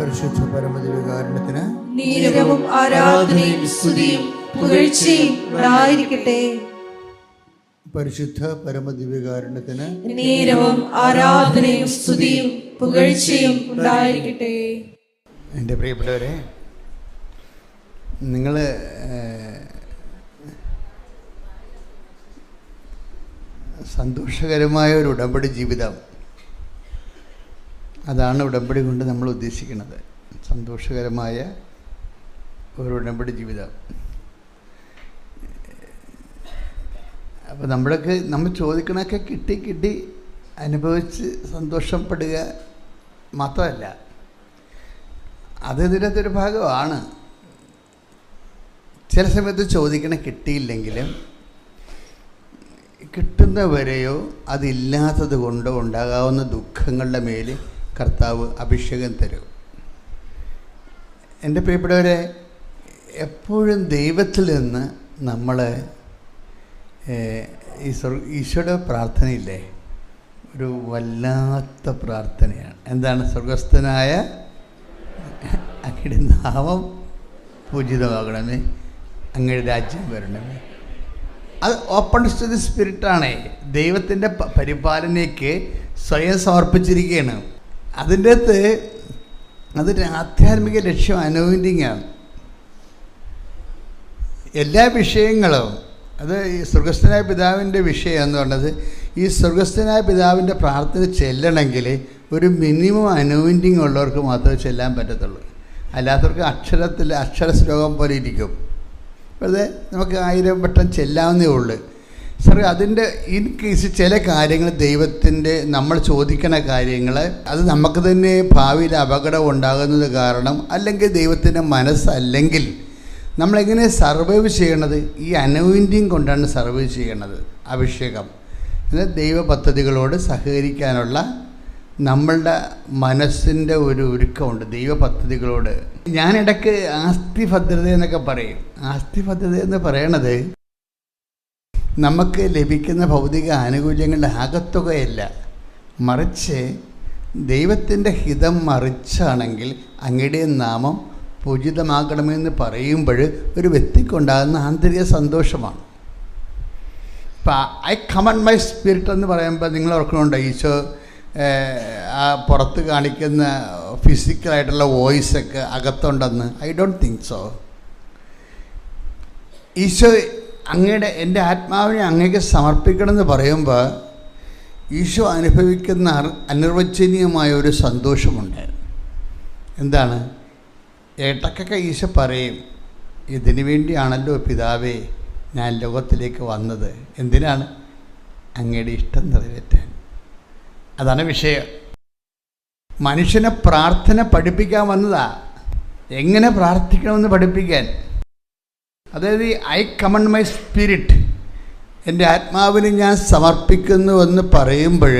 പരിശുദ്ധ പരമദിവ്യകാരുണ്യത്തിന് നീരവും ആരാധനയും സ്തുതിയും പുകഴ്ചയും ഉണ്ടായിരിക്കട്ടെ. പരിശുദ്ധ പരമദിവ്യകാരുണ്യത്തിന് നീരവും ആരാധനയും സ്തുതിയും പുകഴ്ചയും ഉണ്ടായിരിക്കട്ടെ. എൻ്റെ പ്രിയപ്പെട്ടവരെ, നിങ്ങൾ സന്തോഷകരമായ ഒരു ഉടമ്പടി ജീവിതം, അതാണ് ഉടമ്പടി കൊണ്ട് നമ്മൾ ഉദ്ദേശിക്കുന്നത്. സന്തോഷകരമായ ഒരു ഉടമ്പടി ജീവിതം. അപ്പോൾ നമ്മൾ ചോദിക്കണതൊക്കെ കിട്ടി അനുഭവിച്ച് സന്തോഷപ്പെടുക മാത്രമല്ല, അത് ഇതിനകത്തൊരു ഭാഗമാണ്. ചില സമയത്ത് ചോദിക്കണ കിട്ടിയില്ലെങ്കിലും കിട്ടുന്നവരെയോ അതില്ലാത്തത് കൊണ്ടോ ഉണ്ടാകാവുന്ന ദുഃഖങ്ങളുടെ മേൽ കർത്താവ് അഭിഷേകം തരും. എൻ്റെ പ്രിയപ്പെട്ടവരെ, എപ്പോഴും ദൈവത്തിൽ നിന്ന് നമ്മൾ ഈശോയുടെ പ്രാർത്ഥനയില്ലേ, ഒരു വല്ലാത്ത പ്രാർത്ഥനയാണ്. എന്താണ്? സ്വർഗസ്ഥനായ അങ്ങയുടെ നാമം പൂജിതമാകണമേ, അങ്ങയുടെ രാജ്യം വരണമേ. അത് ഓപ്പൺ ടു ദി സ്പിരിറ്റാണ്. ദൈവത്തിൻ്റെ പരിപാലനയ്ക്ക് സ്വയം സമർപ്പിച്ചിരിക്കുകയാണ്. അതിൻ്റെ അകത്ത് അതൊരു ആധ്യാത്മിക ലക്ഷ്യം അനോയിൻറ്റിങ് ആണ്. എല്ലാ വിഷയങ്ങളും അത് ഈ സ്വർഗസ്ഥനായ പിതാവിൻ്റെ വിഷയം എന്ന് പറഞ്ഞത്, ഈ സ്വർഗസ്ഥനായ പിതാവിൻ്റെ പ്രാർത്ഥന ചെല്ലണമെങ്കിൽ ഒരു മിനിമം അനോയിൻറ്റിങ് ഉള്ളവർക്ക് മാത്രമേ ചെല്ലാൻ പറ്റത്തുള്ളൂ. അല്ലാത്തവർക്ക് അക്ഷര ശ്ലോകം പോലെ ഇരിക്കും. വെറുതെ നമുക്ക് 1000 വട്ടം ചെല്ലാവുന്നേ ഉള്ളൂ. സാർ, അതിൻ്റെ ഇൻ കേസ് ചില കാര്യങ്ങൾ ദൈവത്തിൻ്റെ നമ്മൾ ചോദിക്കണ കാര്യങ്ങൾ അത് നമുക്ക് തന്നെ ഭാവിയിൽ അപകടം ഉണ്ടാകുന്നത് കാരണം, അല്ലെങ്കിൽ ദൈവത്തിൻ്റെ മനസ്സല്ലെങ്കിൽ നമ്മളെങ്ങനെ സർവൈവ് ചെയ്യണത്? ഈ അനോയിൻറ്റിങ് കൊണ്ടാണ് സർവൈവ് ചെയ്യണത്. അഭിഷേകം എന്നാൽ ദൈവ പദ്ധതികളോട് സഹകരിക്കാനുള്ള നമ്മളുടെ മനസ്സിൻ്റെ ഒരു ഒരുക്കമുണ്ട് ദൈവ പദ്ധതികളോട്. ഞാനിടയ്ക്ക് ആസ്തി ഭദ്രത എന്നൊക്കെ പറയും. ആസ്തി ഭദ്രത എന്ന് പറയണത് നമുക്ക് ലഭിക്കുന്ന ഭൗതിക ആനുകൂല്യങ്ങളുടെ ആകത്തുകയല്ല, മറിച്ച് ദൈവത്തിൻ്റെ ഹിതം മറിച്ചാണെങ്കിൽ അങ്ങയുടെ നാമം പൂജിതമാകണമെന്ന് പറയുമ്പോൾ ഒരു വ്യക്തിക്കുണ്ടാകുന്ന ആന്തരിക സന്തോഷമാണ്. ഇപ്പം ഐ കമൻഡ് മൈ സ്പിരിറ്റ് എന്ന് പറയുമ്പോൾ നിങ്ങൾ ഓർക്കുന്നുണ്ടോ ഈശോ ആ പുറത്ത് കാണിക്കുന്ന ഫിസിക്കലായിട്ടുള്ള വോയിസൊക്കെ അകത്തുണ്ടെന്ന്? I don't think so. ഈശോ എൻ്റെ ആത്മാവിനെ അങ്ങേക്ക് സമർപ്പിക്കണമെന്ന് പറയുമ്പോൾ ഈശോ അനുഭവിക്കുന്ന അനിർവചനീയമായ ഒരു സന്തോഷമുണ്ട്. എന്താണ്? ഏട്ടക്കൊക്കെ ഈശോ പറയും, ഇതിനു വേണ്ടിയാണല്ലോ പിതാവേ ഞാൻ ലോകത്തിലേക്ക് വന്നത്. എന്തിനാണ്? അങ്ങയുടെ ഇഷ്ടം നിറവേറ്റാൻ. അതാണ് വിഷയം. മനുഷ്യനെ പ്രാർത്ഥന പഠിപ്പിക്കാൻ വന്നതാ. എങ്ങനെ പ്രാർത്ഥിക്കണമെന്ന് പഠിപ്പിക്കാൻ. അതായത് ഐ കമൻഡ് മൈ സ്പിരിറ്റ്, എൻ്റെ ആത്മാവിനെ ഞാൻ സമർപ്പിക്കുന്നുവെന്ന് പറയുമ്പോൾ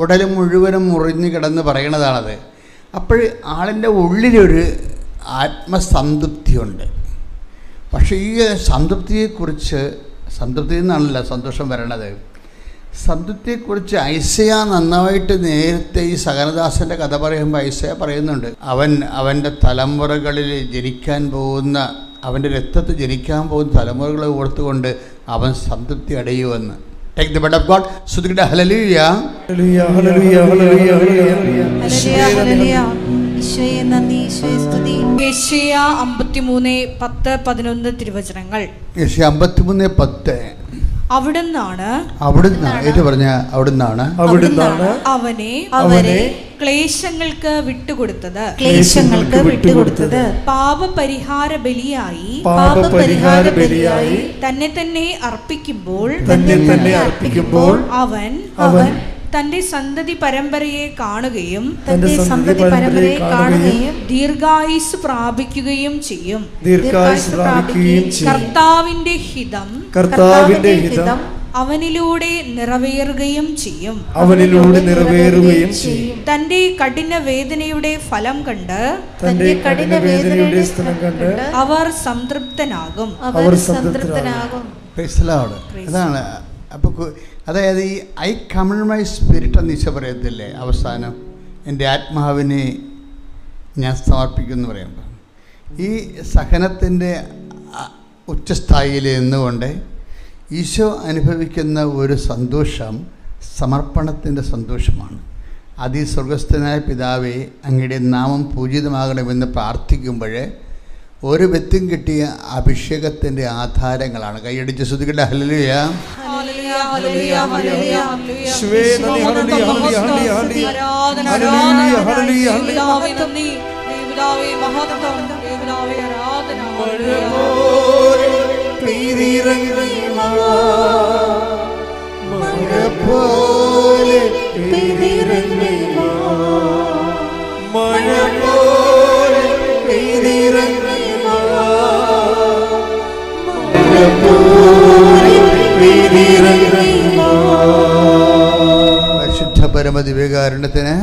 ഉടൽ മുഴുവനും മുറിഞ്ഞ് കിടന്ന് പറയണതാണത്. അപ്പോൾ ആളിൻ്റെ ഉള്ളിലൊരു ആത്മസംതൃപ്തിയുണ്ട്. പക്ഷേ ഈ സംതൃപ്തിയിൽ നിന്നാണല്ലോ സന്തോഷം വരണത്. സംതൃപ്തിയെക്കുറിച്ച് ഐസയ നന്നായിട്ട് നേരത്തെ ഈ സകലദാസൻ്റെ കഥ പറയുമ്പോൾ ഐസയ പറയുന്നുണ്ട്, അവൻ്റെ തലമുറകളിൽ ജനിക്കാൻ പോകുന്ന, അവൻ്റെ രക്തത്തിൽ ജനിക്കാൻ പോകുന്ന തലമുറകളെ ഓർത്തുകൊണ്ട് അവൻ സംതൃപ്തി അടയുമെന്ന്. Take the bed of God. സ്തുതിക്കട്ടെ. ഹല്ലേലൂയ, ഹല്ലേലൂയ, ഹല്ലേലൂയ, ഹല്ലേലൂയ, ഹല്ലേലൂയ. യെശയ്യാ 53:10-11 തിരുവചനങ്ങൾ. യെശയ്യാ 53:10. അവിടുന്നാണ് അവനെ ക്ലേശങ്ങൾക്ക് വിട്ടുകൊടുത്തത് പാപപരിഹാര ബലിയായി തന്നെ തന്നെ അർപ്പിക്കുമ്പോൾ അവൻ തന്റെ സന്തതി പരമ്പരയെ കാണുകയും ദീർഘായുസ് പ്രാപിക്കുകയും ചെയ്യും. കർത്താവിന്റെ ഹിതം അവനിലൂടെ നിറവേറുകയും ചെയ്യും. തന്റെ കഠിന വേദനയുടെ ഫലം കണ്ട് അവർ സംതൃപ്തനാകും. അതാണ്. അപ്പോൾ അതായത് ഈ ഐ കമൻഡ് മൈ സ്പിരിറ്റ് എന്ന് ഈശോ പറയത്തില്ലേ അവസാനം? എൻ്റെ ആത്മാവിനെ ഞാൻ സമർപ്പിക്കുമെന്ന് പറയുമ്പോൾ ഈ സഹനത്തിൻ്റെ ഉച്ചസ്ഥായിയിൽ നിന്നുകൊണ്ട് ഈശോ അനുഭവിക്കുന്ന ഒരു സന്തോഷം സമർപ്പണത്തിൻ്റെ സന്തോഷമാണ്. അത് ഈ സ്വർഗസ്ഥനായ പിതാവേ, അങ്ങയുടെ നാമം പൂജിതമാകണമെന്ന് പ്രാർത്ഥിക്കുമ്പോൾ ഓരോ വ്യക്തിയും കിട്ടിയ അഭിഷേകത്തിൻ്റെ ആധാരങ്ങളാണ്. കൈയടിച്ച് ശ്രുതിക്കട്ടെ. ഹല്ലേലൂയ. പരിശുദ്ധ പരമദിവ്യകാരുണ്യത്തിന്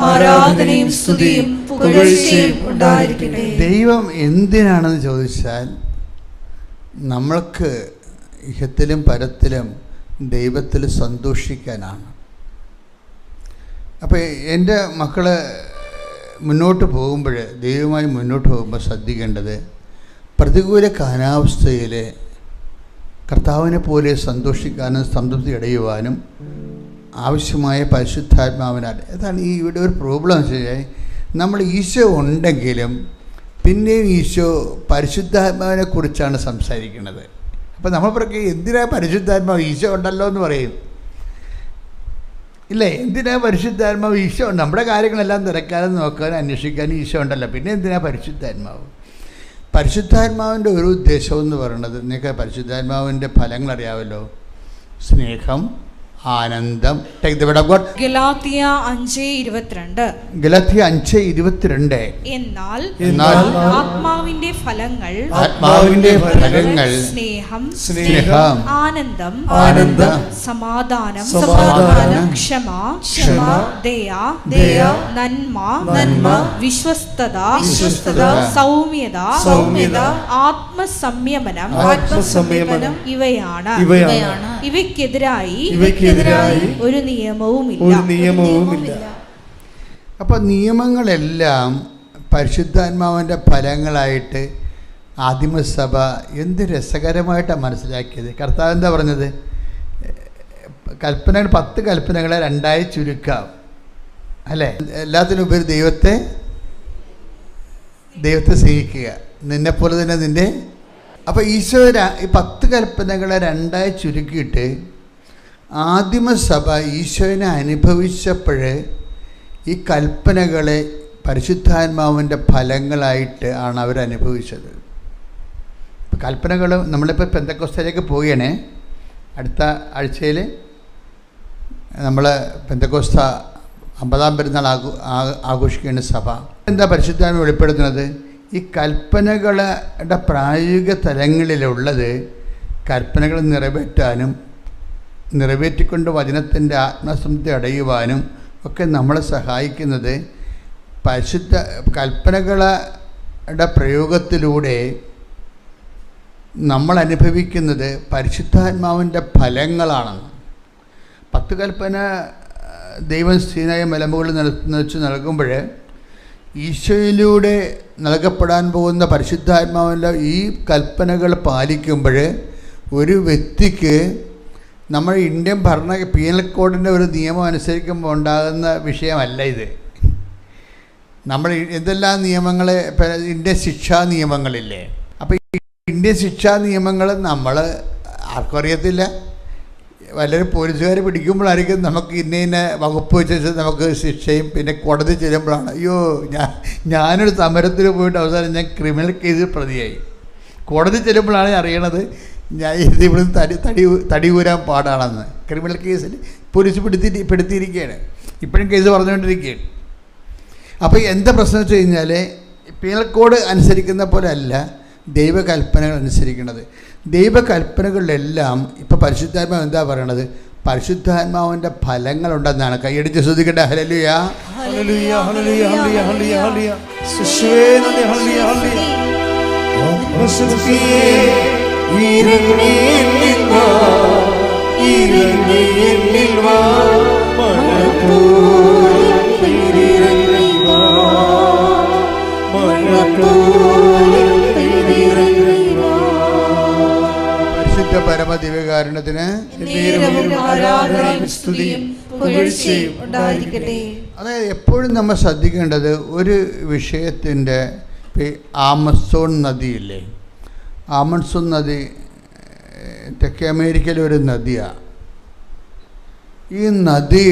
ആരാധനയും സ്തുതിയും പുകഴ്ചയും ഉണ്ടായിരിക്കട്ടെ. ദൈവം എന്തിനാണെന്ന് ചോദിച്ചാൽ നമ്മൾക്ക് ഇഹത്തിലും പരത്തിലും ദൈവത്തിൽ സന്തോഷിക്കാനാണ്. അപ്പോൾ എൻ്റെ മക്കൾ മുന്നോട്ട് പോകുമ്പോൾ, ദൈവമായി മുന്നോട്ട് പോകുമ്പോൾ ശ്രദ്ധിക്കേണ്ടത്, പ്രതികൂല കാലാവസ്ഥയിൽ കർത്താവിനെ പോലെ സന്തോഷിക്കാനും സംതൃപ്തി അടയുവാനും ആവശ്യമായ പരിശുദ്ധാത്മാവിനാൽ. അതാണ് ഈ ഇവിടെ ഒരു പ്രോബ്ലം എന്ന് വെച്ച് കഴിഞ്ഞാൽ, നമ്മൾ ഈശോ ഉണ്ടെങ്കിലും പിന്നെയും ഈശോ പരിശുദ്ധാത്മാവിനെ കുറിച്ചാണ് സംസാരിക്കുന്നത്. അപ്പോൾ നമ്മൾ പറയും, എന്തിനാ പരിശുദ്ധാത്മാവ്, ഈശോ ഉണ്ടല്ലോ എന്ന് പറയും. ഇല്ലേ, എന്തിനാ പരിശുദ്ധാത്മാവ്? ഈശോ ഉണ്ട്, നമ്മുടെ കാര്യങ്ങളെല്ലാം തിരക്കാനും നോക്കാനും അന്വേഷിക്കാനും ഈശോ ഉണ്ടല്ലോ, പിന്നെ എന്തിനാ പരിശുദ്ധാത്മാവ്? പരിശുദ്ധാത്മാവിൻ്റെ ഒരു ഉദ്ദേശം എന്ന് പറയുന്നത്, നിങ്ങൾക്ക് പരിശുദ്ധാത്മാവിൻ്റെ ഫലങ്ങൾ അറിയാമല്ലോ. സ്നേഹം, ആനന്ദം. Take the word of God. Galatia 5:22. Galatia 5:22. എന്നാൽ ആത്മാവിന്റെ ഫലങ്ങൾ സ്നേഹം, ആനന്ദം, സമാധാനം, ക്ഷമ, ദയ, നന്മ, വിശ്വസ്തത, സൗമ്യത, ആത്മസംയമനം ഇവയാണ്. ഇവയ്ക്കെതിരായി ഒരു നിയമവുമില്ല. അപ്പോൾ നിയമങ്ങളെല്ലാം പരിശുദ്ധാത്മാവിൻ്റെ ഫലങ്ങളായിട്ട് ആദിമസഭ എന്ത് രസകരമായിട്ടാണ് മനസ്സിലാക്കിയത്. കർത്താവ് എന്താ പറഞ്ഞത്? കൽപ്പനകൾ 10 കൽപ്പനകളെ 2 ചുരുക്കാം, അല്ലേ? എല്ലാത്തിനുപരി ദൈവത്തെ സ്നേഹിക്കുക, നിന്നെപ്പോലെ തന്നെ നിൻ്റെ. അപ്പോൾ ഈശോ ഈ 10 കൽപ്പനകളെ 2 ചുരുക്കിയിട്ട് ആദിമസഭ ഈശോനെ അനുഭവിച്ചപ്പോൾ ഈ കൽപ്പനകളെ പരിശുദ്ധാത്മാവിൻ്റെ ഫലങ്ങളായിട്ട് ആണ് അവരനുഭവിച്ചത്. കൽപ്പനകൾ നമ്മളിപ്പോൾ പെന്തക്കോസ്തയിലേക്ക് പോവുകയാണേ. അടുത്ത ആഴ്ചയിൽ നമ്മൾ പെന്തക്കോസ്ത 50-ാം പെരുന്നാൾ ആഘോഷിക്കേണ്ട സഭ. എന്താ പരിശുദ്ധാത്മാവ് വെളിപ്പെടുത്തുന്നത്? ഈ കൽപ്പനകളുടെ പ്രായോഗിക തലങ്ങളിലുള്ളത് കൽപ്പനകൾ നിറവേറ്റാനും നിറവേറ്റിക്കൊണ്ട് വചനത്തിൻ്റെ ആത്മസംതൃപ്തി അടയുവാനും ഒക്കെ നമ്മളെ സഹായിക്കുന്നത് പരിശുദ്ധ കൽപ്പനകളുടെ പ്രയോഗത്തിലൂടെ നമ്മൾ അനുഭവിക്കുന്നത് പരിശുദ്ധാത്മാവിൻ്റെ ഫലങ്ങളാണ്. 10 കൽപ്പന ദൈവം സീനായ മലമുകളിൽ വെച്ച് നൽകുമ്പോൾ ഈശോയിലൂടെ നൽകപ്പെടാൻ പോകുന്ന പരിശുദ്ധാത്മാവിൻ്റെ ഈ കൽപ്പനകൾ പാലിക്കുമ്പോൾ ഒരു വ്യക്തിക്ക് നമ്മൾ ഇന്ത്യൻ പീനൽ കോഡിൻ്റെ ഒരു നിയമം അനുസരിക്കുമ്പോൾ ഉണ്ടാകുന്ന വിഷയമല്ല ഇത്. നമ്മൾ എന്തെല്ലാം നിയമങ്ങൾ, ഇന്ത്യൻ ശിക്ഷാ നിയമങ്ങളില്ലേ? അപ്പോൾ ഈ ഇന്ത്യൻ ശിക്ഷാ നിയമങ്ങൾ നമ്മൾ ആർക്കും അറിയത്തില്ല. വല്ലവരും പോലീസുകാർ പിടിക്കുമ്പോഴായിരിക്കും നമുക്ക് ഇന്ന വകുപ്പ് വെച്ച് നമുക്ക് ശിക്ഷയും, പിന്നെ കോടതി ചെല്ലുമ്പോഴാണ് അയ്യോ ഞാനൊരു സമരത്തിൽ പോയിട്ട് അവസാനം ഞാൻ ക്രിമിനൽ കേസിൽ പ്രതിയായി. കോടതി ചെല്ലുമ്പോഴാണ് അറിയണത് ഞാൻ ഇവിടുന്ന് തടി ഊരാൻ പാടാണെന്ന്. ക്രിമിനൽ കേസിൽ പോലീസ് പെടുത്തിയിരിക്കുകയാണ്, ഇപ്പോഴും കേസ് പറഞ്ഞുകൊണ്ടിരിക്കുകയാണ്. അപ്പോൾ എന്താ പ്രശ്നം വെച്ച് കഴിഞ്ഞാൽ പീനൽ കോഡ് അനുസരിക്കുന്ന പോലെ അല്ല ദൈവകൽപ്പനകൾ അനുസരിക്കുന്നത്. ദൈവകൽപ്പനകളിലെല്ലാം ഇപ്പോൾ പരിശുദ്ധാത്മാവ് എന്താ പറയണത്? പരിശുദ്ധാത്മാവിൻ്റെ ഫലങ്ങളുണ്ടെന്നാണ്. കൈയടിച്ച് ശ്രദ്ധിക്കട്ടെ. ഹല്ലേലൂയ, ഹല്ലേലൂയ, ഹല്ലേലൂയ, ഹല്ലേലൂയ, ഹല്ലേലൂയ. പരിശുദ്ധ പരമദിവ്യകാരുണ്യത്തിന് അതായത് എപ്പോഴും നമ്മൾ ശ്രദ്ധിക്കേണ്ടത് ഒരു വിഷയത്തിൻ്റെ ആമസോൺ നദിയില്ലേ, ആമസോൺ നദി തെക്കേ അമേരിക്കയിലെ ഒരു നദിയാണ്. ഈ നദി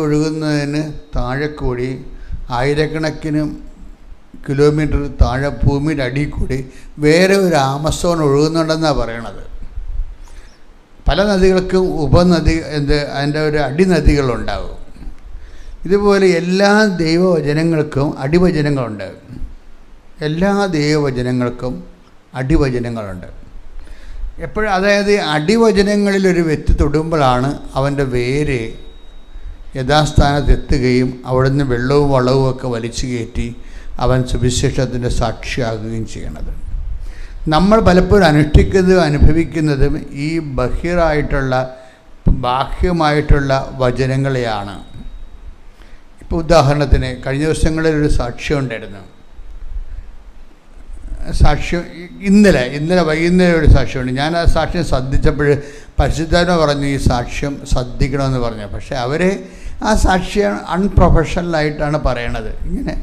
ഒഴുകുന്നതിന് താഴെ കൂടി ആയിരക്കണക്കിന് കിലോമീറ്റർ താഴെ ഭൂമിയുടെ അടിയിൽ കൂടി വേറെ ഒരു ആമസോൺ ഒഴുകുന്നുണ്ടെന്നാണ് പറയണത്. പല നദികൾക്കും അതിൻ്റെ ഒരു അടിനദികളുണ്ടാകും. ഇതുപോലെ എല്ലാ ദൈവവചനങ്ങൾക്കും അടിവചനങ്ങളുണ്ട്. എല്ലാ ദൈവവചനങ്ങൾക്കും അടിവചനങ്ങളുണ്ട്. എപ്പോഴും അതായത് അടിവചനങ്ങളിലൊരു വ്യക്തി തൊടുമ്പോഴാണ് അവൻ്റെ വേര് യഥാസ്ഥാനത്തെത്തുകയും അവിടുന്ന് വെള്ളവും വളവും ഒക്കെ വലിച്ചു കയറ്റി അവൻ സുവിശേഷത്തിൻ്റെ സാക്ഷിയാകുകയും ചെയ്യണത്. നമ്മൾ പലപ്പോഴും അനുഷ്ഠിക്കുന്നതും അനുഭവിക്കുന്നതും ഈ ബാഹ്യമായിട്ടുള്ള വചനങ്ങളെയാണ്. ഇപ്പോൾ ഉദാഹരണത്തിന് കഴിഞ്ഞ ദിവസങ്ങളിലൊരു സാക്ഷ്യം ഉണ്ടായിരുന്നു. ഇന്നലെ വൈകുന്നേരം ഒരു സാക്ഷ്യമുണ്ട്. ഞാൻ ആ സാക്ഷ്യം ശ്രദ്ധിച്ചപ്പോൾ പരിശുദ്ധാത്മാവ് പറഞ്ഞു ഈ സാക്ഷ്യം ശ്രദ്ധിക്കണമെന്ന് പറഞ്ഞു. പക്ഷേ അവർ ആ സാക്ഷ്യം അൺപ്രൊഫഷണലായിട്ടാണ് പറയണത്. ഇങ്ങനെ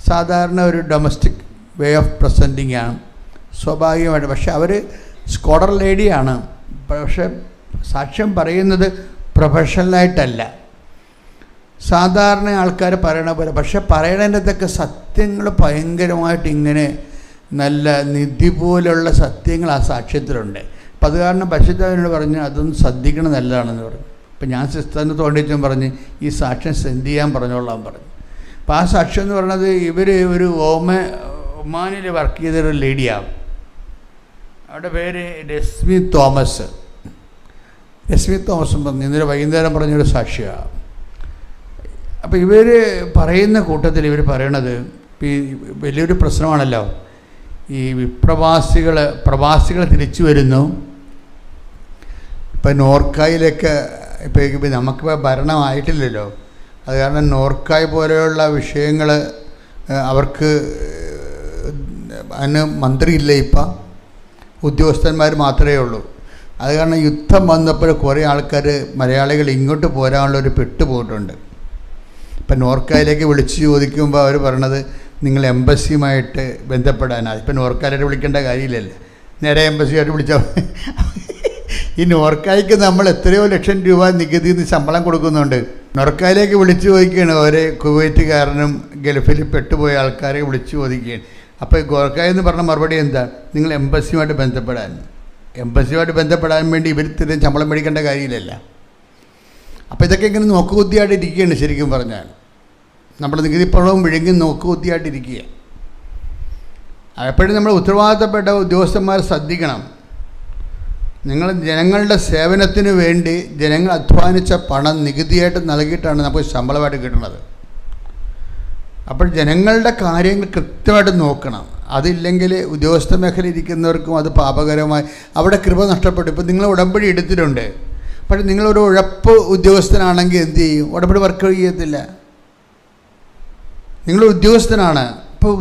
സാധാരണ ഒരു ഡൊമസ്റ്റിക് വേ ഓഫ് പ്രസൻറ്റിംഗ് ആണ് സ്വാഭാവികമായിട്ട്. പക്ഷെ അവർ സ്കോളർ ലേഡിയാണ്. പക്ഷെ സാക്ഷ്യം പറയുന്നത് പ്രൊഫഷണലായിട്ടല്ല, സാധാരണ ആൾക്കാർ പറയണ പോലെ. പക്ഷെ പറയണതിൻ്റെതൊക്കെ സത്യങ്ങൾ ഭയങ്കരമായിട്ട് ഇങ്ങനെ നല്ല നിധി പോലുള്ള സത്യങ്ങൾ ആ സാക്ഷ്യത്തിലുണ്ട്. അപ്പം അത് കാരണം പരിശുദ്ധാത്മാവിനോട് പറഞ്ഞു അതൊന്ന് ശ്രദ്ധിക്കണം നല്ലതാണെന്ന് പറഞ്ഞു. അപ്പം ഞാൻ സിസ്റ്ററിന് തോണ്ടിച്ചും പറഞ്ഞ് ഈ സാക്ഷ്യം സെൻഡ് ചെയ്യാൻ പറഞ്ഞോളാൻ പറഞ്ഞു. അപ്പം ആ സാക്ഷ്യം എന്ന് പറയുന്നത് ഇവർ ഒരു ഒമാനിൽ വർക്ക് ചെയ്തൊരു ലേഡിയാണ്. അവരുടെ പേര് രശ്മി തോമസ് പറഞ്ഞു. ഇന്നലെ വൈകുന്നേരം പറഞ്ഞൊരു സാക്ഷിയാണ്. അപ്പോൾ ഇവർ പറയുന്ന കൂട്ടത്തിൽ ഇവർ പറയണത് ഈ വലിയൊരു പ്രശ്നമാണല്ലോ, ഈ പ്രവാസികൾ തിരിച്ചു വരുന്നു. ഇപ്പം നോർക്കായിലൊക്കെ ഇപ്പം നമുക്കിപ്പോൾ ഭരണമായിട്ടില്ലല്ലോ, അത് കാരണം നോർക്കായ് പോലെയുള്ള വിഷയങ്ങൾ അവർക്ക് അതിന് മന്ത്രിയില്ല, ഇപ്പം ഉദ്യോഗസ്ഥന്മാർ മാത്രമേ ഉള്ളൂ. അത് കാരണം യുദ്ധം വന്നപ്പോൾ കുറേ ആൾക്കാർ മലയാളികൾ ഇങ്ങോട്ട് പോരാനുള്ളൊരു പെട്ടുപോയിട്ടുണ്ട്. ഇപ്പം നോർക്കായിലേക്ക് വിളിച്ച് ചോദിക്കുമ്പോൾ അവർ പറയണത് നിങ്ങൾ എംബസിയുമായിട്ട് ബന്ധപ്പെടാനാണ്. ഇപ്പം നോർക്കായിട്ട് വിളിക്കേണ്ട കാര്യമില്ലല്ലോ, നേരെ എംബസിയായിട്ട് വിളിച്ചാൽ. ഈ നോർക്കായ്ക്ക് നമ്മൾ എത്രയോ ലക്ഷം രൂപ നികുതി ശമ്പളം കൊടുക്കുന്നുണ്ട്. നോർക്കായിലേക്ക് വിളിച്ചു ചോദിക്കുകയാണ്. ഓരോ കുവൈറ്റുകാരനും ഗൾഫിൽ പെട്ടുപോയ ആൾക്കാരെ വിളിച്ചു ചോദിക്കുകയാണ്. അപ്പോൾ നോർക്കായി എന്ന് പറഞ്ഞ മറുപടി എന്താ, നിങ്ങൾ എംബസിയുമായിട്ട് ബന്ധപ്പെടാൻ വേണ്ടി ഇവർ ഇത്രയും ശമ്പളം മേടിക്കേണ്ട കാര്യമില്ലല്ല. അപ്പോൾ ഇതൊക്കെ ഇങ്ങനെ നോക്കുകുത്തിയായിട്ട് ഇരിക്കുകയാണ്. ശരിക്കും പറഞ്ഞാൽ നമ്മുടെ നികുതി പണവും വിഴുങ്ങി നോക്കുകുത്തിയായിട്ടിരിക്കുക. എപ്പോഴും നമ്മൾ ഉത്തരവാദിത്തപ്പെട്ട ഉദ്യോഗസ്ഥന്മാർ ശ്രദ്ധിക്കണം. നിങ്ങൾ ജനങ്ങളുടെ സേവനത്തിന് വേണ്ടി ജനങ്ങൾ അധ്വാനിച്ച പണം നികുതിയായിട്ട് നൽകിയിട്ടാണ് നമുക്ക് ശമ്പളമായിട്ട് കിട്ടുന്നത്. അപ്പോൾ ജനങ്ങളുടെ കാര്യങ്ങൾ കൃത്യമായിട്ട് നോക്കണം. അതില്ലെങ്കിൽ ഉദ്യോഗസ്ഥ മേഖലയിൽ ഇരിക്കുന്നവർക്കും അത് പാപകരമായി അവിടെ കൃപ നഷ്ടപ്പെട്ടു. ഇപ്പോൾ നിങ്ങൾ ഉടമ്പടി എടുത്തിട്ടുണ്ട്, പക്ഷേ നിങ്ങളൊരു ഉഴപ്പ് ഉദ്യോഗസ്ഥനാണെങ്കിൽ എന്ത് ചെയ്യും? ഉടമ്പടി വർക്ക് ചെയ്യത്തില്ല. നിങ്ങൾ ഉദ്യോഗസ്ഥനാണ്. ഇപ്പോൾ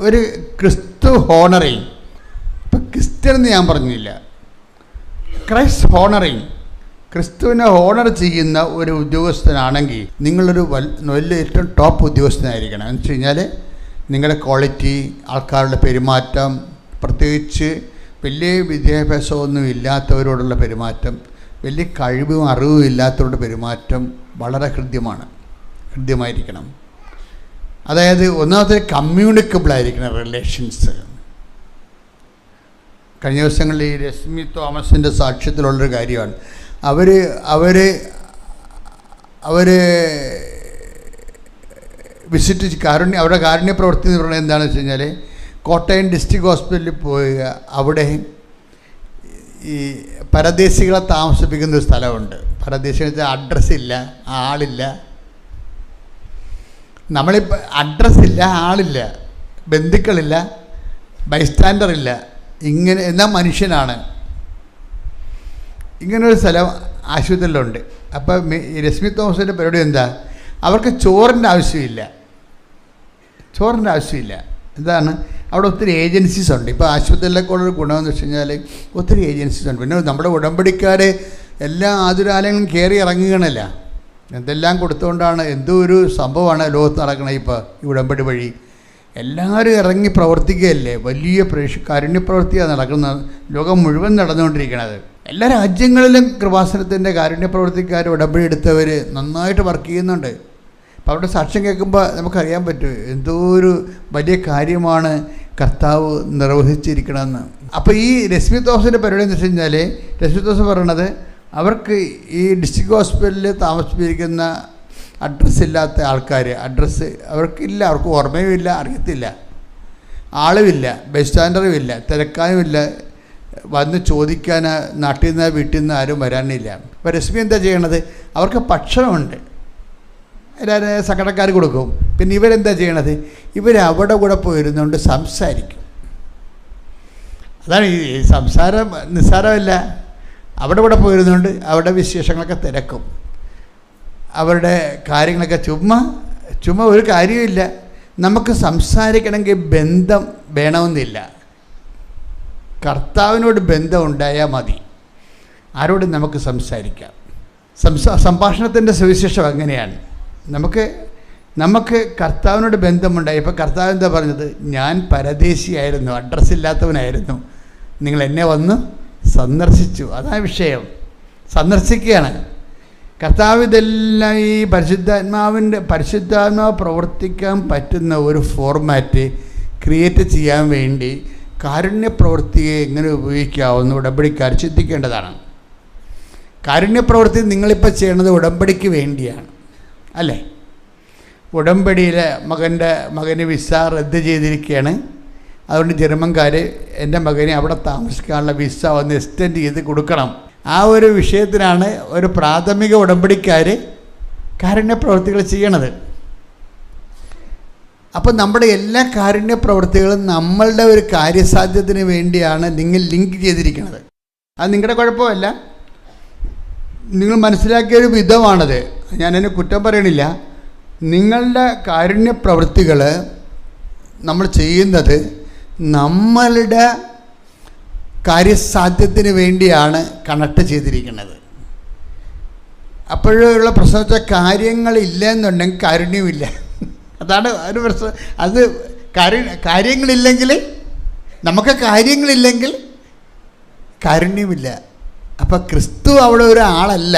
ഒരു ക്രിസ്തു ഹോണറിങ്, ഇപ്പം ക്രിസ്ത്യൻ എന്ന് ഞാൻ പറഞ്ഞില്ല, ക്രൈസ്റ്റ് ഹോണറിങ്, ക്രിസ്തുവിനെ ഹോണർ ചെയ്യുന്ന ഒരു ഉദ്യോഗസ്ഥനാണെങ്കിൽ നിങ്ങളൊരു വലിയ ഏറ്റവും ടോപ്പ് ഉദ്യോഗസ്ഥനായിരിക്കണം. എന്ന് വെച്ച് കഴിഞ്ഞാൽ നിങ്ങളുടെ ക്വാളിറ്റി, ആൾക്കാരുടെ പെരുമാറ്റം, പ്രത്യേകിച്ച് വലിയ വിദ്യാഭ്യാസമൊന്നും ഇല്ലാത്തവരോടുള്ള പെരുമാറ്റം, വലിയ കഴിവും അറിവും ഇല്ലാത്തവരുടെ പെരുമാറ്റം വളരെ ഹൃദ്യമായിരിക്കണം. അതായത് ഒന്നാമത്തെ കമ്മ്യൂണിക്കബിളായിരിക്കണം റിലേഷൻസ്. കഴിഞ്ഞ ദിവസങ്ങളിൽ ഈ രശ്മി തോമസിൻ്റെ സാക്ഷ്യത്തിലുള്ളൊരു കാര്യമാണ്. അവർ വിസിറ്റ് അവരുടെ കാരുണ്യ പ്രവൃത്തി എന്ന് പറയുന്നത് എന്താണെന്ന് വെച്ച് കഴിഞ്ഞാൽ കോട്ടയം ഡിസ്ട്രിക്ട് ഹോസ്പിറ്റലിൽ പോയി അവിടെ ഈ പരദേശികളെ താമസിപ്പിക്കുന്ന ഒരു സ്ഥലമുണ്ട്. പരദേശികൾ അഡ്രസ്സില്ല, ആളില്ല. നമ്മളിപ്പോൾ അഡ്രസ്സില്ല, ആളില്ല, ബന്ധുക്കളില്ല, ബൈസ്റ്റാൻഡറില്ല, ഇങ്ങനെ എന്നാൽ മനുഷ്യനാണ്. ഇങ്ങനൊരു സ്ഥലം ആശുപത്രിയിലുണ്ട്. അപ്പോൾ രശ്മി തോമസിൻ്റെ പരിപാടി എന്താ, അവർക്ക് ചോറിൻ്റെ ആവശ്യമില്ല, ചോറിൻ്റെ ആവശ്യമില്ല. എന്താണ്, അവിടെ ഒത്തിരി ഏജൻസീസ് ഉണ്ട്. ഇപ്പോൾ ആശുപത്രിയിലൊക്കെ ഉള്ളൊരു ഗുണമെന്ന് വെച്ച് കഴിഞ്ഞാൽ ഒത്തിരി ഏജൻസീസ് ഉണ്ട്. പിന്നെ നമ്മുടെ ഉടമ്പടിക്കാർ എല്ലാ ആതുരാലയങ്ങളും കയറി ഇറങ്ങുകയാണല്ല, എന്തെല്ലാം കൊടുത്തുകൊണ്ടാണ്, എന്തോ ഒരു സംഭവമാണ് ലോകത്ത് നടക്കണത്. ഇപ്പോൾ ഈ ഉടമ്പടി വഴി എല്ലാവരും ഇറങ്ങി പ്രവർത്തിക്കുകയല്ലേ, വലിയ കാരുണ്യപ്രവൃത്തിയാണ് നടക്കുന്നത്, ലോകം മുഴുവൻ നടന്നുകൊണ്ടിരിക്കുന്നത്. എല്ലാ രാജ്യങ്ങളിലും കൃപാസനത്തിൻ്റെ കാരുണ്യപ്രവർത്തിക്കാർ ഉടമ്പടി എടുത്തവർ നന്നായിട്ട് വർക്ക് ചെയ്യുന്നുണ്ട്. അപ്പോൾ അവരുടെ സാക്ഷ്യം കേൾക്കുമ്പോൾ നമുക്കറിയാൻ പറ്റും എന്തോ ഒരു വലിയ കാര്യമാണ് കർത്താവ് നിർവഹിച്ചിരിക്കണമെന്ന്. അപ്പോൾ ഈ രശ്മി തോമസിൻ്റെ പരിപാടി എന്ന് വെച്ച് കഴിഞ്ഞാൽ, രശ്മി തോമസ് പറയണത് അവർക്ക് ഈ ഡിസ്ട്രിക്ട് ഹോസ്പിറ്റലിൽ താമസിപ്പിച്ചിരിക്കുന്ന അഡ്രസ്സില്ലാത്ത ആൾക്കാർ, അഡ്രസ്സ് അവർക്കില്ല, അവർക്ക് ഓർമ്മയുമില്ല, അറിയത്തില്ല, ആളുമില്ല, ബസ് സ്റ്റാൻഡറും ഇല്ല, തിരക്കാനുമില്ല, വന്ന് ചോദിക്കാൻ നാട്ടിൽ നിന്ന് വീട്ടിൽ നിന്ന് ആരും വരാനില്ല. അപ്പോൾ രശ്മി എന്താ ചെയ്യണത്, അവർക്ക് ഭക്ഷണമുണ്ട്, എല്ലാവരും സങ്കടക്കാർ കൊടുക്കും. പിന്നെ ഇവരെന്താ ചെയ്യണത്, ഇവരവിടെ കൂടെ പോയിരുന്നുകൊണ്ട് സംസാരിക്കും. അതാണ് ഈ സംസാരം നിസ്സാരമല്ല. അവിടെ കൂടെ പോയിരുന്നുകൊണ്ട് അവരുടെ വിശേഷങ്ങളൊക്കെ തിരക്കും, അവരുടെ കാര്യങ്ങളൊക്കെ ചുമ്മാ ഒരു കാര്യമില്ല. നമുക്ക് സംസാരിക്കണമെങ്കിൽ ബന്ധം വേണമെന്നില്ല, കർത്താവിനോട് ബന്ധം ഉണ്ടായാൽ മതി, ആരോടും നമുക്ക് സംസാരിക്കാം. സംഭാഷണത്തിൻ്റെ സുവിശേഷം അങ്ങനെയാണ്. നമുക്ക് കർത്താവിനോട് ബന്ധമുണ്ടായി. ഇപ്പോൾ കർത്താവ് എന്താ പറഞ്ഞത്, ഞാൻ പരദേശിയായിരുന്നു, അഡ്രസ്സില്ലാത്തവനായിരുന്നു, നിങ്ങൾ എന്നെ വന്ന് സന്ദർശിച്ചു. അതാണ് വിഷയം, സന്ദർശിക്കുകയാണ് കർത്താവ്. ഇതെല്ലാം ഈ പരിശുദ്ധാത്മാവ് പ്രവർത്തിക്കാൻ പറ്റുന്ന ഒരു ഫോർമാറ്റ് ക്രിയേറ്റ് ചെയ്യാൻ വേണ്ടി കാരുണ്യപ്രവൃത്തിയെ എങ്ങനെ ഉപയോഗിക്കാവുന്ന ഉടമ്പടിക്കാർ ചിന്തിക്കേണ്ടതാണ്. കാരുണ്യപ്രവൃത്തി നിങ്ങളിപ്പോൾ ചെയ്യണത് ഉടമ്പടിക്ക് വേണ്ടിയാണ് അല്ലേ. ഉടമ്പടിയിലെ മകന് വിസ റദ്ദ് ചെയ്തിരിക്കുകയാണ്. അതുകൊണ്ട് ജർമ്മൻകാർ എൻ്റെ മകനെ അവിടെ താമസിക്കാനുള്ള വിസ ഒന്ന് എക്സ്റ്റെൻഡ് ചെയ്ത് കൊടുക്കണം. ആ ഒരു വിഷയത്തിനാണ് ഒരു പ്രാഥമിക ഉടമ്പടിക്കാർ കാരുണ്യപ്രവൃത്തികൾ ചെയ്യണത്. അപ്പം നമ്മുടെ എല്ലാ കാരുണ്യപ്രവൃത്തികളും നമ്മളുടെ ഒരു കാര്യസാധ്യത്തിന് വേണ്ടിയാണ് നിങ്ങൾ ലിങ്ക് ചെയ്തിരിക്കുന്നത്. അത് നിങ്ങളുടെ കുഴപ്പമല്ല, നിങ്ങൾ മനസ്സിലാക്കിയൊരു വിധമാണത്. ഞാനതിനെ കുറ്റം പറയണില്ല. നിങ്ങളുടെ കാരുണ്യപ്രവൃത്തികൾ നമ്മൾ ചെയ്യുന്നത് നമ്മളുടെ കാര്യസാധ്യത്തിന് വേണ്ടിയാണ് കണക്ട് ചെയ്തിരിക്കുന്നത്. അപ്പോഴുള്ള പ്രശ്നം വെച്ചാൽ കാര്യങ്ങളില്ല എന്നുണ്ടെങ്കിൽ കാരുണ്യമില്ല. അതാണ് ഒരു പ്രശ്നം. അത് കാര്യങ്ങളില്ലെങ്കിൽ, നമുക്ക് കാര്യങ്ങളില്ലെങ്കിൽ കാരുണ്യമില്ല. അപ്പം ക്രിസ്തു അവിടെ ഒരാളല്ല.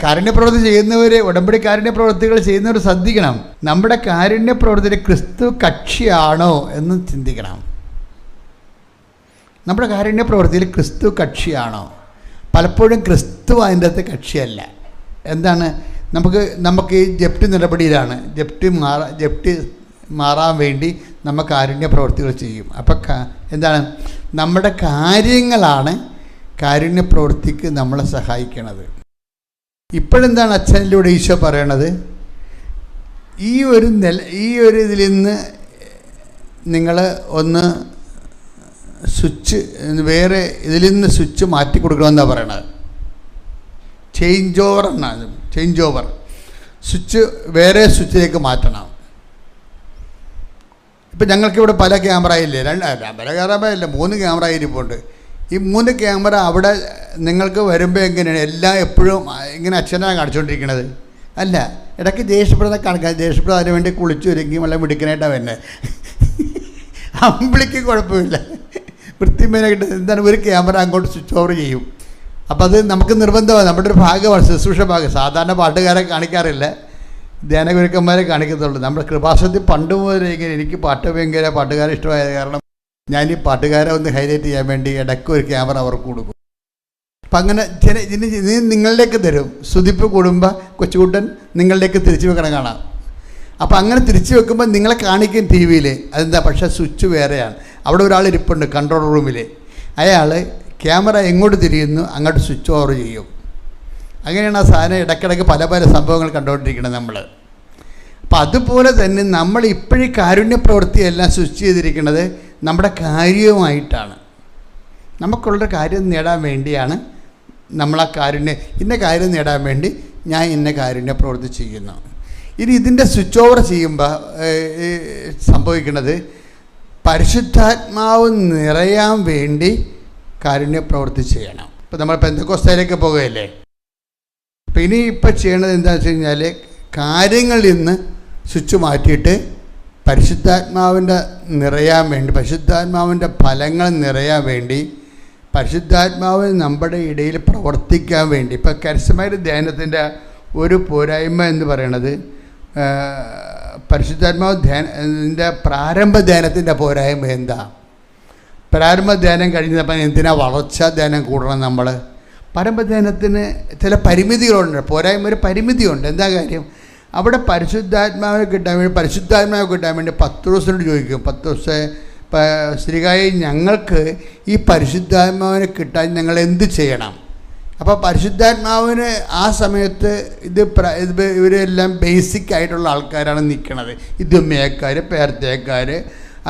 കാരുണ്യപ്രവൃത്തി ചെയ്യുന്നവർ, ഉടമ്പടി കാരുണ്യപ്രവൃത്തികൾ ചെയ്യുന്നവർ ശ്രദ്ധിക്കണം. നമ്മുടെ കാരുണ്യപ്രവൃത്തിയിൽ ക്രിസ്തു കക്ഷിയാണോ എന്ന് ചിന്തിക്കണം. നമ്മുടെ കാരുണ്യപ്രവൃത്തിയിൽ ക്രിസ്തു കക്ഷിയാണോ? പലപ്പോഴും ക്രിസ്തു അതിൻ്റെ അകത്ത് കക്ഷിയല്ല. എന്താണ്, നമുക്ക് ഈ ജപ്തി നടപടിയിലാണ്. ജപ്തി മാറാൻ വേണ്ടി നമ്മൾ കാരുണ്യപ്രവൃത്തികൾ ചെയ്യും. അപ്പം എന്താണ്, നമ്മുടെ കാര്യങ്ങളാണ് കാരുണ്യപ്രവൃത്തിക്ക് നമ്മളെ സഹായിക്കണത്. ഇപ്പോഴെന്താണ് അച്ഛനിലൂടെ ഈശോ പറയണത്, ഈ ഒരു ഇതിൽ നിന്ന് നിങ്ങൾ ഒന്ന് സ്വിച്ച് വേറെ ഇതിൽ നിന്ന് സ്വിച്ച് മാറ്റി കൊടുക്കണമെന്നാണ് പറയണത്. ചേഞ്ച് ഓവർ സ്വിച്ച് വേറെ സ്വിച്ചിലേക്ക് മാറ്റണം. ഇപ്പം ഞങ്ങൾക്കിവിടെ പല ക്യാമറ ഇല്ലേ, പല ക്യാമറ ഇല്ല, 3 ക്യാമറ ഇരിപ്പുണ്ട്. ഈ 3 ക്യാമറ അവിടെ നിങ്ങൾക്ക് വരുമ്പോൾ എങ്ങനെയാണ്, എല്ലാം എപ്പോഴും ഇങ്ങനെ അച്ഛനാണ് കാണിച്ചുകൊണ്ടിരിക്കണത്? അല്ല, ഇടയ്ക്ക് ദേഷ്യപ്പെടുന്ന കാണിക്കാൻ, ദേഷ്യപ്പെടുന്ന അതിന് വേണ്ടി കുളിച്ചു ഒരുങ്ങി വളരെ മിടുക്കനായിട്ടാണ് വരുന്നത്. അമ്പിളിക്ക് കുഴപ്പമില്ല, വൃത്തിമേനായിട്ട്. എന്താണ്, ഒരു ക്യാമറ അങ്ങോട്ട് സ്വിച്ച് ഓവർ ചെയ്യും. അപ്പോൾ അത് നമുക്ക് നിർബന്ധമാണ്, നമ്മുടെ ഒരു ഭാഗമാണ്, ശുശ്രൂഷ ഭാഗം. സാധാരണ പാട്ടുകാരെ കാണിക്കാറില്ല, ധ്യാനഗുരുക്കന്മാരെ കാണിക്കത്തുള്ളൂ. നമ്മുടെ കൃപാസനത്തിൽ പണ്ട് മുതൽ ഇങ്ങനെ എനിക്ക് ഭയങ്കര പാട്ടുകാരെ ഇഷ്ടമായത് കാരണം ഞാൻ ഈ പാട്ടുകാരെ ഒന്ന് ഹൈലൈറ്റ് ചെയ്യാൻ വേണ്ടി ഇടയ്ക്ക് ഒരു ക്യാമറ അവർക്ക് കൊടുക്കും. അപ്പം അങ്ങനെ നിങ്ങളിലേക്ക് തരും. സുതിപ്പ് കൂടുമ്പോൾ കൊച്ചുകൂട്ടൻ നിങ്ങളിലേക്ക് തിരിച്ചു വെക്കണം കാണാം. അപ്പോൾ അങ്ങനെ തിരിച്ചു വെക്കുമ്പോൾ നിങ്ങളെ കാണിക്കും ടി വിയിൽ. അതെന്താ, പക്ഷേ സ്വിച്ച് വേറെയാണ്. അവിടെ ഒരാൾ ഇരിപ്പുണ്ട് കൺട്രോൾ റൂമിൽ. അയാൾ ക്യാമറ എങ്ങോട്ട് തിരിയുന്നു അങ്ങോട്ട് സ്വിച്ച് ഓവർ ചെയ്യും. അങ്ങനെയാണ് ആ സാധനം ഇടയ്ക്കിടയ്ക്ക് പല സംഭവങ്ങൾ കണ്ടുകൊണ്ടിരിക്കുന്നത് നമ്മൾ. അപ്പം അതുപോലെ തന്നെ നമ്മൾ ഇപ്പോഴും കാരുണ്യപ്രവൃത്തിയെല്ലാം സ്വിച്ച് ചെയ്തിരിക്കുന്നത് നമ്മുടെ കാര്യവുമായിട്ടാണ്. നമുക്കുള്ള കാര്യം നേടാൻ വേണ്ടിയാണ് നമ്മൾ ആ ഇന്ന കാര്യം നേടാൻ വേണ്ടി ഞാൻ ഇന്ന കാരുണ്യപ്രവൃത്തി ചെയ്യുന്നു. ഇനി ഇതിൻ്റെ സ്വിച്ച് ഓവർ ചെയ്യുമ്പോൾ സംഭവിക്കുന്നത് പരിശുദ്ധാത്മാവ് നിറയാൻ വേണ്ടി കാരുണ്യ പ്രവൃത്തി ചെയ്യണം. ഇപ്പം നമ്മൾ പെന്തക്കോസ്തയിലേക്ക് പോകുകയല്ലേ. അപ്പം ഇനി ഇപ്പം ചെയ്യണത് എന്താണെന്ന് വെച്ച് കഴിഞ്ഞാൽ കാര്യങ്ങളിൽ നിന്ന് സ്വിച്ച് മാറ്റിയിട്ട് പരിശുദ്ധാത്മാവിൻ്റെ നിറയാൻ വേണ്ടി, പരിശുദ്ധാത്മാവിൻ്റെ ഫലങ്ങൾ നിറയാൻ വേണ്ടി, പരിശുദ്ധാത്മാവ് നമ്മുടെ ഇടയിൽ പ്രവർത്തിക്കാൻ വേണ്ടി. ഇപ്പം കരസ്യമായ ധ്യാനത്തിൻ്റെ ഒരു പോരായ്മ എന്ന് പറയണത് പരിശുദ്ധാത്മാവ് ധ്യാനത്തിൻ്റെ പ്രാരംഭ ധ്യാനത്തിൻ്റെ പോരായ്മ എന്താ? പ്രാരംഭ ധ്യാനം കഴിഞ്ഞപ്പോൾ എന്തിനാ വളർച്ചാ ധ്യാനം കൂടണം നമ്മൾ? പ്രാരംഭ ധ്യാനത്തിന് ചില പരിമിതികളുണ്ട്, പോരായ്മ ഒരു പരിമിതിയുണ്ട്. എന്താ കാര്യം? അവിടെ പരിശുദ്ധാത്മാവിനെ കിട്ടാൻ വേണ്ടി, പരിശുദ്ധാത്മാവ് കിട്ടാൻ വേണ്ടി പത്രോസിനോട് ചോദിക്കും, പത്രോസേ ശ്രീകായി ഞങ്ങൾക്ക് ഈ പരിശുദ്ധാത്മാവിനെ കിട്ടാൻ ഞങ്ങൾ എന്ത് ചെയ്യണം? അപ്പോൾ പരിശുദ്ധാത്മാവിന് ആ സമയത്ത് ഇവരെല്ലാം ബേസിക് ആയിട്ടുള്ള ആൾക്കാരാണ് നിൽക്കുന്നത്. ഇതുമ്മയക്കാർ, പേർത്തയക്കാർ,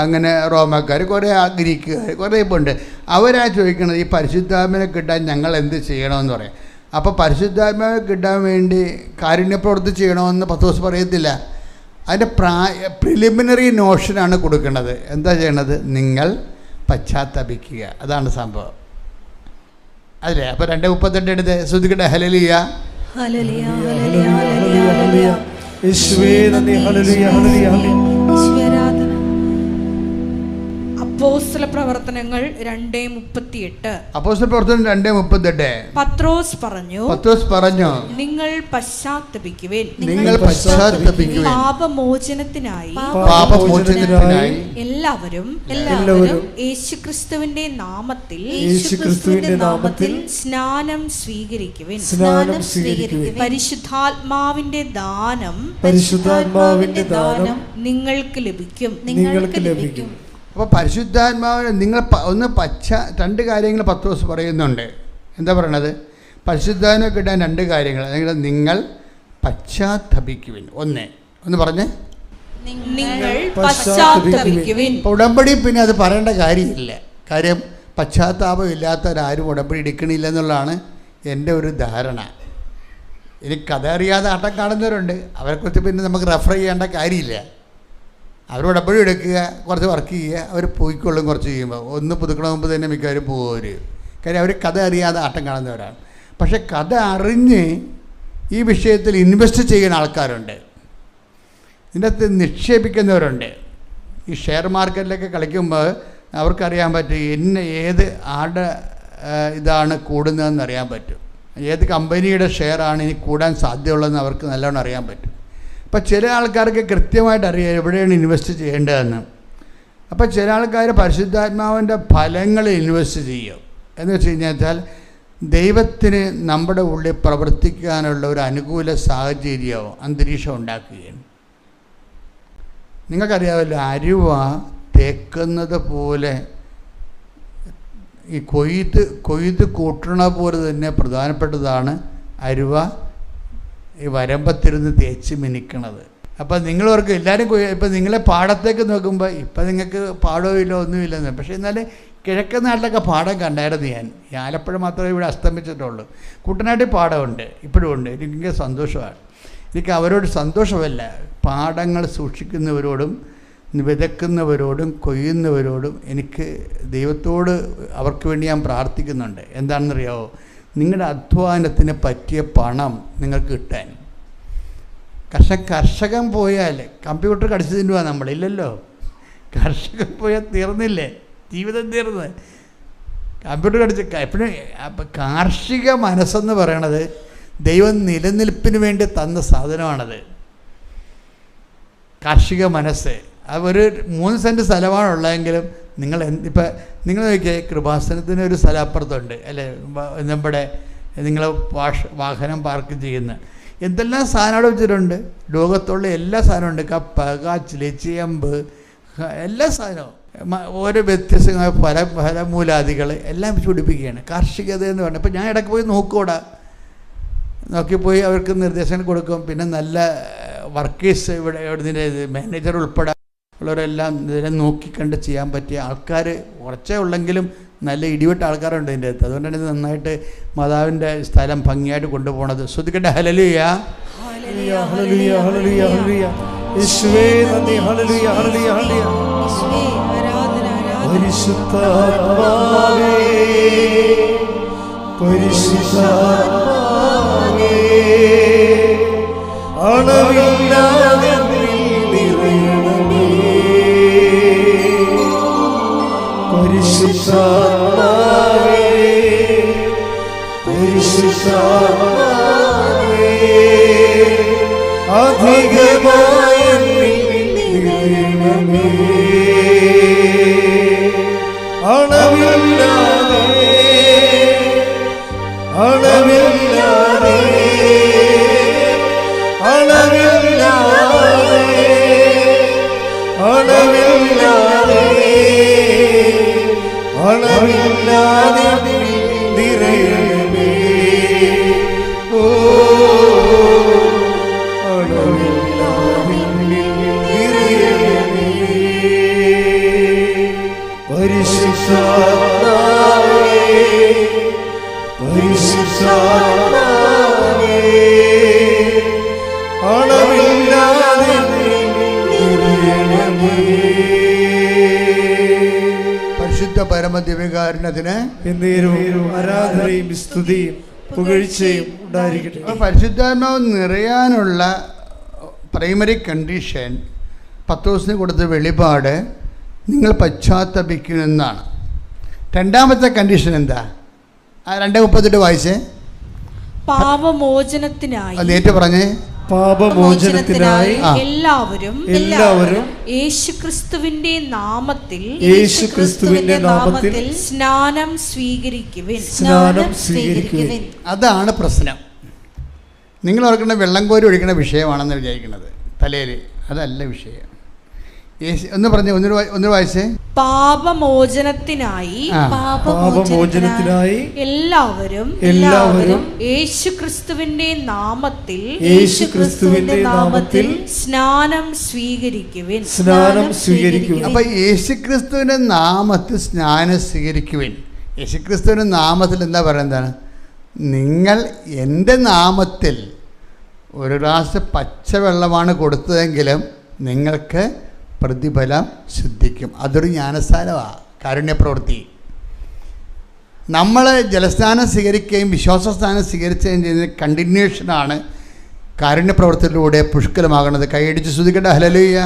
അങ്ങനെ റോമക്കാർ, കുറേ ഗ്രീക്കുകാർ, കുറേ ഇപ്പോൾ ഉണ്ട്. അവരാ ചോദിക്കുന്നത് ഈ പരിശുദ്ധാത്മാവിനെ കിട്ടാൻ ഞങ്ങൾ എന്ത് ചെയ്യണമെന്ന് പറയും. അപ്പോൾ പരിശുദ്ധാത്മാവിനെ കിട്ടാൻ വേണ്ടി കാരുണ്യപ്രവൃത്തി ചെയ്യണമെന്ന് പത്രോസ് പറയത്തില്ല. അതിൻ്റെ പ്രിലിമിനറി നോഷനാണ് കൊടുക്കുന്നത്. എന്താ ചെയ്യണത്? നിങ്ങൾ പശ്ചാത്തപിക്കുക. അതാണ് സംഭവം. അല്ലേ? അപ്പോൾ 2:38 എടുത്ത് ശ്രദ്ധിക്കട്ടെ. ഹല്ലേലൂയ, ഹല്ലേലൂയ, ഹല്ലേലൂയ, ഹല്ലേലൂയ, യേശുവേ നന്ദി, ഹല്ലേലൂയ, ഹല്ലേലൂയ, യേശുവേ ആരാധന. അപ്പോസ്തല പ്രവർത്തനങ്ങൾ 2:38. അപ്പോസ്തല പ്രവർത്തനം 2:38. പത്രോസ് പറഞ്ഞു, നിങ്ങൾ പശ്ചാത്തപിക്കുവിൻ, പാപമോചനത്തിനായി എല്ലാവരും യേശുക്രിസ്തുവിന്റെ നാമത്തിൽ സ്നാനം സ്വീകരിക്കുവിൻ. പരിശുദ്ധാത്മാവിന്റെ ദാനം നിങ്ങൾക്ക് ലഭിക്കും. അപ്പോൾ പരിശുദ്ധാത്മാവിന് നിങ്ങൾ രണ്ട് കാര്യങ്ങൾ പത്രോസ് പറയുന്നുണ്ട്. എന്താ പറയണത്? പരിശുദ്ധാത്മാവിനെ കിട്ടാൻ 2 കാര്യങ്ങൾ. നിങ്ങൾ പശ്ചാത്തപിക്കുവിൻ. ഒന്ന് പറഞ്ഞേ, നിങ്ങൾ പശ്ചാത്തപിക്കുവിൻ. ഉടമ്പടി പിന്നെ അത് പറയേണ്ട കാര്യമില്ല. കാര്യം പശ്ചാത്താപം ഇല്ലാത്തവരാരും ഉടമ്പടി എടുക്കണില്ല എന്നുള്ളതാണ് എൻ്റെ ഒരു ധാരണ. ഇനി കഥ അറിയാതെ ആട്ടം കാണുന്നവരുണ്ട്, അവരെക്കുറിച്ച് പിന്നെ നമുക്ക് റെഫർ ചെയ്യേണ്ട കാര്യമില്ല. അവർ ഉടമ്പടി എടുക്കുക, കുറച്ച് വർക്ക് ചെയ്യുക, അവർ പോയിക്കൊള്ളും. കുറച്ച് ചെയ്യുമ്പോൾ ഒന്ന് പുതുക്കണ മുമ്പ് തന്നെ മിക്കവരും പോകും അവർ. കാര്യം അവർ കഥ അറിയാതെ ആട്ടം കാണുന്നവരാണ്. പക്ഷെ കഥ അറിഞ്ഞ് ഈ വിഷയത്തിൽ ഇൻവെസ്റ്റ് ചെയ്യുന്ന ആൾക്കാരുണ്ട്, ഇതിനകത്ത് നിക്ഷേപിക്കുന്നവരുണ്ട്. ഈ ഷെയർ മാർക്കറ്റിലൊക്കെ കളിക്കുമ്പോൾ അവർക്കറിയാൻ പറ്റും ഏത് ആടെ ഇതാണ് കൂടുന്നതെന്ന് അറിയാൻ പറ്റും, ഏത് കമ്പനിയുടെ ഷെയറാണ് ഇനി കൂടാൻ സാധ്യതയുള്ളതെന്ന് അവർക്ക് നല്ലോണം അറിയാൻ പറ്റും. അപ്പോൾ ചില ആൾക്കാർക്ക് കൃത്യമായിട്ട് അറിയാം എവിടെയാണ് ഇൻവെസ്റ്റ് ചെയ്യേണ്ടതെന്ന്. അപ്പോൾ ചില ആൾക്കാർ പരിശുദ്ധാത്മാവിൻ്റെ ഫലങ്ങളിൽ ഇൻവെസ്റ്റ് ചെയ്യും. എന്ന് വെച്ച് കഴിഞ്ഞാൽ ദൈവത്തിന് നമ്മുടെ ഉള്ളിൽ പ്രവർത്തിക്കാനുള്ള ഒരു അനുകൂല സാഹചര്യമോ അന്തരീക്ഷം ഉണ്ടാക്കുകയാണ്. നിങ്ങൾക്കറിയാമല്ലോ, അരുവ തേക്കുന്നത് പോലെ ഈ കൊയ്ത് കൂട്ടണ പോലെ തന്നെ പ്രധാനപ്പെട്ടതാണ് അരുവ ഈ വരമ്പത്തിരുന്ന് തേച്ച് മിനിക്കണത്. അപ്പം നിങ്ങളവർക്ക് എല്ലാവരും ഇപ്പം നിങ്ങളെ പാടത്തേക്ക് നോക്കുമ്പോൾ ഇപ്പം നിങ്ങൾക്ക് പാടവും ഇല്ല ഒന്നുമില്ലെന്ന്. പക്ഷേ എന്നാൽ കിഴക്കൻ നാട്ടിലൊക്കെ പാടം കണ്ടായിരുന്നു. ഞാൻ ആലപ്പുഴ മാത്രമേ ഇവിടെ അസ്തമിച്ചിട്ടുള്ളൂ. കുട്ടനാട്ടിൽ പാടമുണ്ട്, ഇപ്പോഴും ഉണ്ട്. എനിക്ക് സന്തോഷമാണ്. എനിക്ക് അവരോട് സന്തോഷമല്ല, പാടങ്ങൾ സൂക്ഷിക്കുന്നവരോടും വിതക്കുന്നവരോടും കൊയ്യുന്നവരോടും എനിക്ക് ദൈവത്തോട് അവർക്ക് വേണ്ടി ഞാൻ പ്രാർത്ഥിക്കുന്നുണ്ട്. എന്താണെന്നറിയാമോ? നിങ്ങളുടെ അധ്വാനത്തിന് പറ്റിയ പണം നിങ്ങൾക്ക് കിട്ടാൻ. കർഷകൻ പോയാൽ കമ്പ്യൂട്ടർ കടിച്ചു തിന്നുക നമ്മളില്ലല്ലോ. കർഷകൻ പോയാൽ തീർന്നില്ലേ, ജീവിതം തീർന്ന്. കമ്പ്യൂട്ടർ കടിച്ച് എപ്പോഴും കാർഷിക മനസ്സെന്ന് പറയണത് ദൈവം നിലനിൽപ്പിന് വേണ്ടി തന്ന സാധനമാണത്. കാർഷിക മനസ്സ് അത് ഒരു 3 സെൻറ്റ് സ്ഥലമാണുള്ളതെങ്കിലും നിങ്ങൾ ഇപ്പം നിങ്ങൾ നോക്കിയേ, കൃപാസനത്തിന് ഒരു സ്ഥലം അപ്പുറത്തുണ്ട് അല്ലേ, നമ്മുടെ നിങ്ങൾ വാഹനം പാർക്ക് ചെയ്യുന്ന എന്തെല്ലാം സാധനം അവിടെ വെച്ചിട്ടുണ്ട്. ലോകത്തുള്ള എല്ലാ സാധനമുണ്ട്. കപ്പ, കാച്ചിൽ, ചേമ്പ്, എല്ലാ സാധനവും ഓരോ വ്യത്യസ്തമായ ഫലമൂലാദികൾ എല്ലാം പിടിപ്പിക്കുകയാണ്. കാർഷികത എന്ന് പറഞ്ഞാൽ ഇപ്പം ഞാൻ ഇടയ്ക്ക് പോയി നോക്കിപ്പോയി അവർക്ക് നിർദ്ദേശങ്ങൾ കൊടുക്കും. പിന്നെ നല്ല വർക്കേഴ്സ് ഇവിടെ ഇതിൻ്റെ മാനേജർ ഉൾപ്പെടെ ഉള്ളവരെല്ലാം ഇതിനെ നോക്കിക്കണ്ട് ചെയ്യാൻ പറ്റിയ ആൾക്കാർ കുറച്ചേ ഉള്ളെങ്കിലും നല്ല ഇടിവെട്ട ആൾക്കാരുണ്ട് ഇതിൻ്റെ അകത്ത്. അതുകൊണ്ടാണ് ഇത് നന്നായിട്ട് മാതാവിൻ്റെ സ്ഥലം ഭംഗിയായിട്ട് കൊണ്ടുപോകണത്. ശ്രദ്ധിക്കട്ടെ. ഹല്ലേലൂയ, ഹല്ലേലൂയ ഹല്ലേലൂയ ഹല്ലേലൂയ. യേശുവേ നന്ദി. ഹല്ലേലൂയ ഹല്ലേലൂയ ഹല്ലേലൂയ. യേശുവേ ആരാധന ആരാധന. പരിശുദ്ധാത്മാവേ പരിശുദ്ധാത്മാവേ അളവില്ലാതെ നിറയണമേ. പരിശുദ്ധാത്മാവേ പരിശുദ്ധാത്മാവേ അധികമായ നിറയണമേ. അളവില്ലാതെ അളവില്ലാതെ അളവില്ലാതെ അളവില്ലാതെ അളവില്ലാതെ നിറയണമേ. ഓ അളവില്ലാതെ നിറയണമേ. പരിശുദ്ധാത്മാവേ പരിശുദ്ധാത്മാവേ അളവില്ലാതെ നിറയണമേ. പരിശുദ്ധ പരമദിവ്യകാരുണ്യത്തിന് എന്നേരവും ആരാധനയും സ്തുതിയും പുകഴ്ചയും ഉണ്ടായിരിക്കട്ടെ. പരിശുദ്ധാത്മാവ് നിറയാനുള്ള പ്രൈമറി കണ്ടീഷൻ പത്രോസിന് കൊടുത്ത വെളിപാട് നിങ്ങൾ പശ്ചാത്തപിക്കുമെന്നാണ്. രണ്ടാമത്തെ കണ്ടീഷൻ എന്താ? 2:38 വായിച്ചേ. പാപമോചനത്തിനായി നേരിട്ട് പറഞ്ഞേ. പാപമോചനത്തിനായി എല്ലാവരും യേശുക്രിസ്തുവിന്റെ നാമത്തിൽ സ്നാനം സ്വീകരിക്കുവിൻ. അതാണ് പ്രശ്നം. നിങ്ങൾ ഓർക്കുന്ന വെള്ളം കോരി ഒഴിക്കുന്ന വിഷയമാണെന്ന് വിചാരിക്കുന്നത് തലയിൽ. അതല്ല വിഷയം. ഒന്ന് പറഞ്ഞേ, ഒന്ന് വായിച്ചേ. പാപമോചനത്തിനായി എല്ലാവരും യേശുക്രിസ്തുവിന്റെ നാമത്തിൽ സ്നാനം സ്വീകരിക്കുവിൻ. അപ്പൊ യേശുക്രിസ്തുവിന്റെ നാമത്തിൽ സ്നാനം സ്വീകരിക്കുവിൻ. യേശുക്രിസ്തുവിന്റെ നാമത്തിൽ എന്താ പറയുന്നതാണ്? നിങ്ങൾ എൻ്റെ നാമത്തിൽ ഒരു ഗ്ലാസ് പച്ചവെള്ളമാണ് കൊടുത്തതെങ്കിലും നിങ്ങൾക്ക് പ്രതിഫലം സിദ്ധിക്കും. അതൊരു ജ്ഞാനസ്നാനമാണ്, കാരുണ്യപ്രവൃത്തി. നമ്മൾ ജലസ്നാനം സ്വീകരിക്കുകയും വിശ്വാസസ്നാനം സ്വീകരിക്കുകയും ചെയ്യുന്ന കണ്ടിന്യൂഷനാണ് കാരുണ്യപ്രവർത്തനത്തിലൂടെ പുഷ്കലമാകുന്നത്. കൈയടിച്ച് സ്തുതിക്കട്ടെ. ഹല്ലേലൂയ.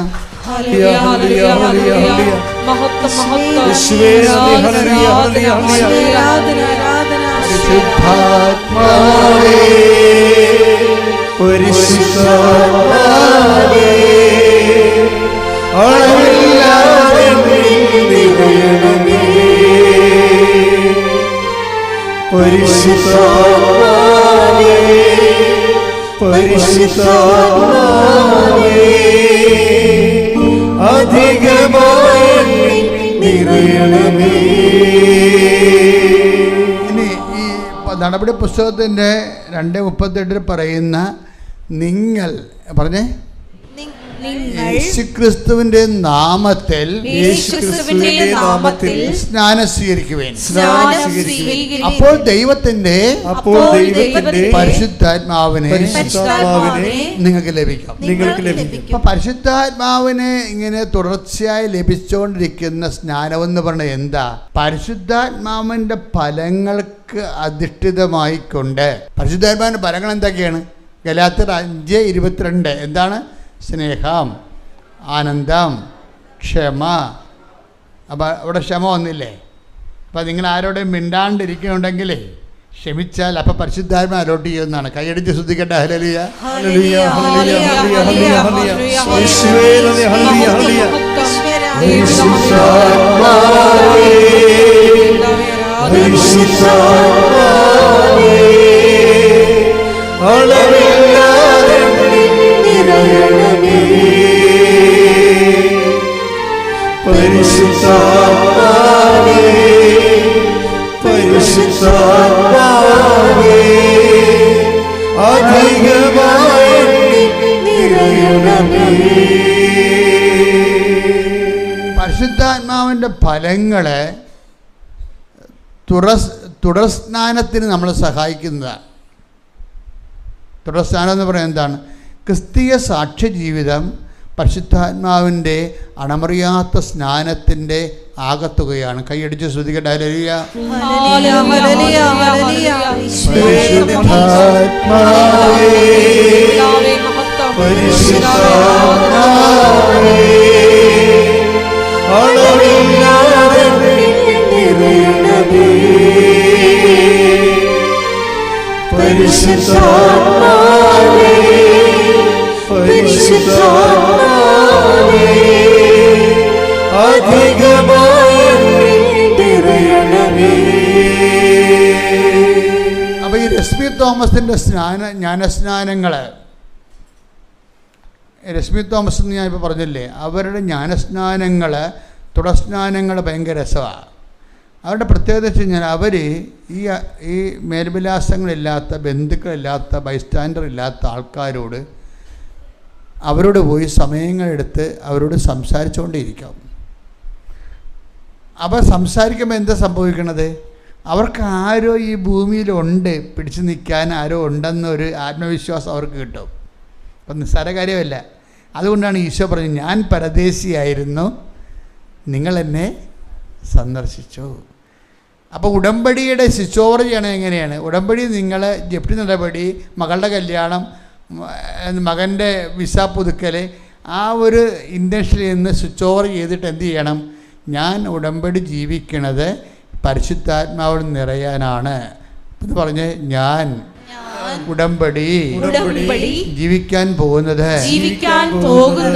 ഇനി ഈ നടപടി പുസ്തകത്തിൻ്റെ 2:38 പറയുന്ന നിങ്ങൾ പറഞ്ഞേ, യേശുക്രിസ്തുവിന്റെ നാമത്തിൽ സ്നാനം സ്വീകരിക്കുവേൻ. അപ്പോൾ ദൈവത്തിന്റെ പരിശുദ്ധാത്മാവിനെ നിങ്ങൾക്ക് ലഭിക്കും. അപ്പൊ പരിശുദ്ധാത്മാവിനെ ഇങ്ങനെ തുടർച്ചയായി ലഭിച്ചുകൊണ്ടിരിക്കുന്ന സ്നാനമെന്ന് പറഞ്ഞാൽ എന്താ? പരിശുദ്ധാത്മാവിന്റെ ഫലങ്ങൾക്ക് അധിഷ്ഠിതമായിക്കൊണ്ട്. പരിശുദ്ധാത്മാവിന്റെ ഫലങ്ങൾ എന്തൊക്കെയാണ്? ഗലാത്യർ 5:22 എന്താണ്? സ്നേഹം, ആനന്ദം, ക്ഷമ. അപ്പം അവിടെ ക്ഷമ വന്നില്ലേ? അപ്പം നിങ്ങൾ ആരോടും മിണ്ടാണ്ടിരിക്കുന്നുണ്ടെങ്കിൽ ക്ഷമിച്ചാൽ അപ്പം പരിശുദ്ധാത്മ അലോട്ട് ചെയ്യുന്നതാണ്. കൈയടിച്ച് ശ്രദ്ധിക്കട്ടെ. ഹല്ലേലൂയ. പരിശുദ്ധാത്മാവിൻ്റെ ഫലങ്ങളെ തുടർസ്നാനത്തിന് നമ്മളെ സഹായിക്കുന്നതാണ്. തുടർസ്നാനം എന്ന് പറയുന്നത് എന്താണ്? ക്രിസ്തീയ സാക്ഷ്യ ജീവിതം പരിശുദ്ധാത്മാവിൻ്റെ അണമറിയാത്ത സ്നാനത്തിൻ്റെ ആകത്തുകയാണ്. കൈയടിച്ച് ശ്രുതിക്കട്ടെ. ഹല്ലേലൂയ. അപ്പൊ ഈ രശ്മി തോമസിന്റെ ജ്ഞാനസ്നാനങ്ങൾ, രശ്മി തോമസ് എന്ന് ഞാനിപ്പോൾ പറഞ്ഞില്ലേ, അവരുടെ ജ്ഞാനസ്നാനങ്ങൾ, തുടർസ്നാനങ്ങൾ ഭയങ്കര രസമാണ്. അവരുടെ പ്രത്യേകത വെച്ച് കഴിഞ്ഞാൽ അവർ ഈ മേൽവിലാസങ്ങളില്ലാത്ത, ബന്ധുക്കളില്ലാത്ത, ബൈസ്റ്റാൻഡർ ഇല്ലാത്ത ആൾക്കാരോട് അവരോട് പോയി സമയങ്ങളെടുത്ത് അവരോട് സംസാരിച്ചുകൊണ്ടേയിരിക്കാം. അപ്പോൾ സംസാരിക്കുമ്പോൾ എന്താ സംഭവിക്കണത്? അവർക്ക് ആരോ ഈ ഭൂമിയിലുണ്ട്, പിടിച്ചു നിൽക്കാൻ ആരോ ഉണ്ടെന്നൊരു ആത്മവിശ്വാസം അവർക്ക് കിട്ടും. അപ്പം നിസ്സാര കാര്യമല്ല. അതുകൊണ്ടാണ് ഈശോ പറഞ്ഞത്, ഞാൻ പരദേശിയായിരുന്നു, നിങ്ങളെന്നെ സന്ദർശിച്ചു. അപ്പോൾ ഉടമ്പടിയുടെ ശിശോവർ ചെയ്യണത് എങ്ങനെയാണ്? ഉടമ്പടി നിങ്ങൾ ജപ്തി നടപടി, മകളുടെ കല്യാണം, മകൻ്റെ വിസ പുതുക്കൽ, ആ ഒരു ഇൻറ്റൻഷനിൽ നിന്ന് സ്വിച്ച് ഓവർ ചെയ്തിട്ട് എന്ത് ചെയ്യണം? ഞാൻ ഉടമ്പടി ജീവിക്കണത് പരിശുദ്ധാത്മാവിൽ നിറയാനാണ് എന്ന് പറഞ്ഞ് ഞാൻ ഉടമ്പടി ജീവിക്കാൻ പോകുന്നത്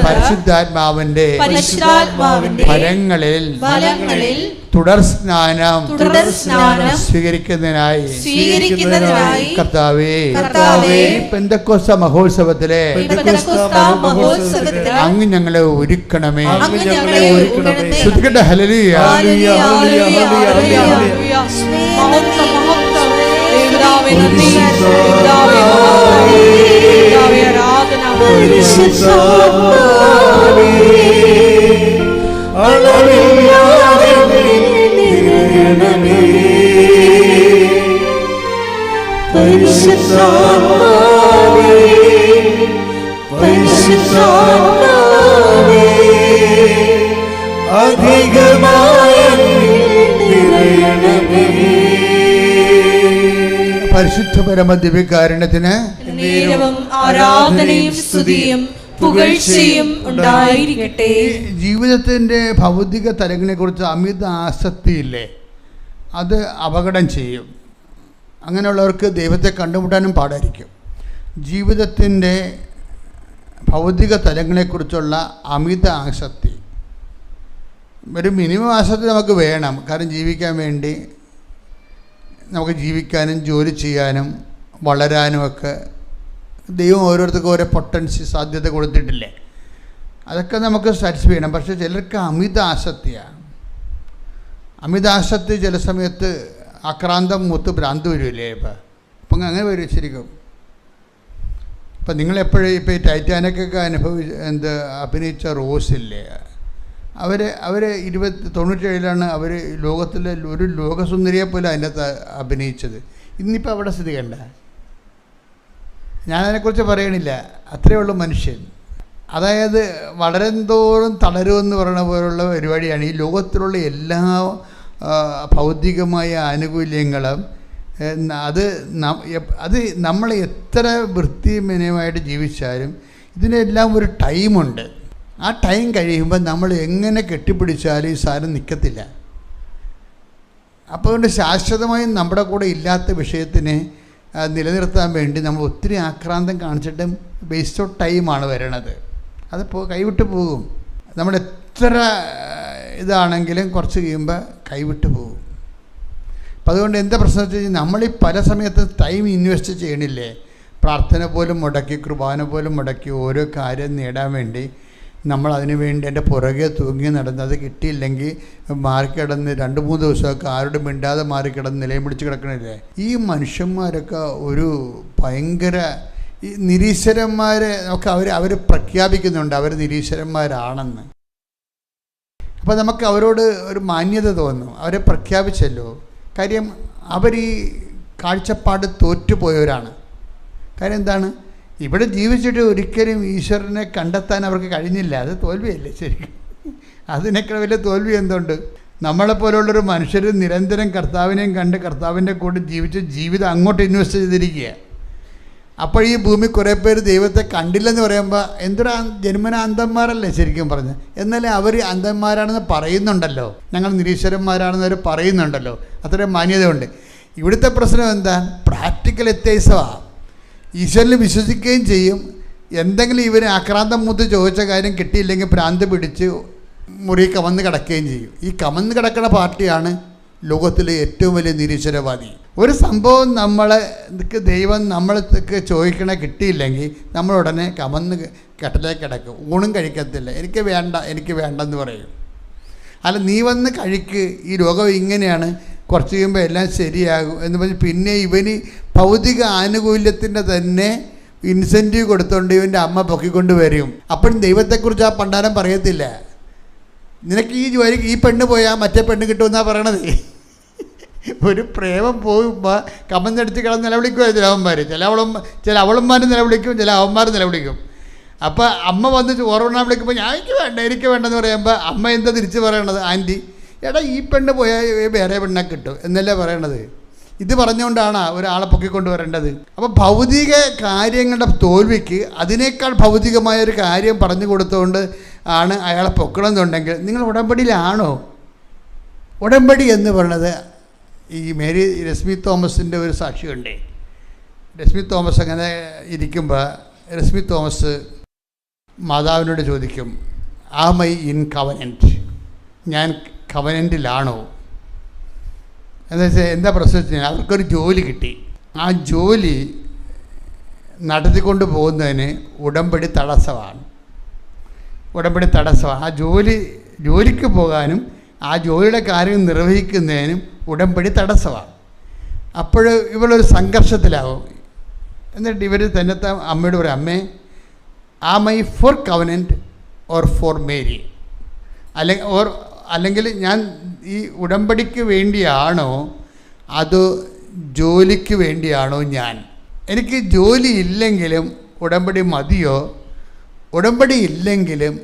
പരിശുദ്ധാത്മാവിന്റെ ഫലങ്ങളിൽ തുടർ സ്നാനം സ്വീകരിക്കുന്നതിനായി കർത്താവേ, പെന്തക്കോസ്ത മഹോത്സവത്തിലെ അങ്ങ് ഞങ്ങളെ ഒരുക്കണമേ. ശ്രുതിക്കട്ടെ. ഹല്ലേലൂയ. പരിശുദ്ധ പരമ ദിവ്യകാരുണ്യത്തിന് ആരാധനയും സ്തുതിയും പുകഴ്ചയും ഉണ്ടായിരിക്കട്ടെ. ജീവിതത്തിൻ്റെ ഭൗതിക തലങ്ങളെക്കുറിച്ച് അമിത ആസക്തിയില്ലേ, അത് അപകടം ചെയ്യും. അങ്ങനെയുള്ളവർക്ക് ദൈവത്തെ കണ്ടുമുട്ടാനും പാടായിരിക്കും. ജീവിതത്തിൻ്റെ ഭൗതിക തലങ്ങളെക്കുറിച്ചുള്ള അമിത ആസക്തി, ഒരു മിനിമം ആസക്തി നമുക്ക് വേണം. കാരണം ജീവിക്കാൻ വേണ്ടി, നമുക്ക് ജീവിക്കാനും ജോലി ചെയ്യാനും വളരാനുമൊക്കെ ദൈവം ഓരോരുത്തർക്കും ഓരോ പൊട്ടൻസി, സാധ്യത കൊടുത്തിട്ടില്ലേ. അതൊക്കെ നമുക്ക് സാറ്റിസ്ഫൈ ചെയ്യണം. പക്ഷേ ചിലർക്ക് അമിത ആസക്തിയാണ്. അമിത ആസക്തി ചില സമയത്ത് ആക്രാന്തം മൂത്ത് ഭ്രാന്ത് വരുമല്ലേ. അപ്പം അങ്ങനെ വരും ശരിക്കും. ഇപ്പം നിങ്ങളെപ്പോഴും ഇപ്പോൾ ഈ ടൈറ്റാനിക്കൊക്കെ അഭിനയിച്ച റോസില്ലേ, അവർ 97 അവർ ലോകത്തിലെ ഒരു ലോകസുന്ദരിയെ പോലെ അതിനകത്ത് അഭിനയിച്ചത്. ഇന്നിപ്പോൾ അവിടെ സ്ഥിതി കണ്ട. ഞാനതിനെക്കുറിച്ച് പറയണില്ല, അത്രയേ ഉള്ളൂ മനുഷ്യൻ. അതായത് വളരെന്തോറും തളരുമെന്ന് പറയുന്ന പോലുള്ള പരിപാടിയാണ്. ഈ ലോകത്തിലുള്ള എല്ലാ ഭൗതികമായ ആനുകൂല്യങ്ങളും അത് നമ്മൾ എത്ര വൃത്തിമനമായിട്ട് ജീവിച്ചാലും ഇതിനെല്ലാം ഒരു ടൈമുണ്ട്. ആ ടൈം കഴിയുമ്പോൾ നമ്മൾ എങ്ങനെ കെട്ടിപ്പിടിച്ചാലും ഈ സാധനം നിൽക്കത്തില്ല. അപ്പോൾ അതുകൊണ്ട് ശാശ്വതമായും നമ്മുടെ കൂടെ ഇല്ലാത്ത വിഷയത്തിനെ നിലനിർത്താൻ വേണ്ടി നമ്മൾ ഒത്തിരി ആക്രാന്തം കാണിച്ചിട്ടും വേസ്റ്റ് ഓഫ് ടൈമാണ് വരണത്. അത് കൈവിട്ട് പോകും. നമ്മൾ എത്ര ഇതാണെങ്കിലും കുറച്ച് കഴിയുമ്പോൾ കൈവിട്ട് പോകും. അപ്പം അതുകൊണ്ട് എന്താ പ്രശ്നം വെച്ച് കഴിഞ്ഞാൽ നമ്മളീ പല സമയത്ത് ടൈം ഇൻവെസ്റ്റ് ചെയ്യണില്ലേ. പ്രാർത്ഥന പോലും മുടക്കി, കുർബാന പോലും മുടക്കി ഓരോ കാര്യം നേടാൻ വേണ്ടി നമ്മൾ അതിനു വേണ്ടി എൻ്റെ പുറകെ തൂങ്ങി നടന്ന് അത് കിട്ടിയില്ലെങ്കിൽ മാറിക്കിടന്ന് 2-3 ദിവസമൊക്കെ ആരോടും മിണ്ടാതെ മാറിക്കിടന്ന് നിലയം പിടിച്ച് കിടക്കണില്ലേ. ഈ മനുഷ്യന്മാരൊക്കെ ഒരു ഭയങ്കര ഈ നിരീശ്വരന്മാരെ ഒക്കെ അവർ പ്രഖ്യാപിക്കുന്നുണ്ട് അവർ നിരീശ്വരന്മാരാണെന്ന്. അപ്പോൾ നമുക്ക് അവരോട് ഒരു മാന്യത തോന്നും. അവരെ പ്രഖ്യാപിച്ചല്ലോ. കാര്യം അവർ ഈ കാഴ്ചപ്പാട് തോറ്റുപോയവരാണ്. കാര്യം എന്താണ്? ഇവിടെ ജീവിച്ചിട്ട് ഒരിക്കലും ഈശ്വരനെ കണ്ടെത്താൻ അവർക്ക് കഴിഞ്ഞില്ല. അത് തോൽവിയല്ലേ ശരിക്കും? അതിനേക്കാൾ വലിയ തോൽവി എന്തുണ്ട്? നമ്മളെപ്പോലുള്ളൊരു മനുഷ്യർ നിരന്തരം കർത്താവിനെയും കണ്ട് കർത്താവിൻ്റെ കൂടെ ജീവിച്ച് ജീവിതം അങ്ങോട്ട് ഇൻവെസ്റ്റ് ചെയ്തിരിക്കുക. അപ്പോൾ ഈ ഭൂമി കുറേ പേര് ദൈവത്തെ കണ്ടില്ലെന്ന് പറയുമ്പോൾ എന്തൊരു ജന്മന അന്ധന്മാരല്ലേ ശരിക്കും പറഞ്ഞ്. എന്നാലേ അവർ അന്ധന്മാരാണെന്ന് പറയുന്നുണ്ടല്ലോ, ഞങ്ങൾ നിരീശ്വരന്മാരാണെന്ന് അവർ പറയുന്നുണ്ടല്ലോ, അത്രയും മാന്യതയുണ്ട്. ഇവിടുത്തെ പ്രശ്നം എന്താ? പ്രാക്ടിക്കൽ എത്തൈസമാണ്. ഈശ്വരനിൽ വിശ്വസിക്കുകയും ചെയ്യും, എന്തെങ്കിലും ഇവർ ആക്രാന്തം മൂത്ത് ചോദിച്ച കാര്യം കിട്ടിയില്ലെങ്കിൽ ഭ്രാന്ത് പിടിച്ച് മുറി കമന്ന് കിടക്കുകയും ചെയ്യും. ഈ കമന്ന് കിടക്കുന്ന പാർട്ടിയാണ് ലോകത്തിലെ ഏറ്റവും വലിയ നിരീശ്വരവാദി. ഒരു സംഭവം ദൈവം നമ്മൾക്ക് ചോദിക്കണ കിട്ടിയില്ലെങ്കിൽ നമ്മൾ ഉടനെ കമന്ന് കെട്ടലേക്ക് കിടക്കും, ഊണും കഴിക്കത്തില്ല, എനിക്ക് വേണ്ടെന്ന് പറയും. അല്ല, നീ വന്ന് കഴിക്ക്, ഈ ലോകം ഇങ്ങനെയാണ്, കുറച്ച് കഴിയുമ്പോൾ എല്ലാം ശരിയാകും എന്ന് പറഞ്ഞ് പിന്നെ ഇവന് ഭൗതിക ആനുകൂല്യത്തിൻ്റെ തന്നെ ഇൻസെൻറ്റീവ് കൊടുത്തുകൊണ്ട് ഇവൻ്റെ അമ്മ പൊക്കിക്കൊണ്ട് വരും. അപ്പോഴും ദൈവത്തെക്കുറിച്ച് ആ പണ്ടാരം പറയത്തില്ല. നിനക്ക് ഈ ജോലിക്ക് ഈ പെണ്ണ് പോയാൽ മറ്റേ പെണ്ണ് കിട്ടുമെന്നാണ് പറയണത്. ഒരു പ്രേമം പോകുമ്പോൾ കമന്നടിച്ച് കിടന്ന് നിലവിളിക്കുമായിരുന്നു ചില അവളന്മാർ നിലവിളിക്കും, ചില അവന്മാർ നിലവിളിക്കും. അപ്പോൾ അമ്മ വന്ന് ചോറുണ്ണാൻ വിളിക്കുമ്പോൾ എനിക്ക് വേണ്ടെന്ന് പറയുമ്പോൾ അമ്മ എന്താ തിരിച്ച് പറയണത്? ആൻറ്റി, എടാ ഈ പെണ്ണ് പോയാൽ വേറെ പെണ്ണെ കിട്ടും എന്നല്ലേ പറയണത്. ഇത് പറഞ്ഞുകൊണ്ടാണ് ഒരാളെ പൊക്കിക്കൊണ്ട് വരേണ്ടത്. അപ്പോൾ ഭൗതിക കാര്യങ്ങളുടെ തോൽവിക്ക് അതിനേക്കാൾ ഭൗതികമായൊരു കാര്യം പറഞ്ഞു കൊടുത്തുകൊണ്ട് ആണ് അയാളെ പൊക്കണമെന്നുണ്ടെങ്കിൽ നിങ്ങൾ ഉടമ്പടിയിലാണോ? ഉടമ്പടി എന്ന് പറയുന്നത് ഈ രശ്മി തോമസിൻ്റെ ഒരു സാക്ഷിയുണ്ട്. രശ്മി തോമസ് അങ്ങനെ ഇരിക്കുമ്പോൾ രശ്മി തോമസ് മാതാവിനോട് ചോദിക്കും, ആം ഐ ഇൻ കവനൻറ്റ്? ഞാൻ കവനൻറ്റിലാണോ എന്ന് വെച്ചാൽ എന്താ പ്രശ്നം വെച്ച് കഴിഞ്ഞാൽ അവർക്കൊരു ജോലി കിട്ടി. ആ ജോലി നടത്തിക്കൊണ്ട് പോകുന്നതിന് ഉടമ്പടി തടസ്സമാണ്. ആ ജോലിക്ക് പോകാനും ആ ജോലിയുടെ കാര്യം നിർവഹിക്കുന്നതിനും ഉടമ്പടി തടസ്സമാണ്. അപ്പോൾ ഇവളൊരു സംഘർഷത്തിലാവും. എന്നിട്ട് ഇവർ തന്നെ അമ്മയോട് പറയും, അമ്മേ, am I for convent or for marry? അല്ലെങ്കിൽ ഞാൻ ഈ ഉടമ്പടിക്ക് വേണ്ടിയാണോ അതോ ജോലിക്ക് വേണ്ടിയാണോ? എനിക്ക് ജോലി ഇല്ലെങ്കിലും ഉടമ്പടി മതിയോ, ഉടമ്പടി ഇല്ലെങ്കിലും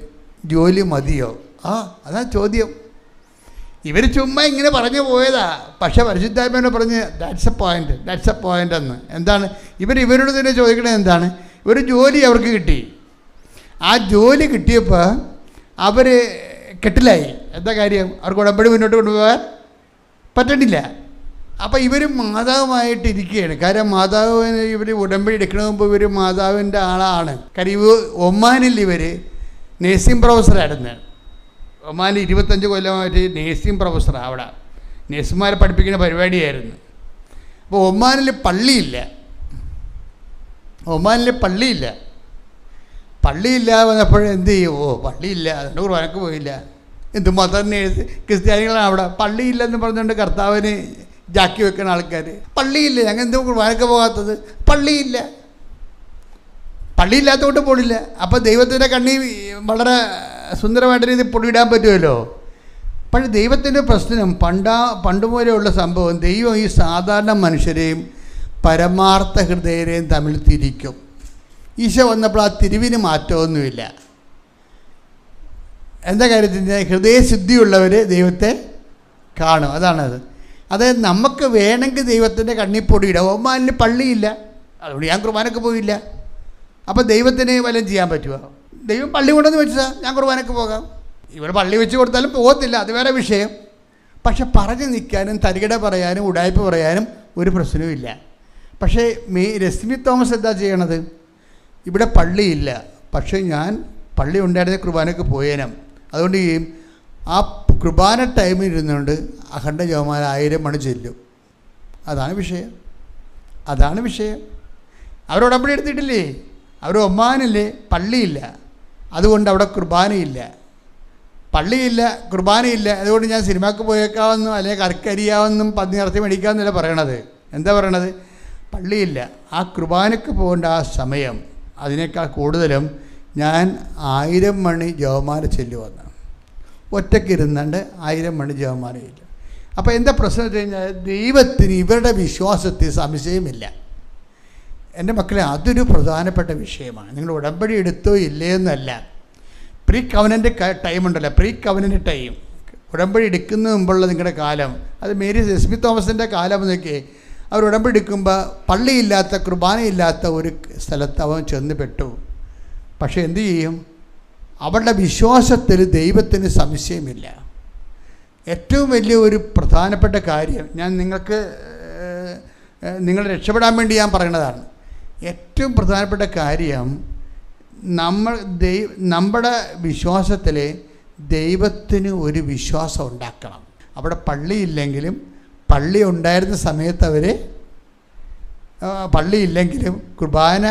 ജോലി മതിയോ? അതാ ചോദ്യം. ഇവർ ചുമ്മാ ഇങ്ങനെ പറഞ്ഞു പോയതാ. പക്ഷേ പരിശുദ്ധാത്മാവിനെ പറഞ്ഞ് ദാറ്റ്സ് എ പോയിൻ്റ് എന്ന്. എന്താണ് ഇവരോട് തന്നെ ചോദിക്കണത്? എന്താണ്? ഒരു ജോലി അവർക്ക് കിട്ടി. ആ ജോലി കിട്ടിയപ്പോൾ അവർ കെട്ടിലായി. എന്താ കാര്യം? അവർക്ക് ഉടമ്പടി മുന്നോട്ട് കൊണ്ടുപോകാൻ പറ്റണില്ല. അപ്പോൾ ഇവർ മാതാവുമായിട്ടിരിക്കുകയാണ്. കാരണം മാതാവിന് ഇവർ ഉടമ്പടി എടുക്കണ മുമ്പ് ഇവർ മാതാവിൻ്റെ ആളാണ്. കാര്യം ഒമാനിൽ ഇവർ നേഴ്സിംഗ് പ്രൊഫസറായിരുന്നു. ഒമാനിൽ 25 കൊല്ലമായിട്ട് നേഴ്സിംഗ് പ്രൊഫസറാണ്. അവിടെ നേഴ്സുമാരെ പഠിപ്പിക്കുന്ന പരിപാടിയായിരുന്നു. അപ്പോൾ ഒമാനിൽ പള്ളിയില്ല വന്നപ്പോൾ എന്ത് ചെയ്യും? പള്ളിയില്ല, അതുകൊണ്ട് കുർബാനക്ക് പോയില്ല. എന്തുമാത്രം ക്രിസ്ത്യാനികളാണ് അവിടെ. പള്ളിയില്ലെന്ന് പറഞ്ഞുകൊണ്ട് കർത്താവിന് ജാക്കി വെക്കുന്ന ആൾക്കാർ. പള്ളിയില്ല, ഞങ്ങൾ എന്തും കുർബാനക്ക് പോകാത്തത്? പള്ളിയില്ലാത്തതുകൊണ്ട് പോണില്ല. അപ്പോൾ ദൈവത്തിൻ്റെ കണ്ണി വളരെ സുന്ദരമായിട്ട് രീതിയിൽ പൊടിയിടാൻ പറ്റുമല്ലോ. പക്ഷേ ദൈവത്തിൻ്റെ പ്രശ്നം പണ്ടുപോലെയുള്ള സംഭവം, ദൈവം ഈ സാധാരണ മനുഷ്യരെയും പരമാർത്ഥ ഹൃദയരെയും തമ്മിൽ തിരിക്കും. ഈശോ വന്നപ്പോൾ ആ തിരിവിന് മാറ്റമൊന്നുമില്ല. എന്താ കാര്യത്തിൻ്റെ? ഹൃദയശുദ്ധിയുള്ളവർ ദൈവത്തെ കാണും. അതാണത്. അതായത് നമുക്ക് വേണമെങ്കിൽ ദൈവത്തിൻ്റെ കണ്ണിപ്പൊടിയിടാം. ഒമാനിൽ പള്ളിയില്ല, അതുകൊണ്ട് ഞാൻ കുർബാനക്ക് പോയില്ല. അപ്പോൾ ദൈവത്തിന് വല്ലതും ചെയ്യാൻ പറ്റുമോ? ദൈവം പള്ളി കൊണ്ടെന്ന് വെച്ചാൽ ഞാൻ കുർബാനക്ക് പോകാം. ഇവർ പള്ളി വെച്ച് കൊടുത്താലും പോകത്തില്ല, അത് വേറെ വിഷയം. പക്ഷെ പറഞ്ഞു നിൽക്കാനും തരികിട പറയാനും ഉടായ്പ പറയാനും ഒരു പ്രശ്നവുമില്ല. പക്ഷേ രശ്മി തോമസ് എന്താ ചെയ്യണത്? ഇവിടെ പള്ളിയില്ല, പക്ഷേ ഞാൻ പള്ളി ഉണ്ടായിരുന്ന കുർബാനക്ക് പോയേനം. അതുകൊണ്ട് ആ കുർബാന ടൈമിൽ ഇരുന്നുകൊണ്ട് അഖണ്ഡ ജപമാല 1000 മണി ചെല്ലും. അതാണ് വിഷയം. അവർ ഉടമ്പടി എടുത്തിട്ടില്ലേ? അവർ ഒമാനില്ലേ, പള്ളിയില്ല, അതുകൊണ്ട് അവിടെ കുർബാനയില്ല. കുർബാനയില്ല, അതുകൊണ്ട് ഞാൻ സിനിമക്ക് പോയേക്കാമെന്നും അല്ലെങ്കിൽ കറക്കരിയാവെന്നും പന്നി ഇറച്ചി മേടിക്കാമെന്നല്ല പറയണത്. എന്താ പറയണത്? പള്ളിയില്ല, ആ കുർബാനക്ക് പോകേണ്ട ആ സമയം അതിനേക്കാൾ കൂടുതലും ഞാൻ 1000 മണി ജപമാല ചെല്ലുവെന്നാണ്. ഒറ്റയ്ക്ക് ഇരുന്നുണ്ട് 1000 മണി ജപമാലയില്ല. അപ്പോൾ എന്താ പ്രശ്നം വെച്ച് കഴിഞ്ഞാൽ ദൈവത്തിന് ഇവരുടെ വിശ്വാസത്തിൽ സംശയമില്ല. എൻ്റെ മക്കളെ, അതൊരു പ്രധാനപ്പെട്ട വിഷയമാണ്. നിങ്ങൾ ഉടമ്പടി എടുത്തോ ഇല്ലേ എന്നല്ല. പ്രീ കവനൻ്റ് ടൈം ഉണ്ടല്ലോ, പ്രീ കവനൻ്റ് ടൈം, ഉടമ്പടി എടുക്കുന്നതിന് മുമ്പുള്ള നിങ്ങളുടെ കാലം, അത് മേരി സ്മിത്ത് തോമസിൻ്റെ കാലം എന്നൊക്കെ. അവർ ഉടമ്പടി എടുക്കുമ്പോൾ പള്ളിയില്ലാത്ത, കുർബാനയില്ലാത്ത ഒരു സ്ഥലത്ത് അവൻ ചെന്ന് പെട്ടു. പക്ഷേ എന്തു ചെയ്യും? അവരുടെ വിശ്വാസത്തിൽ ദൈവത്തിന് സംശയമില്ല. ഏറ്റവും വലിയ ഒരു പ്രധാനപ്പെട്ട കാര്യം, ഞാൻ നിങ്ങൾ രക്ഷപ്പെടാൻ വേണ്ടി ഞാൻ പറയുന്നതാണ്. ഏറ്റവും പ്രധാനപ്പെട്ട കാര്യം, നമ്മുടെ വിശ്വാസത്തിൽ ദൈവത്തിന് ഒരു വിശ്വാസം ഉണ്ടാക്കണം. അവിടെ പള്ളിയില്ലെങ്കിലും, പള്ളി ഉണ്ടായിരുന്ന സമയത്ത് അവർ പള്ളിയില്ലെങ്കിലും കുർബാന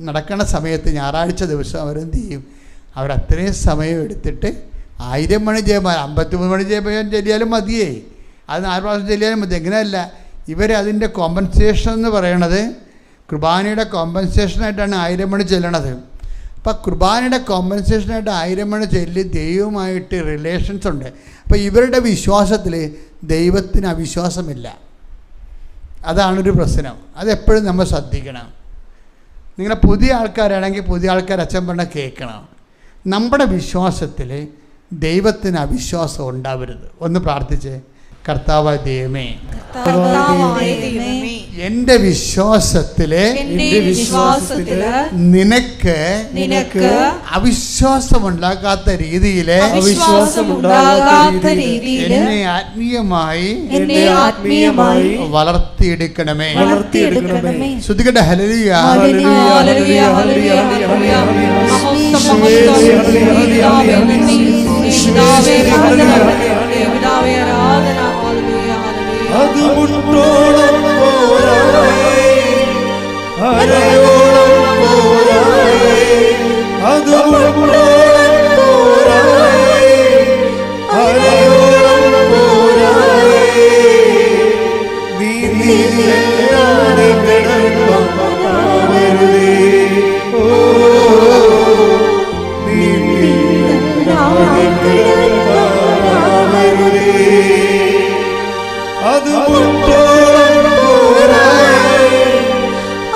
നടക്കുന്ന സമയത്ത് ഞായറാഴ്ച ദിവസം അവരെന്ത് ചെയ്യും? അവരത്രയും സമയം എടുത്തിട്ട് 1000 മണി ജപമാല, 53 മണി ജപം ചൊല്ലിയാലും മതിയേ, അത് 4 പ്രാവശ്യം ചൊല്ലിയാലും മതി. എങ്ങനെയല്ല, അതിൻ്റെ കോമ്പൻസേഷൻ എന്ന് പറയണത്, കുർബാനയുടെ കോമ്പൻസേഷനായിട്ടാണ് 1000 മണി ചെല്ലണത്. അപ്പം കുർബാനയുടെ കോമ്പൻസേഷനായിട്ട് 1000 മണി ചൊല്ലി ദൈവവുമായിട്ട് റിലേഷൻസ് ഉണ്ട്. അപ്പോൾ ഇവരുടെ വിശ്വാസത്തിൽ ദൈവത്തിന് അവിശ്വാസമില്ല. അതാണൊരു പ്രശ്നം. അതെപ്പോഴും നമ്മൾ ശ്രദ്ധിക്കണം. നിങ്ങളെ പുതിയ ആൾക്കാരാണെങ്കിൽ പുതിയ ആൾക്കാർ അച്ഛൻ പറഞ്ഞ കേൾക്കണം. നമ്മുടെ വിശ്വാസത്തിൽ ദൈവത്തിന് അവിശ്വാസം ഉണ്ടാവരുത്. ഒന്ന് പ്രാർത്ഥിച്ചേ. കർത്താവായ ദൈവമേ, എൻ്റെ വിശ്വാസത്തില് നിനക്ക് അവിശ്വാസമുണ്ടാകാത്ത രീതിയില് എന്നെ ആത്മീയമായി വളർത്തിയെടുക്കണമേ. ശ്രുതികട്ടെ. ഹല്ലേലൂയ. അത് മുട്ടോളം പോരായേ, അരയോളം പോരായേ, അത് മുട്ടോളം പോരായേ, അരയോളം പോരായേ, നീതിയില്ലാതെ കിടന്നവരുതേ, ഓ നീതിയില്ലാതെ കിടന്നവരുതേ, അത് മുട്ടോളം പോരായേ,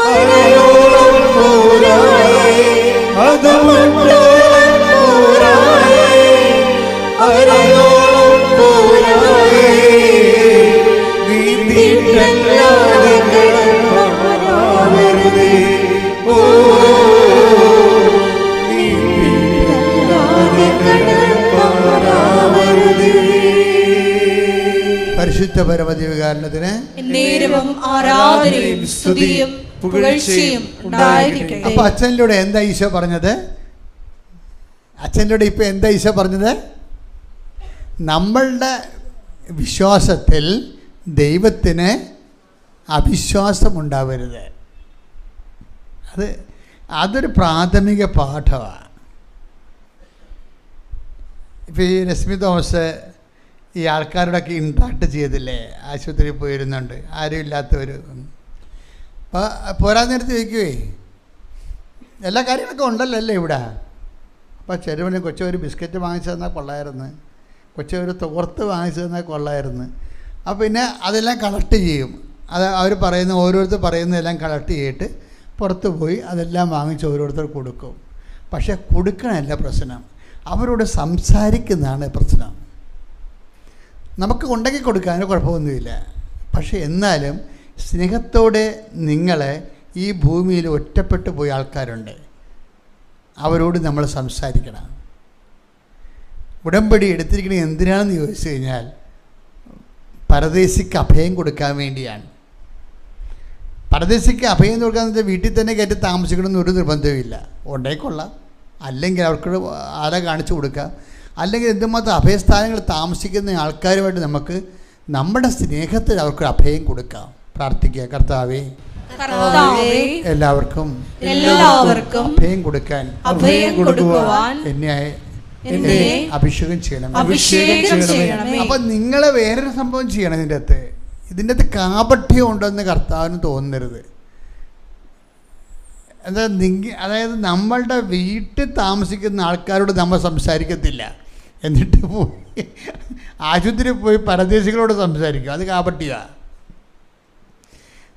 അരയോളം പോരായേ, അത് മുട്ടോളം പോരായേ, അരയോളം പോരായേ, നീതിയില്ലാതെ കിടന്നവരുതേ, ഓ നീതിയില്ലാതെ കിടന്നവരുതേ. പരിശുദ്ധ പരമദിവ്യകാരുണ്യത്തിന് എന്നേരവും ആരാധനയും സ്തുതിയും പുകഴ്ചയും ഉണ്ടായിരിക്കട്ടെ. അപ്പൊ അച്ഛനിലൂടെ എന്താ ഈശോ പറഞ്ഞത്? അച്ഛനിലൂടെ ഇപ്പൊ എന്താ ഈശോ പറഞ്ഞത്? നമ്മളുടെ വിശ്വാസത്തിൽ ദൈവത്തിന് അവിശ്വാസം ഉണ്ടാവരുത്. അതൊരു പ്രാഥമിക പാഠമാണ്. ഇപ്പം ഈ രശ്മി തോമസ് ഈ ആൾക്കാരോടൊക്കെ ഇൻട്രാക്ട് ചെയ്തില്ലേ, ആശുപത്രിയിൽ പോയിരുന്നുണ്ട്, ആരും ഇല്ലാത്തവർ. അപ്പോൾ പോരാൻ നേരത്ത് ചോദിക്കുവേ, എല്ലാ കാര്യങ്ങളൊക്കെ ഉണ്ടല്ലോ അല്ലേ ഇവിടെ. അപ്പോൾ ചെറുവന് കൊച്ചൊരു ബിസ്ക്കറ്റ് വാങ്ങിച്ചു തന്നാൽ കൊള്ളായിരുന്നു, കൊച്ചൊരു തോർത്ത് വാങ്ങിച്ചു തന്നാൽ കൊള്ളായിരുന്നു. അപ്പോൾ പിന്നെ അതെല്ലാം കളക്ട് ചെയ്യും. അത് അവർ പറയുന്ന, ഓരോരുത്തർ പറയുന്നതെല്ലാം കളക്ട് ചെയ്തിട്ട് പുറത്ത് പോയി അതെല്ലാം വാങ്ങിച്ച് ഓരോരുത്തർ കൊടുക്കും. പക്ഷേ കൊടുക്കണമല്ല പ്രശ്നം, അവരോട് സംസാരിക്കുന്നതാണ് പ്രശ്നം. നമുക്ക് ഉണ്ടെങ്കിൽ കൊടുക്കാൻ കുഴപ്പമൊന്നുമില്ല. പക്ഷേ എന്നാലും സ്നേഹത്തോടെ നിങ്ങളെ ഈ ഭൂമിയിൽ ഒറ്റപ്പെട്ടു പോയ ആൾക്കാരുണ്ട്, അവരോട് നമ്മൾ സംസാരിക്കണം. ഉടമ്പടി എടുത്തിരിക്കുന്നത് എന്തിനാണെന്ന് ചോദിച്ചു കഴിഞ്ഞാൽ പരദേശിക്ക് അഭയം കൊടുക്കാൻ വേണ്ടിയാണ്. പരദേശിക്ക് അഭയം കൊടുക്കാന്ന് വെച്ചാൽ വീട്ടിൽ തന്നെ കയറ്റി താമസിക്കണമെന്ന് ഒരു നിർബന്ധവുമില്ല. ഉണ്ടെങ്കിൽ കൊള്ളാം, അല്ലെങ്കിൽ അവർക്ക് ആരെ കാണിച്ചു കൊടുക്കാം, അല്ലെങ്കിൽ എന്തുമാത്രം അഭയസ്ഥാനങ്ങൾ താമസിക്കുന്ന ആൾക്കാരുമായിട്ട് നമുക്ക് നമ്മുടെ സ്നേഹത്തിൽ അവർക്ക് അഭയം കൊടുക്കാം. പ്രാർത്ഥിക്കുക. കർത്താവേ, എല്ലാവർക്കും അഭയം കൊടുക്കാൻ എന്നെ അഭിഷേകം ചെയ്യണം. അപ്പം നിങ്ങളെ വേറൊരു സംഭവം ചെയ്യണം. ഇതിൻ്റെ അകത്ത് കാപട്യം ഉണ്ടെന്ന് കർത്താവിന് തോന്നരുത്. അതായത് നമ്മളുടെ വീട്ടിൽ താമസിക്കുന്ന ആൾക്കാരോട് നമ്മൾ സംസാരിക്കത്തില്ല, എന്നിട്ട് പോയി ആശുപത്രിയിൽ പോയി പരദേശികളോട് സംസാരിക്കും. അത് കാപട്യമാണ്.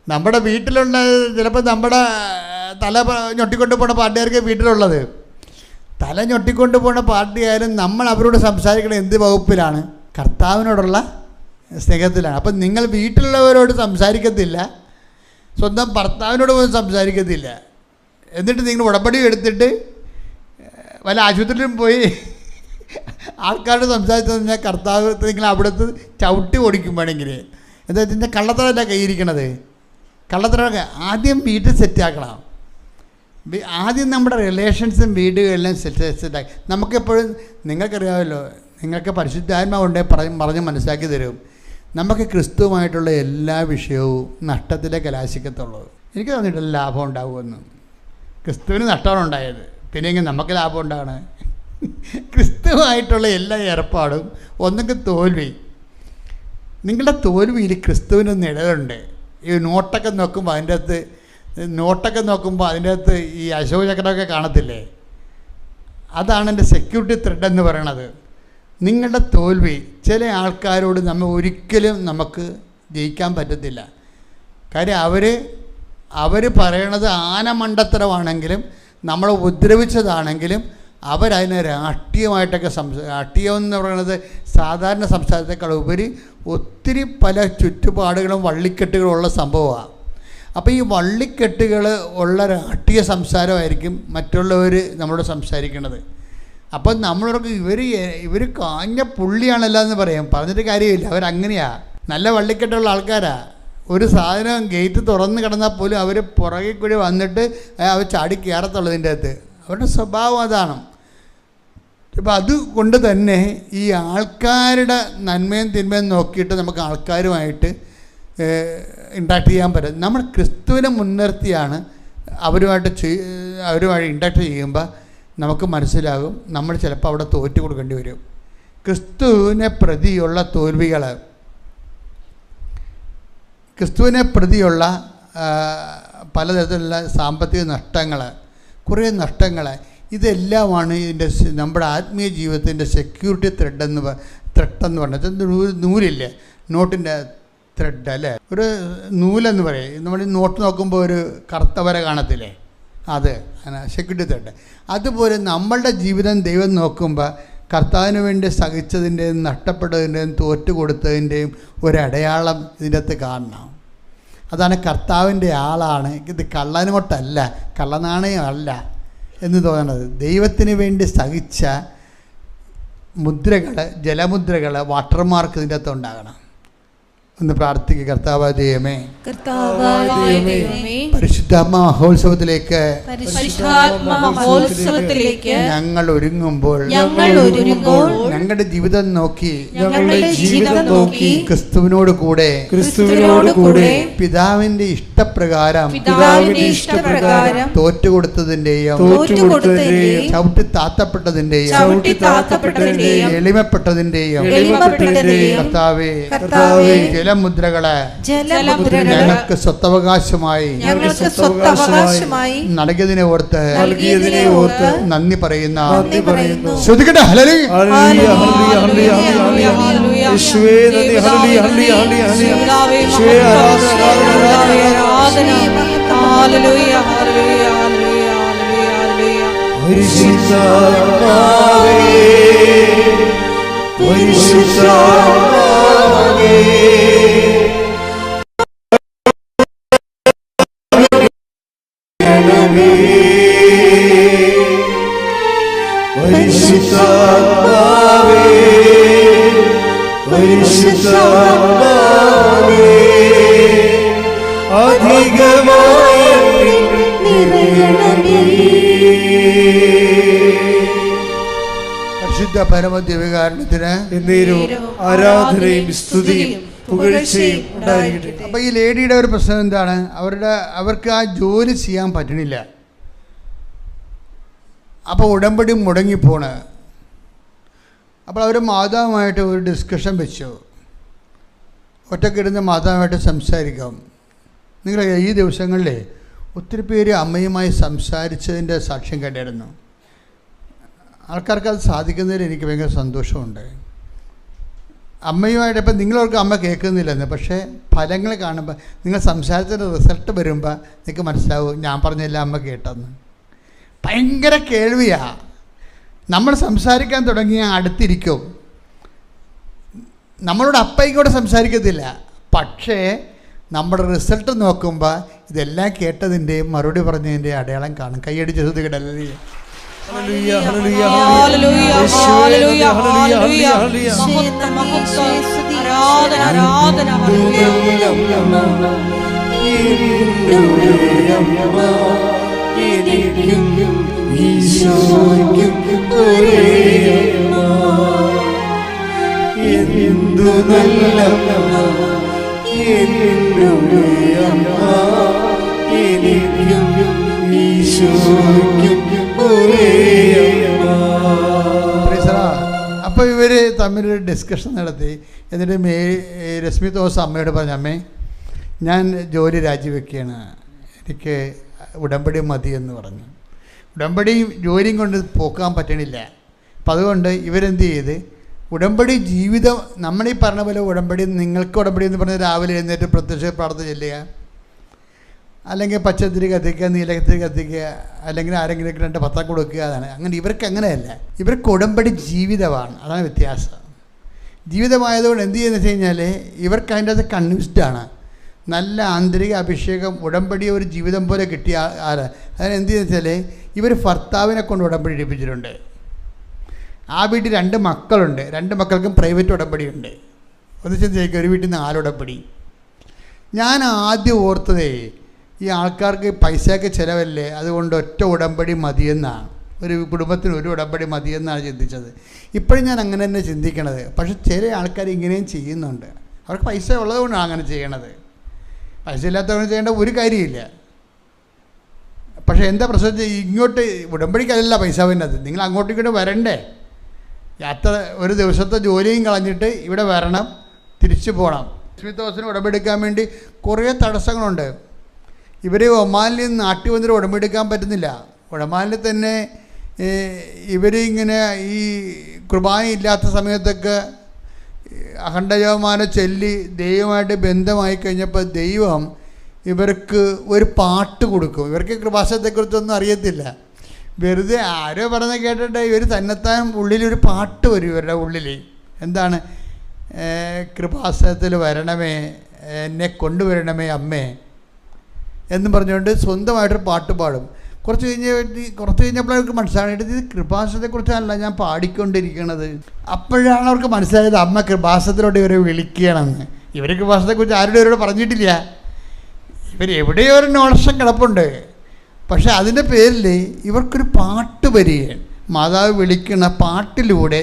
നമ്മുടെ വീട്ടിലുള്ള ചിലപ്പോൾ നമ്മുടെ തല ഞൊട്ടിക്കൊണ്ട് പോകുന്ന പാർട്ടിക്കാർക്ക് വീട്ടിലുള്ളത്. തല ഞൊട്ടിക്കൊണ്ട് പോകുന്ന പാർട്ടിയായാലും നമ്മൾ അവരോട് സംസാരിക്കണം എന്ത് വകുപ്പിലാണ്? കർത്താവിനോടുള്ള സ്നേഹത്തിലാണ്. അപ്പം നിങ്ങൾ വീട്ടിലുള്ളവരോട് സംസാരിക്കത്തില്ല, സ്വന്തം ഭർത്താവിനോട് പോലും സംസാരിക്കത്തില്ല. എന്നിട്ട് നിങ്ങൾ ഉടമ്പടി എടുത്തിട്ട് വല്ല ആശുപത്രിയിലും പോയി ആൾക്കാരോട് സംസാരിച്ചു കഴിഞ്ഞാൽ കർത്താവ് നിങ്ങൾ അവിടുത്തെ ചവിട്ടി ഓടിക്കും വേണമെങ്കിൽ. എന്താ ഇതിൻ്റെ കള്ളത്തറല്ല കൈയിരിക്കണത്. കള്ളത്തറ ആദ്യം വീട്ടിൽ സെറ്റാക്കണം. ആദ്യം നമ്മുടെ റിലേഷൻസും വീടുകളിലും സെറ്റാക്കി നമുക്കെപ്പോഴും നിങ്ങൾക്കറിയാമല്ലോ, നിങ്ങൾക്ക് പരിശുദ്ധാത്മാവുണ്ടെ പറഞ്ഞ് മനസ്സിലാക്കി തരും. നമുക്ക് ക്രിസ്തുവുമായിട്ടുള്ള എല്ലാ വിഷയവും നഷ്ടത്തിലെ കലാശിക്കത്തുള്ളൂ. എനിക്ക് തോന്നിയിട്ടില്ല ലാഭം ഉണ്ടാകുമെന്ന്. ക്രിസ്തുവിന് നഷ്ടമാണ് ഉണ്ടായത്, പിന്നെ എങ്ങനെ നമുക്ക് ലാഭം ഉണ്ടാകണേ? ക്രിസ്തുവായിട്ടുള്ള എല്ലാ ഏർപ്പാടും ഒന്നെങ്കിൽ തോൽവി. നിങ്ങളുടെ തോൽവിയിൽ ക്രിസ്തുവിനൊന്ന് ഇടതുണ്ട്. ഈ നോട്ടൊക്കെ നോക്കുമ്പോൾ അതിൻ്റെ അകത്ത് ഈ അശോകചക്രമൊക്കെ കാണത്തില്ലേ? അതാണ് എൻ്റെ സെക്യൂരിറ്റി ത്രെഡ് എന്ന് പറയണത്. നിങ്ങളുടെ തോൽവി ചില ആൾക്കാരോട് ഒരിക്കലും നമുക്ക് ജയിക്കാൻ പറ്റത്തില്ല. കാര്യം അവർ പറയണത് ആനമണ്ടത്തരമാണെങ്കിലും നമ്മളെ ഉപദ്രവിച്ചതാണെങ്കിലും അവരതിനെ രാഷ്ട്രീയമായിട്ടൊക്കെ രാഷ്ട്രീയം എന്ന് പറയുന്നത് സാധാരണ സംസാരത്തെക്കാൾ ഉപരി ഒത്തിരി പല ചുറ്റുപാടുകളും വള്ളിക്കെട്ടുകളും ഉള്ള സംഭവമാണ്. അപ്പോൾ ഈ വള്ളിക്കെട്ടുകൾ ഉള്ള രാഷ്ട്രീയ സംസാരമായിരിക്കും മറ്റുള്ളവർ നമ്മളോട് സംസാരിക്കുന്നത്. അപ്പം നമ്മളോടൊക്കെ ഇവർ കാഞ്ഞ പുള്ളിയാണല്ലോ എന്ന് പറയും. പറഞ്ഞിട്ട് കാര്യമില്ല, അവരങ്ങനെയാണ്. നല്ല വള്ളിക്കെട്ടുള്ള ആൾക്കാരാണ്. ഒരു സാധനം ഗേറ്റ് തുറന്ന് കിടന്നാൽ പോലും അവർ പുറകെ കൂടി വന്നിട്ട് അവർ ചാടി കയറത്തുള്ളതിൻ്റെ അകത്ത്. അവരുടെ സ്വഭാവം അതാണ്. ഇപ്പം അതുകൊണ്ട് തന്നെ ഈ ആൾക്കാരുടെ നന്മയും തിന്മയും നോക്കിയിട്ട് നമുക്ക് ആൾക്കാരുമായിട്ട് ഇൻട്രാക്ട് ചെയ്യാൻ പറ്റും. നമ്മൾ ക്രിസ്തുവിനെ മുൻനിർത്തിയാണ് അവരുമായി ഇൻട്രാക്ട് ചെയ്യുമ്പോൾ നമുക്ക് മനസ്സിലാകും നമ്മൾ ചിലപ്പോൾ അവിടെ തോറ്റു കൊടുക്കേണ്ടി വരും. ക്രിസ്തുവിനെ പ്രതിയുള്ള തോൽവികൾ, ക്രിസ്തുവിനെ പ്രതിയുള്ള പലതരത്തിലുള്ള സാമ്പത്തിക നഷ്ടങ്ങൾ, കുറേ നഷ്ടങ്ങൾ, ഇതെല്ലാമാണ് ഇതിൻ്റെ നമ്മുടെ ആത്മീയ ജീവിതത്തിൻ്റെ സെക്യൂരിറ്റി ത്രെഡെന്ന് പറഞ്ഞത്. നൂലില്ലേ, നോട്ടിൻ്റെ ത്രെഡ് അല്ലേ, ഒരു നൂലെന്ന് പറയും. നമ്മൾ നോട്ട് നോക്കുമ്പോൾ ഒരു കറുത്ത വര കാണത്തില്ലേ, അത് സെക്യൂരിറ്റി ത്രെഡ്. അതുപോലെ നമ്മളുടെ ജീവിതം ദൈവം നോക്കുമ്പോൾ കർത്താവിന് വേണ്ടി സഹിച്ചതിൻ്റെയും നഷ്ടപ്പെട്ടതിൻ്റെയും തോറ്റു കൊടുത്തതിൻ്റെയും ഒരടയാളം ഇതിൻ്റെ അകത്ത് കാണണം. അതാണ് കർത്താവിൻ്റെ ആളാണ്, ഇത് കള്ളനോട്ടല്ല, കള്ളനാണയമല്ല എന്ന് തോന്നണത്. ദൈവത്തിന് വേണ്ടി സഹിച്ച മുദ്രകൾ, ജലമുദ്രകൾ, വാട്ടർമാർക്ക് ഇതിൻ്റെ അകത്ത് ഉണ്ടാകണം. ഒന്ന് പ്രാർത്ഥിക്കുക. കർത്താവായ ദൈവമേ, പരിശുദ്ധ മഹോത്സവത്തിലേക്ക് ഞങ്ങൾ ഒരുങ്ങുമ്പോൾ ഞങ്ങളുടെ ജീവിതം നോക്കി ക്രിസ്തുവിനോട് കൂടെ പിതാവിന്റെ ഇഷ്ടപ്രകാരം തോറ്റുകൊടുത്തതിന്റെയും ചവിട്ടി താത്തപ്പെട്ടതിന്റെയും എളിമപ്പെട്ടതിന്റെയും കർത്താവേ ജലമുദ്രകളെ ഞങ്ങൾക്ക് സ്വത്തവകാശമായി നൽകിയതിനെ ഓർത്ത് നന്ദി പറയുന്ന ശ്രുതികട്ടെ. പരിശുദ്ധ പരമദിവ്യകാരുണ്യത്തിന് ആരാധനയും സ്തുതിയും പുകഴ്ചയും ഉണ്ടായിരിക്കട്ടെ. അപ്പോൾ ഈ ലേഡിയുടെ ഒരു പ്രശ്നം എന്താണ്? അവർക്ക് ആ ജോലി ചെയ്യാൻ പറ്റണില്ല. അപ്പോൾ ഉടമ്പടി മുടങ്ങിപ്പോണ്. അപ്പോൾ അവർ മാതാവുമായിട്ട് ഒരു ഡിസ്കഷൻ വെച്ചു. ഒറ്റക്കിരുന്ന് മാതാവുമായിട്ട് സംസാരിക്കാം. നിങ്ങൾ ഈ ദിവസങ്ങളിൽ ഒത്തിരി പേര് അമ്മയുമായി സംസാരിച്ചതിൻ്റെ സാക്ഷ്യം കേട്ടായിരുന്നു. ആൾക്കാർക്ക് അത് സാധിക്കുന്നതിൽ എനിക്ക് ഭയങ്കര സന്തോഷമുണ്ട്. അമ്മയുമായിട്ട് ഇപ്പം നിങ്ങളോർക്ക് അമ്മ കേൾക്കുന്നില്ലെന്ന്, പക്ഷേ ഫലങ്ങൾ കാണുമ്പോൾ നിങ്ങൾ സംസാരത്തിൻ്റെ റിസൾട്ട് വരുമ്പോൾ നിങ്ങൾക്ക് മനസ്സിലാവും ഞാൻ പറഞ്ഞില്ല അമ്മ കേട്ടെന്ന്. ഭയങ്കര കേൾവിയാണ്. നമ്മൾ സംസാരിക്കാൻ തുടങ്ങിയ അടുത്തിരിക്കും. നമ്മളോട് അപ്പയ്ക്കൂടെ സംസാരിക്കത്തില്ല, പക്ഷേ നമ്മുടെ റിസൾട്ട് നോക്കുമ്പോൾ ഇതെല്ലാം കേട്ടതിൻ്റെയും മറുപടി പറഞ്ഞതിൻ്റെ അടയാളം കാണും. കൈയടിച്ച് ശ്രുതികടല്ലേ. ഹല്ലേലൂയ ഹല്ലേലൂയ ഹല്ലേലൂയ ഹല്ലേലൂയ ഹല്ലേലൂയ ഹല്ലേലൂയ മഹത്വം മഹത്വം ആരാധന ആരാധന ഹല്ലേലൂയ ഈശോയ്ക്കും ഒരേയമ്മ എന്തു നല്ലമ്മ എന്നുടെ അമ്മ എനിക്കും ഈശോയ്ക്കും ഒരേയമ്മ. അപ്പോൾ ഇവർ തമ്മിലൊരു ഡിസ്കഷൻ നടത്തി. എന്നിട്ട് രശ്മി തോമസ് അമ്മയോട് പറഞ്ഞു, അമ്മേ ഞാൻ ജോലി രാജിവെക്കുകയാണ്, എനിക്ക് ഉടമ്പടി മതി എന്ന് പറഞ്ഞു. ഉടമ്പടിയും ജോലിയും കൊണ്ട് പോക്കാൻ പറ്റണില്ല. അപ്പം അതുകൊണ്ട് ഇവരെന്ത് ചെയ്ത് ഉടമ്പടി ജീവിതം നമ്മളീ പറഞ്ഞ പോലെ ഉടമ്പടി, നിങ്ങൾക്ക് ഉടമ്പടി എന്ന് പറഞ്ഞാൽ രാവിലെ എഴുന്നേറ്റ് പ്രത്യക്ഷ പ്രാർത്ഥന ചെല്ലുക, അല്ലെങ്കിൽ പച്ചത്തിരി കത്തിക്കുക, നീലകത്തിരി കത്തിക്കുക, അല്ലെങ്കിൽ ആരെങ്കിലും 2 പത്താം കൊടുക്കുക. അതാണ്. അങ്ങനെ ഇവർക്ക് അങ്ങനെയല്ല. ഇവർക്ക് ഉടമ്പടി ജീവിതമാണ്. അതാണ് വ്യത്യാസം. ജീവിതമായതുകൊണ്ട് എന്ത് ചെയ്യുന്നത് വെച്ച് കഴിഞ്ഞാൽ ഇവർക്ക് അതിൻ്റെ അത് കൺവിൻസ്ഡാണ്. നല്ല ആന്തരിക അഭിഷേകം ഉടമ്പടി ഒരു ജീവിതം പോലെ കിട്ടിയ ആര്. അതിന് എന്ത് ചെയ്യുന്നത് വെച്ചാൽ ഇവർ ഭർത്താവിനെ കൊണ്ട് ഉടമ്പടി എടുപ്പിച്ചിട്ടുണ്ട്. ആ വീട്ടിൽ 2 മക്കളുണ്ട്. 2 മക്കൾക്കും പ്രൈവറ്റ് ഉടമ്പടിയുണ്ട്. ഒന്ന് ചിന്തിക്കുക, ഒരു വീട്ടിൽ 4 ഉടമ്പടി. ഞാൻ ആദ്യം ഓർത്തതേ ഈ ആൾക്കാർക്ക് പൈസയ്ക്ക് ചിലവല്ലേ, അതുകൊണ്ട് ഒറ്റ ഉടമ്പടി മതിയെന്നാണ്. ഒരു കുടുംബത്തിന് ഒരു ഉടമ്പടി മതിയെന്നാണ് ചിന്തിച്ചത്. ഇപ്പോഴും ഞാൻ അങ്ങനെ തന്നെ ചിന്തിക്കണത്. പക്ഷെ ചില ആൾക്കാർ ഇങ്ങനെയും ചെയ്യുന്നുണ്ട്. അവർക്ക് പൈസ ഉള്ളതുകൊണ്ടാണ് അങ്ങനെ ചെയ്യണത്. പൈസ ഇല്ലാത്തവർ ചെയ്യേണ്ട ഒരു കാര്യമില്ല. പക്ഷേ എന്താ പ്രശ്നം, ഇങ്ങോട്ട് ഉടമ്പടിക്കല്ല പൈസ വേണ്ടത്, നിങ്ങൾ അങ്ങോട്ടും ഇങ്ങോട്ട് വരണ്ടേ. യാത്ര ഒരു ദിവസത്തെ ജോലിയും കളഞ്ഞിട്ട് ഇവിടെ വരണം, തിരിച്ചു പോകണം. ലക്ഷ്മി തോമസിന് ഉടമ്പെടുക്കാൻ വേണ്ടി കുറേ തടസ്സങ്ങളുണ്ട്. ഇവർ ഒമാനിൽ നിന്ന് നാട്ടിൽ വന്നിട്ട് ഉടമ്പെടുക്കാൻ പറ്റുന്നില്ല. ഒമാനിൽ തന്നെ ഇവരിങ്ങനെ ഈ കുർബാന ഇല്ലാത്ത സമയത്തൊക്കെ അഖണ്ഡജപമാല ചൊല്ലി ദൈവമായിട്ട് ബന്ധമായി കഴിഞ്ഞപ്പോൾ ദൈവം ഇവർക്ക് ഒരു പാട്ട് കൊടുക്കും. ഇവർക്ക് കൃപാസനത്തെക്കുറിച്ചൊന്നും അറിയത്തില്ല. വെറുതെ ആരോ പറഞ്ഞ് കേട്ടിട്ട് ഇവർ തന്നെത്താൻ ഉള്ളിലൊരു പാട്ട് വരും ഇവരുടെ ഉള്ളിൽ. എന്താണ്? കൃപാസനത്തിൽ വരണമേ, എന്നെ കൊണ്ടുവരണമേ അമ്മേ എന്നും പറഞ്ഞുകൊണ്ട് സ്വന്തമായിട്ടൊരു പാട്ട് പാടും. കുറച്ച് കഴിഞ്ഞപ്പോൾ അവർക്ക് മനസ്സിലായിട്ട് ഇത് കൃപാസനത്തെക്കുറിച്ചല്ല ഞാൻ പാടിക്കൊണ്ടിരിക്കണത്. അപ്പോഴാണ് അവർക്ക് മനസ്സിലായത് അമ്മ കൃപാസനത്തിലോട്ട് ഇവരെ വിളിക്കണമെന്ന്. ഇവർ കൃപാസനത്തെക്കുറിച്ച് ആരുടെ ഇവരോട് പറഞ്ഞിട്ടില്ല. ഇവരെവിടെയോ ഒരു നോളക്ഷം കിടപ്പുണ്ട്. പക്ഷേ അതിൻ്റെ പേരിൽ ഇവർക്കൊരു പാട്ട് വരികയാണ്. മാതാവ് വിളിക്കുന്ന പാട്ടിലൂടെ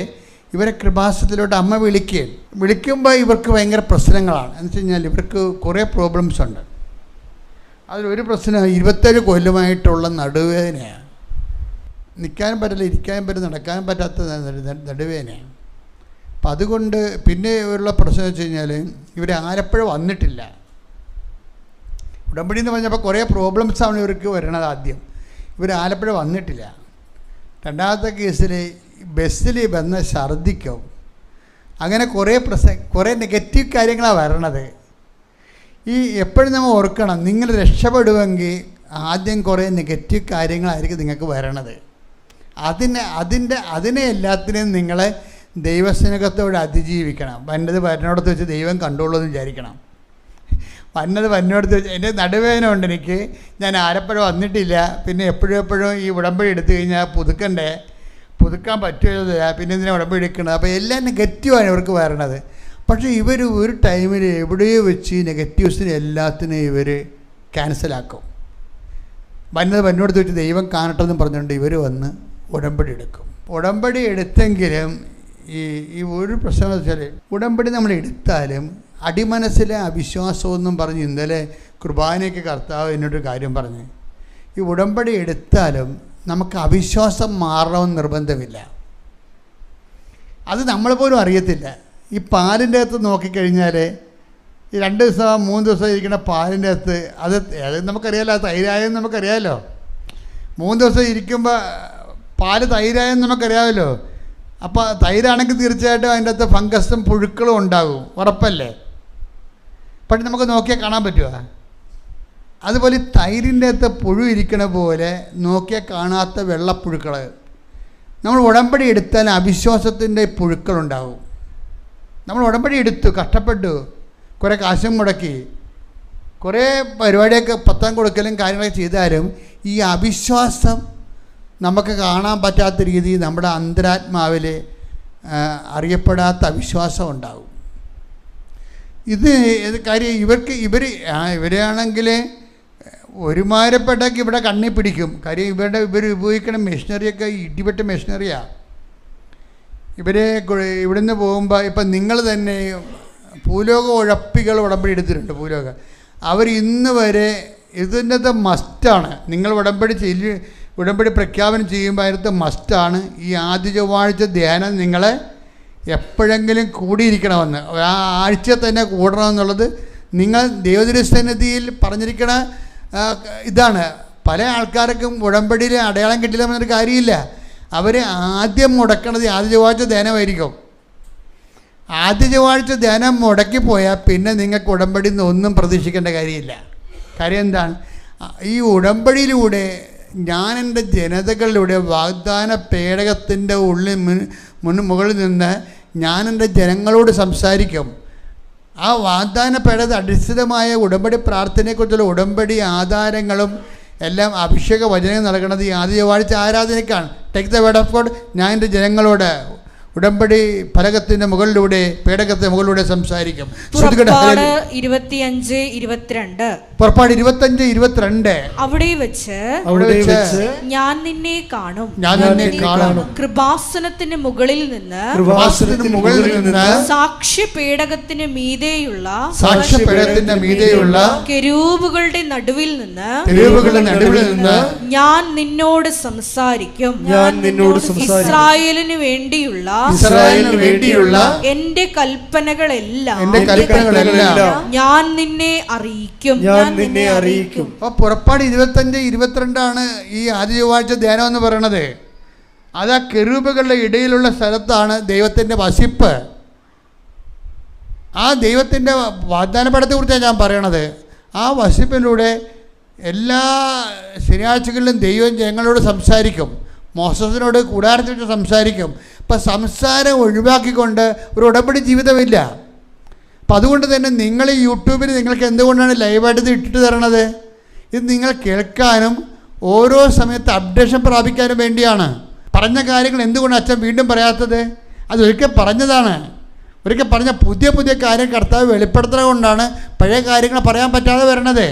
ഇവരെ കൃപാസനത്തിലോട്ട് അമ്മ വിളിക്കുകയാണ്. വിളിക്കുമ്പോൾ ഇവർക്ക് ഭയങ്കര പ്രശ്നങ്ങളാണ്. എന്ന് വെച്ച് കഴിഞ്ഞാൽ ഇവർക്ക് കുറേ പ്രോബ്ലംസ് ഉണ്ട്. അതിലൊരു പ്രശ്നം 27 കൊല്ലമായിട്ടുള്ള നടുവേദനയാണ്. നിൽക്കാനും പറ്റില്ല, ഇരിക്കാനും പറ്റില്ല, നടക്കാനും പറ്റാത്ത നടുവേദനയാണ്. അപ്പം അതുകൊണ്ട് പിന്നെ ഉള്ള പ്രശ്നം വെച്ച് കഴിഞ്ഞാൽ ഇവർ ആലപ്പുഴ വന്നിട്ടില്ല. ഉടമ്പടി എന്ന് പറഞ്ഞപ്പോൾ കുറേ പ്രോബ്ലംസാണ് ഇവർക്ക് വരണത്. ആദ്യം ഇവർ ആലപ്പുഴ വന്നിട്ടില്ല. രണ്ടാമത്തെ കേസിൽ ബസ്സിൽ വന്ന ഛർദ്ദിക്കും. അങ്ങനെ കുറേ നെഗറ്റീവ് കാര്യങ്ങളാണ് വരണത്. ഈ എപ്പോഴും നമ്മൾ ഓർക്കണം, നിങ്ങൾ രക്ഷപ്പെടുമെങ്കിൽ ആദ്യം കുറേ നെഗറ്റീവ് കാര്യങ്ങളായിരിക്കും നിങ്ങൾക്ക് വരണത്. അതിനെ എല്ലാത്തിനെയും നിങ്ങൾ ദൈവസ്നേഹത്തോടെ അതിജീവിക്കണം. വന്നത് വരനോടത്ത് വെച്ച് ദൈവം കണ്ടോളൂ എന്ന് വിചാരിക്കണം. വന്നോടത്ത് വെച്ച് എൻ്റെ നടുവേദന ഉണ്ട് എനിക്ക്, ഞാൻ ആലപ്പുഴ വന്നിട്ടില്ല, പിന്നെ എപ്പോഴും ഈ ഉടമ്പടി എടുത്തു കഴിഞ്ഞാൽ പുതുക്കാൻ പറ്റുമല്ല, പിന്നെ ഇതിനെ ഉടമ്പടി എടുക്കണം. അപ്പോൾ എല്ലാം നെഗറ്റീവാണ് ഇവർക്ക് വരണത്. പക്ഷേ ഇവർ ഒരു ടൈമിൽ എവിടെയോ വെച്ച് നെഗറ്റീവ്സിനെ എല്ലാത്തിനെയും ഇവർ ക്യാൻസലാക്കും. വന്നോടത്ത് വെച്ച് ദൈവം കാണട്ടെന്ന് പറഞ്ഞുകൊണ്ട് ഇവർ വന്ന് ഉടമ്പടി എടുക്കും. ഉടമ്പടി എടുത്തെങ്കിലും ഈ ഒരു പ്രശ്നം വെച്ചാൽ ഉടമ്പടി നമ്മൾ എടുത്താലും അടിമനസ്സിലെ അവിശ്വാസമൊന്നും പറഞ്ഞ് ഇന്നലെ കുർബാനയ്ക്ക് കർത്താവ് എന്നോടൊരു കാര്യം പറഞ്ഞു. ഈ ഉടമ്പടി എടുത്താലും നമുക്ക് അവിശ്വാസം മാറണമെന്ന് നിർബന്ധമില്ല. അത് നമ്മൾ പോലും അറിയത്തില്ല. ഈ പാലിൻ്റെ അകത്ത് നോക്കിക്കഴിഞ്ഞാൽ ഈ 2 ദിവസം 3 ദിവസം ഇരിക്കുന്ന പാലിൻ്റെ അകത്ത് അത് നമുക്കറിയാമല്ലോ, അത് തൈരായെന്ന് നമുക്കറിയാമല്ലോ. 3 ദിവസം ഇരിക്കുമ്പോൾ പാല് തൈരായെന്ന് നമുക്കറിയാമല്ലോ. അപ്പോൾ തൈരാണെങ്കിൽ തീർച്ചയായിട്ടും അതിൻ്റെ അകത്ത് ഫംഗസും പുഴുക്കളും ഉണ്ടാകും, ഉറപ്പല്ലേ? പക്ഷെ നമുക്ക് നോക്കിയാൽ കാണാൻ പറ്റുമോ? അതുപോലെ തൈരിൻ്റെ അകത്ത് പുഴു ഇരിക്കണ പോലെ നോക്കിയാൽ കാണാത്ത വെള്ളപ്പുഴുക്കൾ. നമ്മൾ ഉടമ്പടി എടുത്താൽ അവിശ്വാസത്തിൻ്റെ പുഴുക്കളുണ്ടാവും. നമ്മൾ ഉടമ്പടി എടുത്തു, കഷ്ടപ്പെട്ടു, കുറേ കാശും മുടക്കി, കുറേ പരിപാടിയൊക്കെ പത്താം കൊടുക്കലും കാര്യങ്ങളൊക്കെ ചെയ്താലും ഈ അവിശ്വാസം നമുക്ക് കാണാൻ പറ്റാത്ത രീതിയിൽ നമ്മുടെ അന്തരാത്മാവിൽ അറിയപ്പെടാത്ത അവിശ്വാസം ഉണ്ടാകും. ഇത് കാര്യം ഇവരാണെങ്കിൽ ഒരുമാരപ്പെട്ടൊക്കെ ഇവിടെ കണ്ണി പിടിക്കും. കാര്യം ഇവർ ഉപയോഗിക്കുന്ന മെഷീനറിയൊക്കെ ഇടിപെട്ട മെഷീനറിയാണ്. ഇവിടുന്ന് പോകുമ്പോൾ ഇപ്പം നിങ്ങൾ തന്നെ ഭൂലോക ഉഴപ്പികൾ ഉടമ്പടി എടുത്തിട്ടുണ്ട്. ഭൂലോക അവർ ഇന്ന് വരെ ഇതിൻ്റെ മസ്റ്റാണ്. നിങ്ങൾ ഉടമ്പടി പ്രഖ്യാപനം ചെയ്യുമ്പോൾ അതിനകത്ത് മസ്റ്റാണ് ഈ ആദ്യ ചൊവ്വാഴ്ച ധ്യാനം നിങ്ങളെ എപ്പോഴെങ്കിലും കൂടിയിരിക്കണമെന്ന്, ആ ആഴ്ച തന്നെ കൂടണമെന്നുള്ളത് നിങ്ങൾ ദൈവദൃസന്നിധിയിൽ പറഞ്ഞിരിക്കണ ഇതാണ്. പല ആൾക്കാർക്കും ഉടമ്പടിയിൽ അടയാളം കിട്ടില്ല എന്നൊരു കാര്യമില്ല. അവർ ആദ്യം മുടക്കണത് ആദ്യ ചൊവ്വാഴ്ച ധ്യാനമായിരിക്കും. ആദ്യ ചൊവ്വാഴ്ച ധ്യാനം മുടക്കിപ്പോയാൽ പിന്നെ നിങ്ങൾക്ക് ഉടമ്പടിയിൽ നിന്ന് ഒന്നും പ്രതീക്ഷിക്കേണ്ട കാര്യമില്ല. കാര്യം എന്താണ്? ഈ ഉടമ്പടിയിലൂടെ ഞാൻ എൻ്റെ ജനതകളിലൂടെ വാഗ്ദാന പേടകത്തിൻ്റെ മുകളിൽ നിന്ന് ഞാൻ എൻ്റെ ജനങ്ങളോട് സംസാരിക്കും. ആ വാഗ്ദാന പേടകത്തെ അടിസ്ഥിതമായ ഉടമ്പടി പ്രാർത്ഥനയെക്കുറിച്ചുള്ള ഉടമ്പടി ആധാരങ്ങളും എല്ലാം അഭിഷേക വചനം നൽകണത് ഈ ആദ്യ ചൊവ്വാഴ്ച ആരാധനയ്ക്കാണ്. Take the word of God. ഞാൻ എൻ്റെ ജനങ്ങളോട് ഉടമ്പടി ഫലകത്തിന്റെ മുകളിലൂടെ പേടകത്തിന്റെ മുകളിലൂടെ സംസാരിക്കും. പുറപ്പാട് 25:22 പുറപ്പാട് 25:22 അവിടെ വെച്ച് ഞാൻ നിന്നെ കാണും, കൃപാസനത്തിന് മുകളിൽ നിന്ന് സാക്ഷ്യപേടകത്തിന് മീതെയുള്ള കെരൂബുകളുടെ നടുവിൽ നിന്ന് ഞാൻ നിന്നോട് സംസാരിക്കും. ഇസ്രായേലിന് വേണ്ടിയുള്ള എന്റെ കൽപ്പനകളെല്ലാം ഞാൻ നിന്നെ അറിയിക്കും. അപ്പോൾ പുറപ്പാട് 25:22 ഈ ആദ്യ ചൊവ്വാഴ്ച ധ്യാനം എന്ന് പറയുന്നത്. അത് ആ കെരൂബുകളുടെ ഇടയിലുള്ള സ്ഥലത്താണ് ദൈവത്തിൻ്റെ വസിപ്പ്. ആ ദൈവത്തിൻ്റെ വാഗ്ദാനപടത്തെക്കുറിച്ചാണ് ഞാൻ പറയണത്. ആ വസിപ്പിലൂടെ എല്ലാ ശനിയാഴ്ചകളിലും ദൈവം ജനങ്ങളോട് സംസാരിക്കും. മോസസിനോട് കൂടാരത്തിൽ വെച്ച് സംസാരിക്കും. അപ്പം സംസാരം ഒഴിവാക്കിക്കൊണ്ട് ഒരു ഉടമ്പടി ജീവിതമില്ല. അപ്പം അതുകൊണ്ട് തന്നെ നിങ്ങൾ ഈ യൂട്യൂബിൽ നിങ്ങൾക്ക് എന്തുകൊണ്ടാണ് ലൈവായിട്ട് ഇത് ഇട്ടിട്ട് തരണത്? ഇത് നിങ്ങൾ കേൾക്കാനും ഓരോ സമയത്ത് അപ്ഡേഷൻ പ്രാപിക്കാനും വേണ്ടിയാണ്. പറഞ്ഞ കാര്യങ്ങൾ എന്തുകൊണ്ട് അച്ഛൻ വീണ്ടും പറയാത്തത്? അതൊരിക്കൽ പറഞ്ഞതാണ്. ഒരിക്കൽ പറഞ്ഞ പുതിയ പുതിയ കാര്യം കർത്താവ് വെളിപ്പെടുത്തുന്നത് കൊണ്ടാണ് പഴയ കാര്യങ്ങൾ പറയാൻ പറ്റാതെ വരണത്.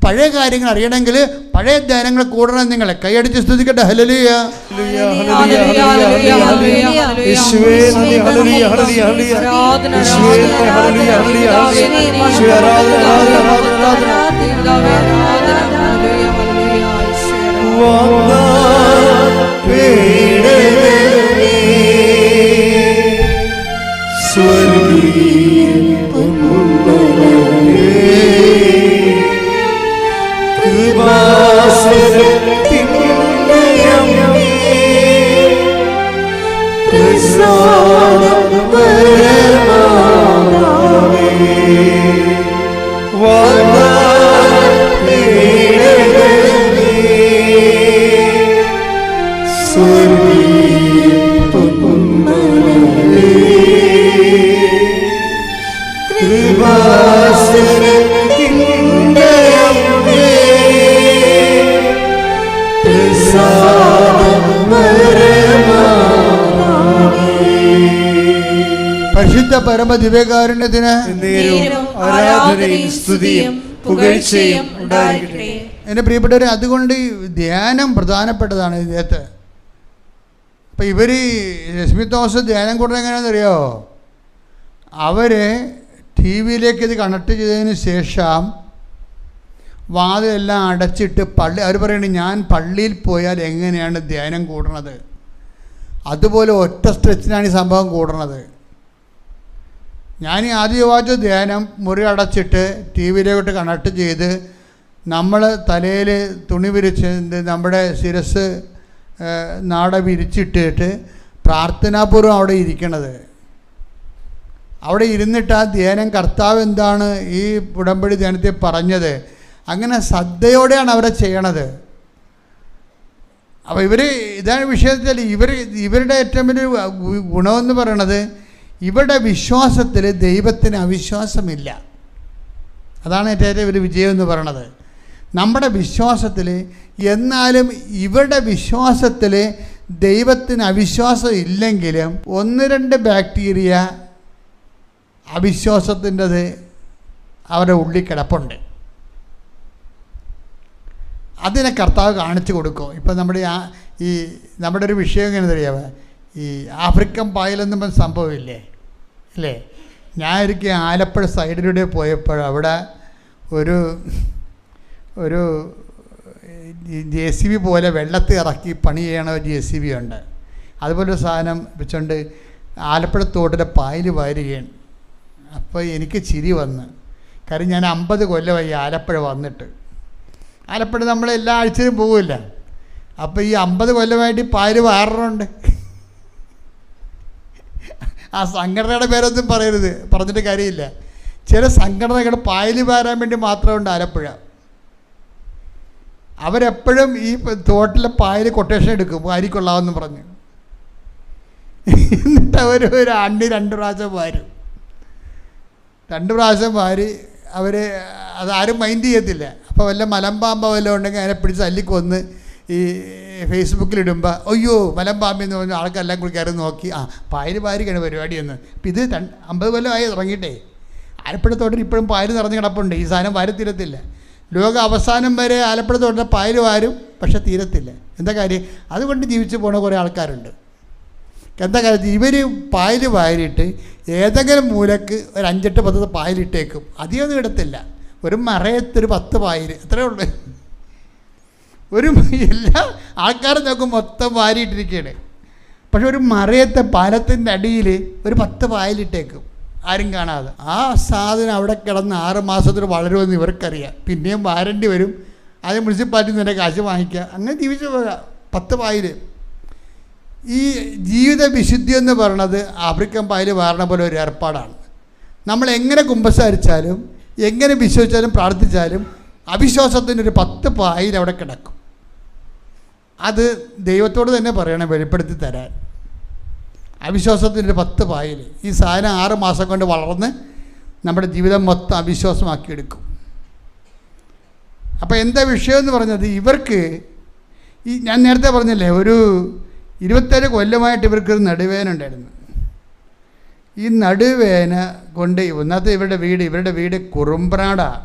പഴയ കാര്യങ്ങൾ അറിയണമെങ്കിൽ പഴയ ധ്യാനങ്ങൾ കൂടണം. നിങ്ങൾ കൈയടിച്ച് സ്തുതിക്കട്ടെ. ഹല്ലേലൂയ. പരിശുദ്ധ പരമ ദിവ്യകാരുണ്യത്തിന് എൻ്റെ പ്രിയപ്പെട്ടവരെ, അതുകൊണ്ട് ധ്യാനം പ്രധാനപ്പെട്ടതാണ് ഇതിനകത്ത്. അപ്പം ഇവർ രശ്മി തോമസ് ധ്യാനം കൂടുന്നത് എങ്ങനെയാണെന്നറിയോ? അവർ ടി വിയിലേക്ക് ഇത് കണക്ട് ചെയ്തതിന് ശേഷം വാതിലെല്ലാം അടച്ചിട്ട് അവർ പറയുന്നത് ഞാൻ പള്ളിയിൽ പോയാൽ എങ്ങനെയാണ് ധ്യാനം കൂടണത്, അതുപോലെ ഒറ്റ സ്ട്രെച്ചിനാണ് ഈ സംഭവം കൂടണത്. ഞാൻ ഈ ആദ്യ ചൊവ്വാഴ്ച ധ്യാനം മുറി അടച്ചിട്ട് ടി വിയിലോട്ട് കണക്ട് ചെയ്ത് നമ്മൾ തലയിൽ തുണി വിരിച്ച് നമ്മുടെ ശിരസ് നാട വിരിച്ചിട്ടിട്ട് പ്രാർത്ഥനാപൂർവ്വം അവിടെ ഇരിക്കണത്. അവിടെ ഇരുന്നിട്ട് ആ ധ്യാനം, കർത്താവ് എന്താണ് ഈ ഉടമ്പടി ധ്യാനത്തിൽ പറഞ്ഞത്, അങ്ങനെ ശ്രദ്ധയോടെയാണ് അവരെ ചെയ്യണത്. അപ്പോൾ ഇതാണ് വിഷയത്തിൽ ഇവരുടെ ഏറ്റവും വലിയ ഗുണമെന്ന് പറയണത്, ഇവരുടെ വിശ്വാസത്തിൽ ദൈവത്തിന് അവിശ്വാസമില്ല. അതാണ് ഏറ്റവും വലിയ വിജയം എന്ന് പറയണത്. നമ്മുടെ വിശ്വാസത്തിൽ, എന്നാലും ഇവരുടെ വിശ്വാസത്തിൽ ദൈവത്തിന് അവിശ്വാസം ഇല്ലെങ്കിലും 1-2 ബാക്ടീരിയ അവിശ്വാസത്തിൻ്റെത് അവരുടെ ഉള്ളിൽ കിടപ്പുണ്ട്. അതിനെ കർത്താവ് കാണിച്ചു കൊടുക്കും. ഇപ്പം നമ്മുടെ ഒരു വിഷയം എങ്ങനെ അറിയാമോ, ഈ ആഫ്രിക്കൻ പായലെന്നും സംഭവമില്ലേ അല്ലേ? ഞാൻ ഒരിക്കൽ ആലപ്പുഴ സൈഡിലൂടെ പോയപ്പോൾ അവിടെ ഒരു JCB പോലെ വെള്ളത്തിൽ ഇറക്കി പണി ചെയ്യണ ഒരു JCB ഉണ്ട്. അതുപോലൊരു സാധനം വെച്ചുകൊണ്ട് ആലപ്പുഴ തോട്ടിലെ പായൽ വാരുകയാണ്. അപ്പോൾ എനിക്ക് ചിരി വന്ന്, കാര്യം ഞാൻ 50 കൊല്ലമായി ആലപ്പുഴ വന്നിട്ട്. ആലപ്പുഴ നമ്മൾ എല്ലാ ആഴ്ചയിലും പോകില്ല. അപ്പോൾ ഈ 50 കൊല്ലമായിട്ട് പായൽ വാറുന്നുണ്ട്. ആ സംഘടനയുടെ പേരൊന്നും പറയരുത്, പറഞ്ഞിട്ട് കാര്യമില്ല. ചില സംഘടനകൾ പായൽ വാരാൻ വേണ്ടി മാത്രമുണ്ട് ആലപ്പുഴ. അവരെപ്പോഴും ഈ തോട്ടിലെ പായൽ കൊട്ടേഷൻ എടുക്കും, വാരിക്കൊള്ളാമെന്ന് പറഞ്ഞ്. എന്നിട്ട് അവർ ഒരു ആണ്ടി 2 പ്രാവശ്യം വാരും. 2 പ്രാവശ്യം വാരി അതാരും മൈൻഡ് ചെയ്യത്തില്ല. അപ്പോൾ വല്ല മലമ്പാമ്പ വല്ലതും ഉണ്ടെങ്കിൽ അതിനെ പിടിച്ച് തല്ലിക്കൊന്ന് ഈ ഫേസ്ബുക്കിലിടുമ്പോൾ അയ്യോ മലമ്പാമ്പെന്ന് പറഞ്ഞാൽ ആൾക്കെല്ലാം കൂടി കയറി നോക്കി പായൽ വാരിക്കാണ് പരിപാടിയെന്ന്. അപ്പം ഇത് 50 കൊല്ലമായി തുടങ്ങിയിട്ടേ. ആലപ്പുഴ തോട്ടിൽ ഇപ്പോഴും പായൽ നിറഞ്ഞ് കിടപ്പുണ്ട്. ഈ സാധനം വാരി തീരത്തില്ല. ലോക അവസാനം വരെ ആലപ്പുഴ തോട്ടിൽ പായൽ വാരും, പക്ഷെ തീരത്തില്ല. എന്താ കാര്യം? അതുകൊണ്ട് ജീവിച്ചു പോണ കുറേ ആൾക്കാരുണ്ട്. എന്താ കാര്യം? ഇവർ പായൽ വാരിയിട്ട് ഏതെങ്കിലും മൂലക്ക് ഒരു 5-8-10 പായലിട്ടേക്കും. അധികമൊന്നും ഇടത്തില്ല. ഒരു മറയത്തൊരു 10 പായൽ, അത്രേ ഉള്ളൂ. എല്ലാ ആൾക്കാരും നോക്കും മൊത്തം വാരിയിട്ടിരിക്കുകയാണ്. പക്ഷെ ഒരു മറയത്തെ പാലത്തിൻ്റെ അടിയിൽ ഒരു 10 പായലിട്ടേക്കും, ആരും കാണാതെ. ആ സാധനം അവിടെ കിടന്ന് 6 മാസത്തിൽ വളരുമെന്ന് ഇവർക്കറിയാം. പിന്നെയും വാരേണ്ടി വരും. അത് മുനിസിപ്പാലിറ്റി തന്നെ കാശ് വാങ്ങിക്കുക, അങ്ങനെ ജീവിച്ചു പോകാം. 10 പായൽ. ഈ ജീവിത വിശുദ്ധി എന്ന് പറയണത് ആഫ്രിക്കൻ പായൽ വാരണ പോലെ ഒരു ഏർപ്പാടാണ്. നമ്മൾ എങ്ങനെ കുമ്പസാരിച്ചാലും എങ്ങനെ വിശ്വസിച്ചാലും പ്രാർത്ഥിച്ചാലും അവിശ്വാസത്തിൻ്റെ ഒരു 10 പായൽ അവിടെ കിടക്കും. അത് ദൈവത്തോട് തന്നെ പറയണം വെളിപ്പെടുത്തി തരാൻ. അവിശ്വാസത്തിൻ്റെ 10 പായൽ. ഈ സാധനം 6 മാസം കൊണ്ട് വളർന്ന് നമ്മുടെ ജീവിതം മൊത്തം അവിശ്വാസമാക്കിയെടുക്കും. അപ്പോൾ എന്താ വിഷയമെന്ന് പറഞ്ഞത്, ഇവർക്ക് ഞാൻ നേരത്തെ പറഞ്ഞില്ലേ, ഒരു 27 കൊല്ലമായിട്ട് ഇവർക്കൊരു നടുവേദന ഉണ്ടായിരുന്നു. ഈ നടുവേദന കൊണ്ട് ഒന്നാമത്തെ ഇവരുടെ വീട് കുറുമ്പ്രാടാണ്,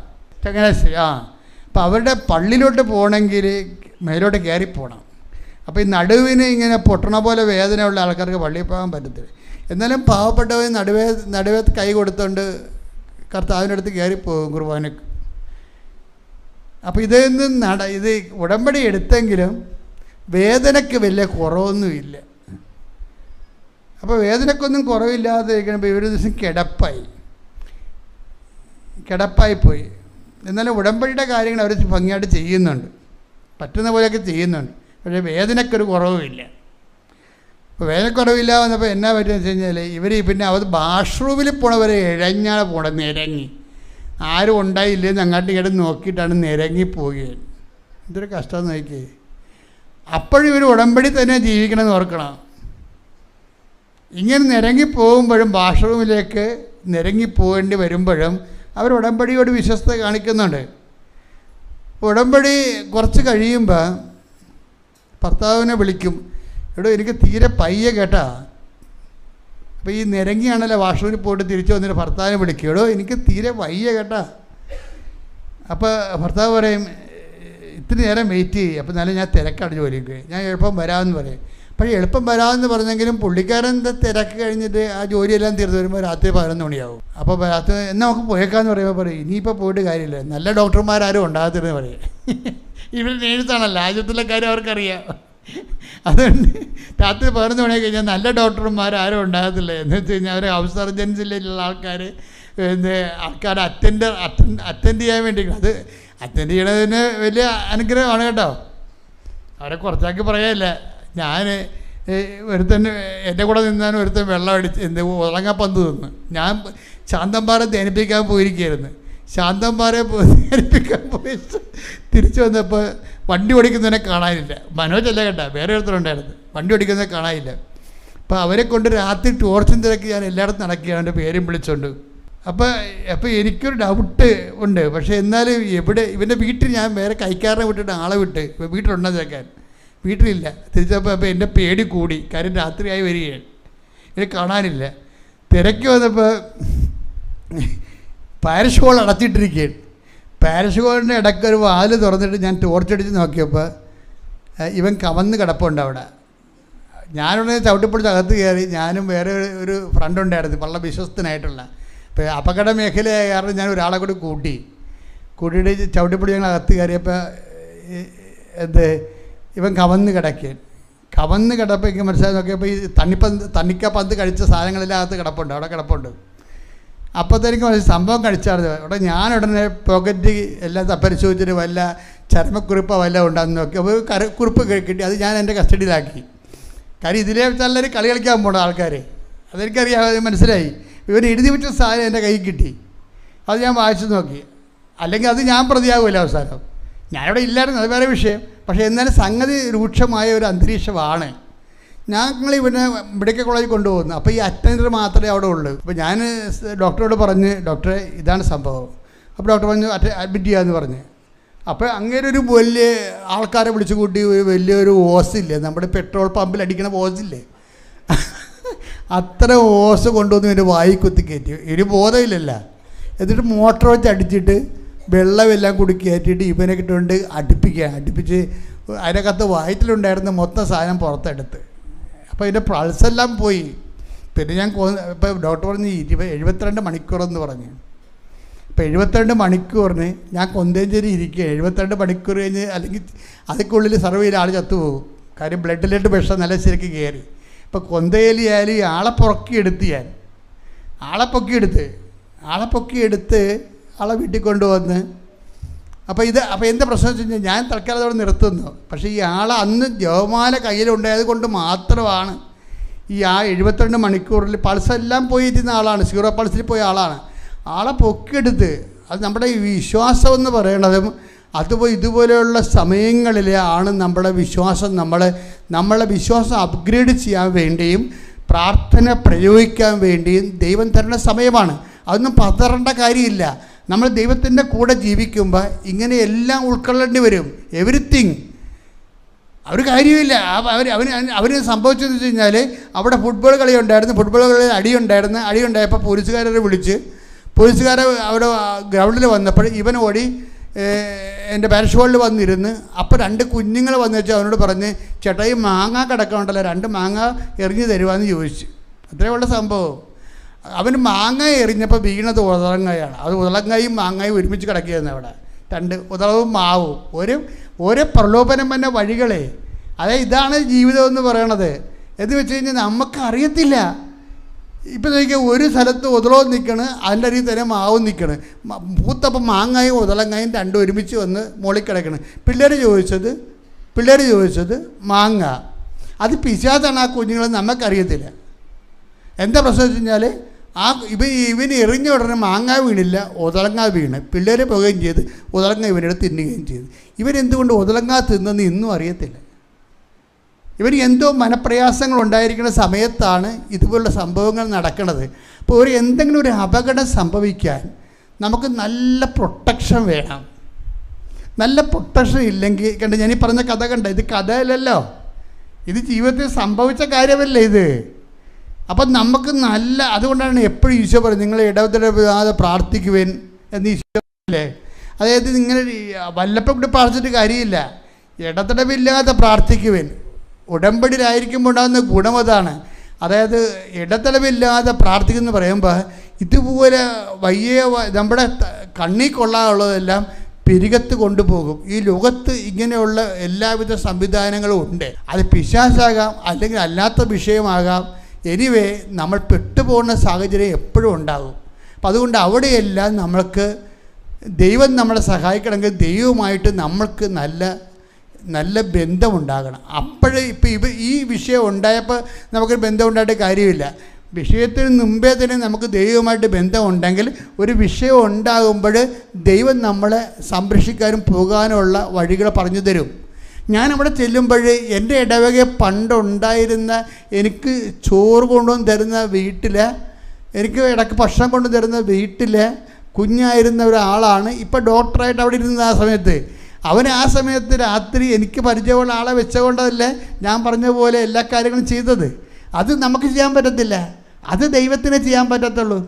ചങ്ങനാശ്ശേരി. അപ്പോൾ അവരുടെ പള്ളിയിലോട്ട് പോകണമെങ്കിൽ മേലോട്ട് കയറിപ്പോകണം. അപ്പോൾ ഈ നടുവിന് ഇങ്ങനെ പൊട്ടണ പോലെ വേദനയുള്ള ആൾക്കാർക്ക് പള്ളിയിൽ പോകാൻ പറ്റത്തില്ല. എന്നാലും പാവപ്പെട്ടവർ നടുവേ കൈ കൊടുത്തുകൊണ്ട് കർത്താവിൻ്റെ അടുത്ത് കയറിപ്പോകും കുർബാനക്ക്. അപ്പോൾ ഇത് ഉടമ്പടി എടുത്തെങ്കിലും വേദനയ്ക്ക് വലിയ കുറവൊന്നുമില്ല. അപ്പോൾ വേദനയ്ക്കൊന്നും കുറവില്ലാതെ ഇരിക്കുമ്പോൾ ഇവർ ദിവസം കിടപ്പായിപ്പോയി. എന്നാലും ഉടമ്പടിയുടെ കാര്യങ്ങൾ അവർ ഭംഗിയായിട്ട് ചെയ്യുന്നുണ്ട്, പറ്റുന്ന പോലെയൊക്കെ ചെയ്യുന്നുണ്ട്. പക്ഷേ വേദനയ്ക്കൊരു കുറവുമില്ല. അപ്പോൾ വേദനക്കുറവില്ല വന്നപ്പോൾ എന്നാ പറ്റുമെന്ന് വെച്ച് കഴിഞ്ഞാൽ ഇവർ പിന്നെ വാഷ്റൂമിൽ പോണവരെ ഇഴഞ്ഞാണ് പോണത്, നിരങ്ങി. ആരും ഉണ്ടായില്ലെന്ന് അങ്ങോട്ട് ഇങ്ങോട്ട് നോക്കിയിട്ടാണ് നിരങ്ങി പോവുകയാണ്. ഇതൊരു കഷ്ടം നോക്കി. അപ്പോഴും ഇവർ ഉടമ്പടി തന്നെ ജീവിക്കണമെന്ന് ഓർക്കണം. ഇങ്ങനെ നിരങ്ങിപ്പോകുമ്പോഴും വാഷ്റൂമിലേക്ക് നിരങ്ങിപ്പോകേണ്ടി വരുമ്പോഴും അവർ ഉടമ്പടിയോട് വിശ്വസ്തത കാണിക്കുന്നുണ്ട്. ഉടമ്പടി കുറച്ച് കഴിയുമ്പോൾ ഭർത്താവിനെ വിളിക്കും, എടോ എനിക്ക് തീരെ പയ്യെ കേട്ടാ. അപ്പോൾ ഈ നിരങ്ങിയാണല്ലോ വാഷ്റൂമിൽ പോയിട്ട് തിരിച്ചു വന്നിട്ട് ഭർത്താവിനെ വിളിക്കും, എടോ എനിക്ക് തീരെ വയ്യ കേട്ടാ. അപ്പോൾ ഭർത്താവ് പറയും ഇത്തിരി നേരം വെയിറ്റ് ചെയ്യും. അപ്പോൾ എന്നാലും ഞാൻ തിരക്കാണ് ജോലിക്ക്, ഞാൻ എളുപ്പം വരാമെന്ന് പറയും. പക്ഷേ എളുപ്പം വരാമെന്ന് പറഞ്ഞെങ്കിലും പുള്ളിക്കാരൻ തിരക്ക് കഴിഞ്ഞിട്ട് ആ ജോലിയെല്ലാം തീർത്ത് വരുമ്പോൾ രാത്രി 11 മണിയാവും. അപ്പോൾ രാത്രി എന്നാൽ നമുക്ക് പോയേക്കാന്ന് പറയുമ്പോൾ പറയും ഇനിയിപ്പോൾ പോയിട്ട് കാര്യമില്ല, നല്ല ഡോക്ടർമാരും ഉണ്ടാകത്തില്ലെന്ന് പറയും. ഇവർ നേഴ്സാണല്ലോ, ആശുപത്രിയിലെ കാര്യം അവർക്കറിയാം. അതുകൊണ്ട് രാത്രി 11 മണി കഴിഞ്ഞാൽ നല്ല ഡോക്ടർമാരും ഉണ്ടാകത്തില്ല. എന്ന് വെച്ച് കഴിഞ്ഞാൽ അവർ ഹൗസ് സർജൻസിലുള്ള ആൾക്കാർ അറ്റൻഡ് ചെയ്യാൻ വേണ്ടി, അത് അറ്റൻഡ് ചെയ്യണതിന് വലിയ അനുഗ്രഹമാണ് കേട്ടോ. അവരെ കുറച്ചാക്കി പറയാനില്ല. ഞാൻ ഒരുത്തൻ എൻ്റെ കൂടെ നിന്നാലും ഒരുത്തൻ വെള്ളം അടിച്ച് ഉറങ്ങാപ്പന്ത് തിന്ന്. ഞാൻ ശാന്തമ്പാറ ധ്യാനിപ്പിക്കാൻ പോയിരിക്കുകയായിരുന്നു. ശാന്തമ്പാറയെ ധ്യാനിപ്പിക്കാൻ പോയി തിരിച്ചു വന്നപ്പോൾ വണ്ടി ഓടിക്കുന്നതിനെ കാണാനില്ല. മനോജല്ല കേട്ടോ, വേറെ ഒരുത്തരുണ്ടായിരുന്നു. വണ്ടി ഓടിക്കുന്നതിനെ കാണാനില്ല. അപ്പോൾ അവരെ കൊണ്ട് രാത്രി ടോർച്ചും തിരക്കി ഞാൻ എല്ലായിടത്തും നടക്കുകയാണ് എൻ്റെ പേരും വിളിച്ചുകൊണ്ട്. അപ്പോൾ എനിക്കൊരു ഡൗട്ട് ഉണ്ട്. പക്ഷേ എന്നാലും ഇവൻ്റെ വീട്ടിൽ ഞാൻ വേറെ കൈക്കാരനെ വിട്ടിട്ട് ആളെ വിട്ട് വീട്ടിലുണ്ടെന്ന് ചേക്കാൻ വീട്ടിലില്ല. തിരിച്ചപ്പോൾ എൻ്റെ പേടി കൂടി. കാര്യം രാത്രിയായി വരികയാണ്, ഇവരെ കാണാനില്ല. തിരക്കി വന്നപ്പോൾ പാരിഷ് ഹോൾ അടച്ചിട്ടിരിക്കുകയാണ്. പാരിഷ് ഹോളിൻ്റെ ഇടയ്ക്കൊരു വാല് തുറന്നിട്ട് ഞാൻ ടോർച്ചടിച്ച് നോക്കിയപ്പോൾ ഇവൻ കവന്ന് കിടപ്പുണ്ട് അവിടെ. ഞാനുണ്ടെങ്കിൽ ചവിട്ടിപ്പൊടിച്ച് അകത്ത് കയറി. ഞാനും വേറെ ഒരു ഫ്രണ്ട് ഉണ്ടായിരുന്നു, വളരെ വിശ്വസ്തനായിട്ടുള്ള. ഇപ്പോൾ അപകട മേഖലയായ കാരണം ഞാൻ ഒരാളെ കൂടി കൂട്ടിയിട്ട് ചവിട്ടിപ്പൊടി ഞങ്ങൾ അകത്ത് കയറിയപ്പോൾ ഇവൻ കവന്ന് കിടപ്പോൾ എനിക്ക് മനസ്സിലായി നോക്കിയപ്പോൾ ഈ തണ്ണിക്കപ്പന്ത് കഴിച്ച സാധനങ്ങളെല്ലാം അകത്ത് അവിടെ കിടപ്പുണ്ട്. അപ്പോഴത്തേക്ക് സംഭവം കഴിച്ചായിരുന്നു. അവിടെ ഞാൻ ഉടനെ പോക്കറ്റ് എല്ലാം പരിശോധിച്ചിട്ട് വല്ല ചരമക്കുറിപ്പോ വല്ല ഉണ്ടാകുന്ന നോക്കി. അപ്പോൾ കുറിപ്പ് കിട്ടി. അത് ഞാൻ എൻ്റെ കസ്റ്റഡിയിലാക്കി. കാര്യം ഇതിലേ വെച്ചാൽ കളി കളിക്കാൻ പോകണം ആൾക്കാർ. അതെനിക്കറിയാം, മനസ്സിലായി. ഇവർ എഴുതി വെച്ച സാധനം എൻ്റെ കയ്യിൽ കിട്ടി. അത് ഞാൻ വായിച്ചു നോക്കി. അല്ലെങ്കിൽ അത് ഞാൻ പ്രതിയാകുമല്ലോ അവസാനം. ഞാനിവിടെ ഇല്ലായിരുന്നു, അത് വേറെ വിഷയം. പക്ഷേ എന്നാലും സംഗതി രൂക്ഷമായ ഒരു അന്തരീക്ഷമാണ്. ഞങ്ങൾ ഇവനെ മെഡിക്കൽ കോളേജിൽ കൊണ്ടുപോകുന്നു. അപ്പോൾ ഈ അറ്റൻഡർ മാത്രമേ അവിടെ ഉള്ളൂ. അപ്പോൾ ഞാൻ ഡോക്ടറോട് പറഞ്ഞ്, ഡോക്ടറെ ഇതാണ് സംഭവം. അപ്പോൾ ഡോക്ടർ പറഞ്ഞു അഡ്മിറ്റ് ചെയ്യാമെന്ന് പറഞ്ഞ്. അപ്പോൾ അങ്ങനെ ഒരു വലിയ ആൾക്കാരെ വിളിച്ചു കൂട്ടി വലിയൊരു ഓസില്ലേ, നമ്മുടെ പെട്രോൾ പമ്പിൽ അടിക്കണ ഓസില്ലേ, അത്ര ഓസ് കൊണ്ടുവന്ന് എൻ്റെ വായി കുത്തി കയറ്റി. ഒരു ബോധമില്ലല്ല. എന്നിട്ട് മോട്ടർ വെച്ച് അടിച്ചിട്ട് വെള്ളമെല്ലാം കൂടി കയറ്റിയിട്ട് ഇവനെ കിട്ടുകൊണ്ട് അടുപ്പിച്ച് അതിനകത്ത് വയറ്റിലുണ്ടായിരുന്ന മൊത്തം സാധനം പുറത്തെടുത്ത്. അപ്പോൾ അതിൻ്റെ പൾസെല്ലാം പോയി. പിന്നെ ഞാൻ ഇപ്പോൾ ഡോക്ടർ പറഞ്ഞ് 72 മണിക്കൂറെന്ന് പറഞ്ഞു. ഇപ്പോൾ 72 മണിക്കൂറിന് ഞാൻ കൊന്തേഞ്ചേരി ഇരിക്കുക. 72 മണിക്കൂർ കഴിഞ്ഞ് അല്ലെങ്കിൽ അതിക്കുള്ളിൽ സർവ്വ ചെയ്ത ആൾ ചത്തുപോകും. കാര്യം ബ്ലഡിലേക്ക് വിഷം നല്ല ശരിക്ക് കയറി. ഇപ്പോൾ കൊന്തേലിയായാലും ആളെ പൊക്കിയെടുത്ത് ആളെ പൊക്കിയെടുത്ത് ആളെ വീട്ടിൽ കൊണ്ടുവന്ന്. അപ്പോൾ എന്താ പ്രശ്നം വെച്ച് കഴിഞ്ഞാൽ ഞാൻ തൽക്കാലം അവിടെ നിർത്തുന്നു. പക്ഷേ ഈ ആളെ അന്ന് ജവമാല കയ്യിലുണ്ടായത് കൊണ്ട് മാത്രമാണ് ഈ 72 മണിക്കൂറിൽ പൾസെല്ലാം പോയിരുന്ന ആളാണ്, സീറോ പൾസിൽ പോയ ആളാണ്. ആളെ പൊക്കിയെടുത്ത്, അത് നമ്മുടെ വിശ്വാസം എന്ന് പറയണതും അതുപോലെ ഇതുപോലെയുള്ള സമയങ്ങളിൽ ആണ് നമ്മുടെ വിശ്വാസം നമ്മളെ വിശ്വാസം അപ്ഗ്രേഡ് ചെയ്യാൻ വേണ്ടിയും പ്രാർത്ഥന പ്രയോഗിക്കാൻ വേണ്ടിയും ദൈവം തരുന്ന സമയമാണ്. അതൊന്നും പതറേണ്ട കാര്യമില്ല. നമ്മൾ ദൈവത്തിൻ്റെ കൂടെ ജീവിക്കുമ്പോൾ ഇങ്ങനെ എല്ലാം ഉൾക്കൊള്ളേണ്ടി വരും. എവരിത്തിങ്. ഒരു കാര്യമില്ല. അവന് സംഭവിച്ചതെന്ന് വെച്ച് കഴിഞ്ഞാൽ അവിടെ ഫുട്ബോൾ കളി ഉണ്ടായിരുന്നു. ഫുട്ബോൾ കളിയിൽ അടിയുണ്ടായപ്പോൾ പോലീസുകാരെ വിളിച്ച് പോലീസുകാരെ അവിടെ ഗ്രൗണ്ടിൽ വന്നപ്പോൾ ഇവൻ ഓടി എൻ്റെ പാരിഷ് ഹോളിൽ വന്നിരുന്ന്. അപ്പോൾ 2 കുഞ്ഞുങ്ങൾ വന്നു വെച്ചാൽ അവനോട് പറഞ്ഞ്, ചേട്ടാ ഈ മാങ്ങ കിടക്കണ്ടല്ലോ, 2 മാങ്ങ എറിഞ്ഞ് തരുവാന്ന് ചോദിച്ചു. അത്രയുള്ള സംഭവം. അവന് മാങ്ങ എറിഞ്ഞപ്പോൾ വീണത് ഉതളങ്ങയാണ്. അത് ഉതളങ്ങയും മാങ്ങയും ഒരുമിച്ച് കിടക്കുകയായിരുന്നു അവിടെ. 2 ഉതളവും മാവും ഓരോ പ്രലോഭനം വന്ന വഴികളെ. അതായത് ഇതാണ് ജീവിതം എന്ന് പറയണത്. എന്ന് വെച്ച് കഴിഞ്ഞാൽ നമുക്കറിയത്തില്ല. ഇപ്പം നോക്കിയാൽ ഒരു സ്ഥലത്ത് ഉതളവും നിൽക്കണ്, അതിൻ്റെ അരിയിൽ തന്നെ മാവും നിൽക്കണ്. പൂത്തപ്പം മാങ്ങയും ഉതളങ്ങയും 2 ഒരുമിച്ച് വന്ന് മുകളിൽ കിടക്കണം. പിള്ളേർ ചോദിച്ചത് മാങ്ങ. അത് പിശാചാണ്. ആ കുഞ്ഞുങ്ങൾ നമുക്കറിയത്തില്ല. എന്താ പ്രശ്നം വെച്ച് കഴിഞ്ഞാൽ ഇവന് എറിഞ്ഞ ഉടനെ മാങ്ങ വീണില്ല, ഉതളങ്ങ വീണ്. പിള്ളേരെ പോകുകയും ചെയ്ത് ഉതളങ്ങ ഇവനെടുത്ത് തിന്നുകയും ചെയ്തു. ഇവരെന്തുകൊണ്ട് ഉതളങ്ങ തിന്നെന്ന് ഇന്നും അറിയത്തില്ല. ഇവന് എന്തോ മനപ്രയാസങ്ങൾ ഉണ്ടായിരിക്കുന്ന സമയത്താണ് ഇതുപോലുള്ള സംഭവങ്ങൾ നടക്കുന്നത്. അപ്പോൾ എന്തെങ്കിലും ഒരു അപകടം സംഭവിക്കാൻ നമുക്ക് നല്ല പ്രൊട്ടക്ഷൻ വേണം. നല്ല പ്രൊട്ടക്ഷൻ ഇല്ലെങ്കിൽ കണ്ട് ഞാൻ ഈ പറഞ്ഞ കഥ കണ്ട, ഇത് കഥയല്ലല്ലോ, ഇത് ജീവിതത്തിൽ സംഭവിച്ച കാര്യമല്ലേ ഇത്. അപ്പം നമുക്ക് അതുകൊണ്ടാണ് എപ്പോഴും ഈശോ പറയും, നിങ്ങൾ ഇടവിടാതെ പ്രാർത്ഥിക്കുവേൻ എന്ന് ഈശോ അല്ലേ. അതായത് നിങ്ങൾ വല്ലപ്പം കൂടി പ്രാർത്ഥിച്ചിട്ട് കാര്യമില്ല, ഇടതടവില്ലാതെ പ്രാർത്ഥിക്കുവേൻ. ഉടമ്പടിയിലായിരിക്കുമ്പോൾ ഉണ്ടാകുന്ന ഗുണം അതാണ്. അതായത് ഇടതടവില്ലാതെ പ്രാർത്ഥിക്കുമെന്ന് പറയുമ്പോൾ ഇതുപോലെ നമ്മുടെ കണ്ണി കൊള്ളാനുള്ളതെല്ലാം പിരികത്ത് കൊണ്ടുപോകും. ഈ ലോകത്ത് ഇങ്ങനെയുള്ള എല്ലാവിധ സംവിധാനങ്ങളും ഉണ്ട്. അത് പിശാചാകാം, അല്ലെങ്കിൽ അല്ലാത്ത വിഷയമാകാം. എനിവേ നമ്മൾ പെട്ടുപോകുന്ന സാഹചര്യം എപ്പോഴും ഉണ്ടാകും. അപ്പം അതുകൊണ്ട് അവിടെയെല്ലാം ദൈവം നമ്മളെ സഹായിക്കണമെങ്കിൽ ദൈവവുമായിട്ട് നമ്മൾക്ക് നല്ല ബന്ധമുണ്ടാകണം. അപ്പോഴേ ഇപ്പോൾ ഈ വിഷയം ഉണ്ടായപ്പോൾ നമുക്കൊരു ബന്ധം ഉണ്ടായിട്ട് കാര്യമില്ല. വിഷയത്തിന് മുമ്പേ തന്നെ നമുക്ക് ദൈവവുമായിട്ട് ബന്ധമുണ്ടെങ്കിൽ ഒരു വിഷയം ഉണ്ടാകുമ്പോൾ ദൈവം നമ്മളെ സംരക്ഷിക്കാനും പോകാനുള്ള വഴികൾ പറഞ്ഞു തരും. ഞാനവിടെ ചെല്ലുമ്പോൾ എൻ്റെ ഇടവകയെ പണ്ടുണ്ടായിരുന്ന എനിക്ക് ചോറ് കൊണ്ടുവന്ന് തരുന്ന വീട്ടിൽ, എനിക്ക് ഇടയ്ക്ക് ഭക്ഷണം കൊണ്ടു തരുന്ന വീട്ടിൽ കുഞ്ഞായിരുന്ന ഒരാളാണ് ഇപ്പോൾ ഡോക്ടറായിട്ട് അവിടെ ഇരുന്നത്. ആ സമയത്ത് ആ സമയത്ത് രാത്രി എനിക്ക് പരിചയമുള്ള ആളെ വെച്ചുകൊണ്ടല്ലേ ഞാൻ പറഞ്ഞ പോലെ എല്ലാ കാര്യങ്ങളും ചെയ്തത്. അത് നമുക്ക് ചെയ്യാൻ പറ്റത്തില്ല, അത് ദൈവത്തിനെ ചെയ്യാൻ പറ്റത്തുള്ളൂ.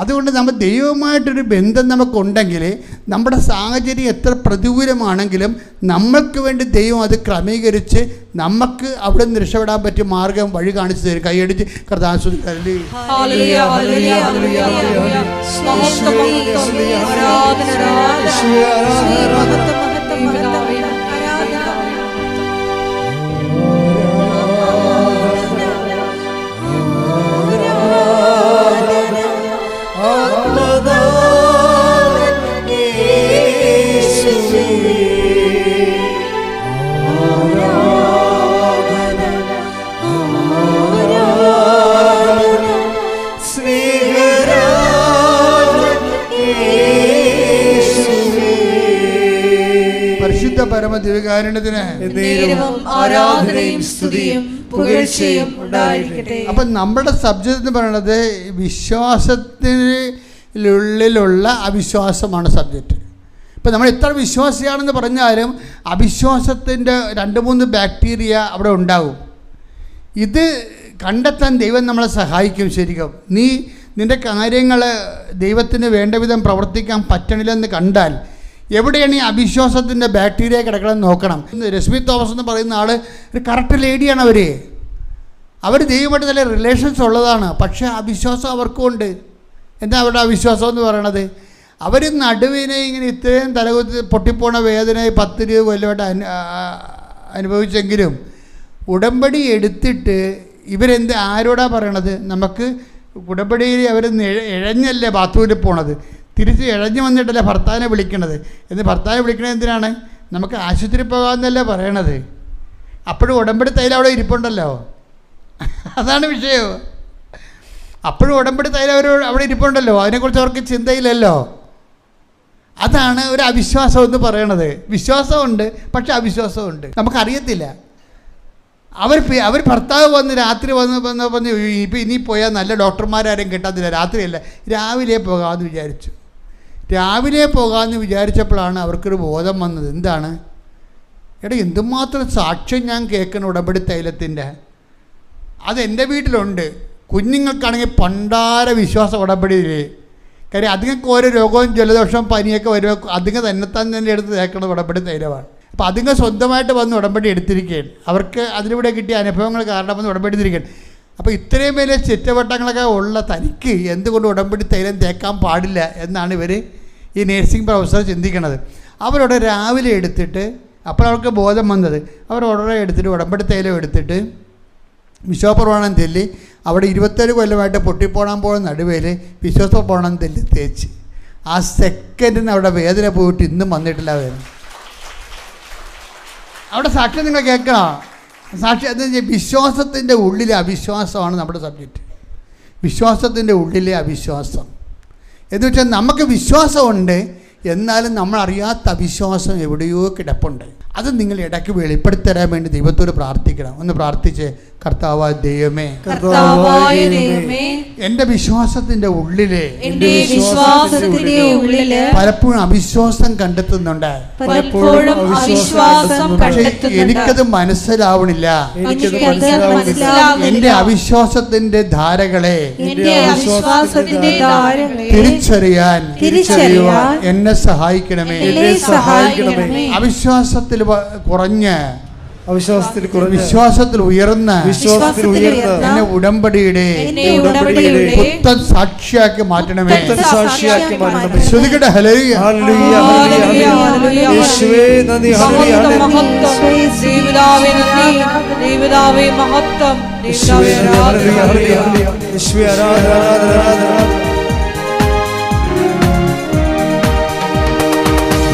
അതുകൊണ്ട് നമ്മൾ ദൈവവുമായിട്ടൊരു ബന്ധം നമുക്കുണ്ടെങ്കിൽ നമ്മുടെ സാഹചര്യം എത്ര പ്രതികൂലമാണെങ്കിലും നമ്മൾക്ക് വേണ്ടി ദൈവം അത് ക്രമീകരിച്ച് നമുക്ക് അവിടെ നിന്ന് രക്ഷപ്പെടാൻ പറ്റിയ മാർഗം വഴി കാണിച്ചു തരും. കൈയടിച്ച് കർത്താവിനെ പരമദിവ്യകാരുണ്യത്തിന് അപ്പൊ നമ്മുടെ സബ്ജക്റ്റ് എന്ന് പറയുന്നത് വിശ്വാസത്തിനുള്ളിലുള്ള അവിശ്വാസമാണ് സബ്ജക്റ്റ്. ഇപ്പം നമ്മൾ എത്ര വിശ്വാസിയാണെന്ന് പറഞ്ഞാലും അവിശ്വാസത്തിൻ്റെ 2-3 ബാക്ടീരിയ അവിടെ ഉണ്ടാകും. ഇത് കണ്ടെത്താൻ ദൈവം നമ്മളെ സഹായിക്കും. ശരിക്കും നിൻ്റെ കാര്യങ്ങൾ ദൈവത്തിന് വേണ്ട വിധം പ്രവർത്തിക്കാൻ പറ്റണില്ലെന്ന് കണ്ടാൽ എവിടെയാണ് ഈ അവിശ്വാസത്തിൻ്റെ ബാക്ടീരിയ കിടക്കണമെന്ന് നോക്കണം. രശ്മി തോമസ് എന്ന് പറയുന്ന ആൾ ഒരു കറക്റ്റ് ലേഡിയാണ്. അവർ ദൈവമായിട്ട് നല്ല റിലേഷൻസ് ഉള്ളതാണ്. പക്ഷേ അവിശ്വാസം അവർക്കും ഉണ്ട്. എന്താ അവരുടെ അവിശ്വാസം എന്ന് പറയണത്? അവർ നടുവിനെ ഇങ്ങനെ ഇത്രയും തലകുത്തി പൊട്ടിപ്പോണ വേദന 10-20 കൊല്ലമായിട്ട് അനുഭവിച്ചെങ്കിലും ഉടമ്പടി എടുത്തിട്ട് ആരോടാ പറയണത്? നമുക്ക് ഉടമ്പടിയിൽ അവർ ഇഴഞ്ഞല്ലേ ബാത്റൂമിൽ പോണത്, തിരിച്ച് ഇഴഞ്ഞു വന്നിട്ടല്ലേ ഭർത്താവിനെ വിളിക്കണത്. ഭർത്താവിനെ വിളിക്കണത് എന്തിനാണ്? നമുക്ക് ആശുപത്രി പോകാമെന്നല്ലേ പറയണത്. അപ്പോഴും ഉടമ്പടി തൈലം അവിടെ ഇരിപ്പുണ്ടല്ലോ, അതാണ് വിഷയം. അപ്പോഴും ഉടമ്പടി തൈലം അവിടെ ഇരിപ്പുണ്ടല്ലോ, അതിനെക്കുറിച്ച് അവർക്ക് ചിന്തയില്ലല്ലോ. അതാണ് ഒരു അവിശ്വാസം എന്ന് പറയണത്. വിശ്വാസമുണ്ട്, പക്ഷെ അവിശ്വാസമുണ്ട്. നമുക്കറിയത്തില്ല. അവർ ഭർത്താവ് വന്ന് രാത്രി വന്ന് ഇപ്പം ഇനി പോയാൽ നല്ല ഡോക്ടർമാരാരും കിട്ടാത്തില്ല, രാത്രിയല്ല രാവിലെ പോകാമെന്ന് വിചാരിച്ചു. രാവിലെ പോകാമെന്ന് വിചാരിച്ചപ്പോഴാണ് അവർക്കൊരു ബോധം വന്നത്. എന്താണ്? എന്തുമാത്രം സാക്ഷ്യം ഞാൻ കേൾക്കണം ഉടമ്പടി തൈലത്തിൻ്റെ. അതെൻ്റെ വീട്ടിലുണ്ട്. കുഞ്ഞുങ്ങൾക്കാണെങ്കിൽ പണ്ടാര വിശ്വാസം ഉടമ്പടിയിൽ. കാര്യം അതുങ്ങൾക്ക് ഓരോ രോഗവും ജലദോഷവും പനിയൊക്കെ വരുമ്പോൾ അതുങ്ങൾ തന്നെ എടുത്ത് തേക്കണം ഉടമ്പടി തൈലമാണ്. അപ്പോൾ അതുങ്ങൾ സ്വന്തമായിട്ട് വന്ന് ഉടമ്പടി എടുത്തിരിക്കുകയാണ്. അവർക്ക് അതിലൂടെ കിട്ടിയ അനുഭവങ്ങൾ കാരണം വന്ന് ഉടമ്പടി എടുത്തിരിക്കുകയാണ്. അപ്പോൾ ഇത്രയും വലിയ ചുറ്റവട്ടങ്ങളൊക്കെ ഉള്ള തനിക്ക് എന്തുകൊണ്ട് ഉടമ്പടി തൈലം തേക്കാൻ പാടില്ല എന്നാണ് ഈ നേഴ്സിംഗ് പ്രൊഫസർ ചിന്തിക്കണത്. അവരോടെ രാവിലെ എടുത്തിട്ട്, അപ്പോൾ അവർക്ക് ബോധം വന്നത്, അവർ ഉടനെ എടുത്തിട്ട് ഉടമ്പടി തൈലം എടുത്തിട്ട് വിശ്വാസപ്രമാണം തെല്ലി അവിടെ 27 കൊല്ലമായിട്ട് പൊട്ടിപ്പോണാൻ പോകുന്ന നടുവേൽ വിശ്വാസപ്രമാണം തെല്ലി തേച്ച് ആ സെക്കൻഡിന് അവിടെ വേദന പോയിട്ട് ഇന്നും വന്നിട്ടില്ല. വേദന അവിടെ സാക്ഷ്യം നിങ്ങൾ കേൾക്കണം. സാക്ഷി എന്താ വെച്ചാൽ വിശ്വാസത്തിൻ്റെ ഉള്ളിലെ അവിശ്വാസമാണ് നമ്മുടെ സബ്ജക്റ്റ്. വിശ്വാസത്തിൻ്റെ ഉള്ളിലെ അവിശ്വാസം എന്ന് വെച്ചാൽ നമുക്ക് വിശ്വാസമുണ്ട്, എന്നാലും നമ്മളറിയാത്ത അവിശ്വാസം എവിടെയോ കിടപ്പുണ്ട്. അത് നിങ്ങൾ ഇടയ്ക്ക് വെളിപ്പെടുത്തരാൻ വേണ്ടി ദൈവത്തോട് പ്രാർത്ഥിക്കണം. ഒന്ന് പ്രാർത്ഥിച്ച്, കർത്താവായ ദൈവമേ, എൻ്റെ വിശ്വാസത്തിന്റെ ഉള്ളില് പലപ്പോഴും അവിശ്വാസം കണ്ടെത്തുന്നുണ്ട്. എനിക്കത് മനസ്സിലാവണില്ല. എൻ്റെ അവിശ്വാസത്തിന്റെ ധാരകളെ തിരിച്ചറിയാൻ എന്നെ സഹായിക്കണമേ. അവിശ്വാസത്തിൽ കുറഞ്ഞ് വിശ്വാസത്തിൽ ഉയർന്ന എന്നെ ഉടമ്പടിയുടെ പുത്തൻ സാക്ഷിയാക്കി മാറ്റണമേ. ശ്രുതികട്ടെ ഹല്ലേലൂയ.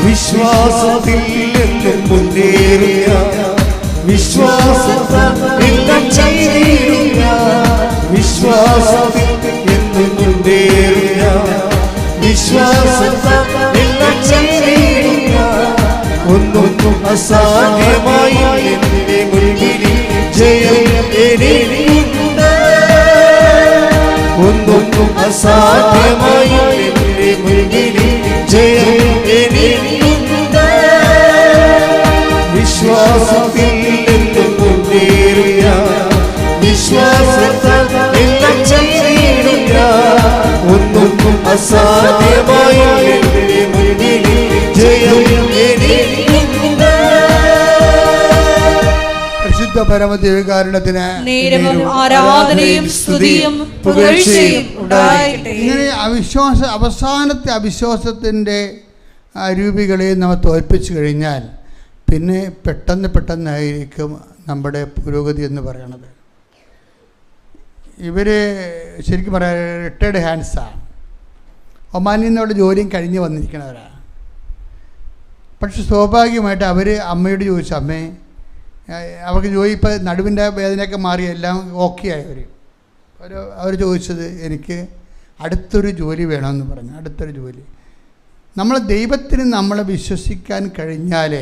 വിശ്വാസത്തിൽ എന്നും മുന്നേറിയ വിശ്വാസത്താൽ എല്ലാം ചെയ്തിടുക. വിശ്വാസത്തിൽ എന്നും മുന്നേറിയ വിശ്വാസത്താൽ എല്ലാം ചെയ്തിടുക. ഒന്നും അസാധ്യമായി എന്റെ മുൻപിൽ ജയം എനിക്കുണ്ട്. ഒന്നും അസാധ്യമായി എന്റെ മുൻപിൽ ജയം എനിക്കുണ്ട്. വിശ്വാസത്തിൽ എന്നും മുന്നേറിയ വിശ്വാസത്താൽ എല്ലാം ചെയ്തിടുക. ഒന്നും അസാധ്യമായി എന്റെ മുൻപിൽ ജയം എനിക്കുണ്ട്. പരിശുദ്ധ പരമദൈവകാരുണ്യത്തിന് നേരവും ആരാധനയും സ്തുതിയും പുകഴ്ചയും ഉണ്ടാകട്ടെ. ഇങ്ങനെ അവസാനത്തെ അവിശ്വാസത്തിൻ്റെ രൂപികളെ നമ്മൾ തോൽപ്പിച്ചു കഴിഞ്ഞാൽ പിന്നെ പെട്ടെന്നായിരിക്കും നമ്മുടെ പുരോഗതി എന്ന് പറയണത്. ഇവർ ശരിക്കും പറയാൻ റിട്ടയർഡ് ഹാൻഡ്സാണ്. ഒമാനിൽ നിന്നുള്ള ജോലിയും കഴിഞ്ഞ് വന്നിരിക്കുന്നവരാണ്. പക്ഷെ സ്വാഭാവികമായിട്ട് അവർ അമ്മയോട് ചോദിച്ചു, അമ്മേ അവർക്ക് ജോലി ഇപ്പോൾ നടുവിൻ്റെ വേദനയൊക്കെ മാറി എല്ലാം ഓക്കെ ആയവർ അവർ ചോദിച്ചത് എനിക്ക് അടുത്തൊരു ജോലി വേണമെന്ന് പറഞ്ഞു. അടുത്തൊരു ജോലി. നമ്മൾ ദൈവത്തിന് നമ്മളെ വിശ്വസിക്കാൻ കഴിഞ്ഞാൽ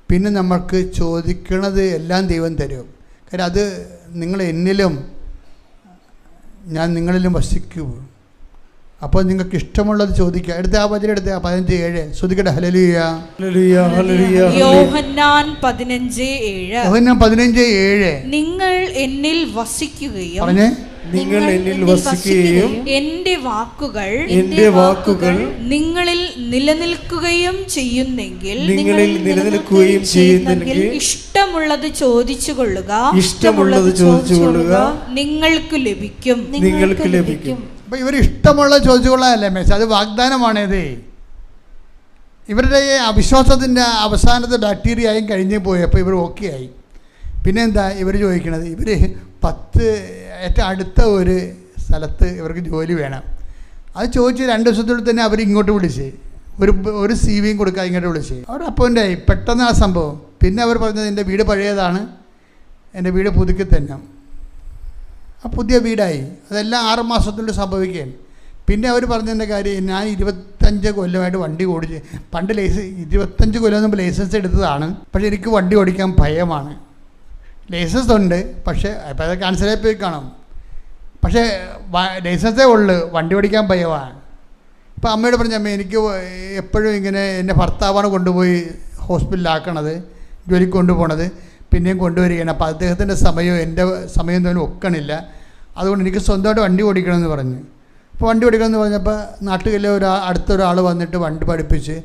പിന്നെ നമ്മൾക്ക് ചോദിക്കണത് എല്ലാം ദൈവം തരും. കാര്യം അത് നിങ്ങൾ എന്നിലും ഞാൻ നിങ്ങളിലും വസിക്കൂ. അപ്പോൾ നിങ്ങൾക്ക് ഇഷ്ടമുള്ളത് ചോദിക്കുക. എടുത്ത ആ വചനം എടുത്ത 15:7 ശ്രദ്ധിക്കട്ടെ. ഹല്ലേലൂയ. യോഹന്നാൻ 15:7 നിങ്ങൾ എന്നിൽ വസിക്കുകയും പറഞ്ഞേ, നിങ്ങൾ എന്നിൽ വസിക്കുകയും എന്റെ വാക്കുകൾ നിങ്ങളിൽ നിലനിൽക്കുകയും ചെയ്യുന്നെങ്കിൽ ഇഷ്ടമുള്ളത് ചോദിച്ചു കൊള്ളുക നിങ്ങൾക്ക് ലഭിക്കും. അപ്പോൾ ഇവർ ഇഷ്ടമുള്ളത് ചോദിച്ചു കൊള്ളാനല്ലേ മെസ്സേജ്, അത് വാഗ്ദാനമാണത്. ഇവരുടെ അവിശ്വാസത്തിൻ്റെ അവസാനത്തെ ബാക്ടീരിയയും കഴിഞ്ഞ് പോയപ്പോൾ ഇവർ ഓക്കെ ആയി. പിന്നെന്താ ഇവർ ചോദിക്കണത്? ഇവർ 10 ഏറ്റവും അടുത്ത ഒരു സ്ഥലത്ത് ഇവർക്ക് ജോലി വേണം. അത് ചോദിച്ച് 2 ദിവസത്തിനുള്ളിൽ തന്നെ അവർ ഇങ്ങോട്ട് വിളിച്ച് ഒരു CV കൊടുക്കാൻ ഇങ്ങോട്ട് വിളിച്ച് അവർ അപ്പോയിൻ്റായി. പെട്ടെന്ന് ആ സംഭവം. പിന്നെ അവർ പറഞ്ഞത് എൻ്റെ വീട് പഴയതാണ്, എൻ്റെ വീട് പുതുക്കി തന്നെ. ആ പുതിയ വീടായി. അതെല്ലാം 6 മാസത്തിനുള്ളിൽ സംഭവിക്കുകയാണ്. പിന്നെ അവർ പറഞ്ഞതിൻ്റെ കാര്യം, ഞാൻ 25 കൊല്ലമായിട്ട് വണ്ടി ഓടിച്ച്, പണ്ട് 25 കൊല്ലം മുമ്പ് ലൈസൻസ് എടുത്തതാണ്. പക്ഷേ എനിക്ക് വണ്ടി ഓടിക്കാൻ ഭയമാണ്. ലൈസൻസ് ഉണ്ട്, പക്ഷേ അപ്പോൾ അത് ക്യാൻസലായി പോയി കാണും. പക്ഷേ ലൈസൻസേ ഉള്ളു, വണ്ടി ഓടിക്കാൻ ഭയമാണ്. ഇപ്പോൾ അമ്മയോട് പറഞ്ഞ, അമ്മ എനിക്ക് എപ്പോഴും ഇങ്ങനെ എൻ്റെ ഭർത്താവാണ് കൊണ്ടുപോയി ഹോസ്പിറ്റലിലാക്കണത്, ജോലിക്ക് കൊണ്ടുപോകണത്, പിന്നെയും കൊണ്ടുവരികയാണ്. അപ്പോൾ അദ്ദേഹത്തിൻ്റെ സമയവും എൻ്റെ സമയം തമ്മിൽ ഒക്കണില്ല. അതുകൊണ്ട് എനിക്ക് സ്വന്തമായിട്ട് വണ്ടി ഓടിക്കണമെന്ന് പറഞ്ഞു. അപ്പോൾ വണ്ടി ഓടിക്കണമെന്ന് പറഞ്ഞപ്പോൾ നാട്ടുകളിലെ അടുത്തൊരാൾ വന്നിട്ട് വണ്ടി പഠിപ്പിച്ച്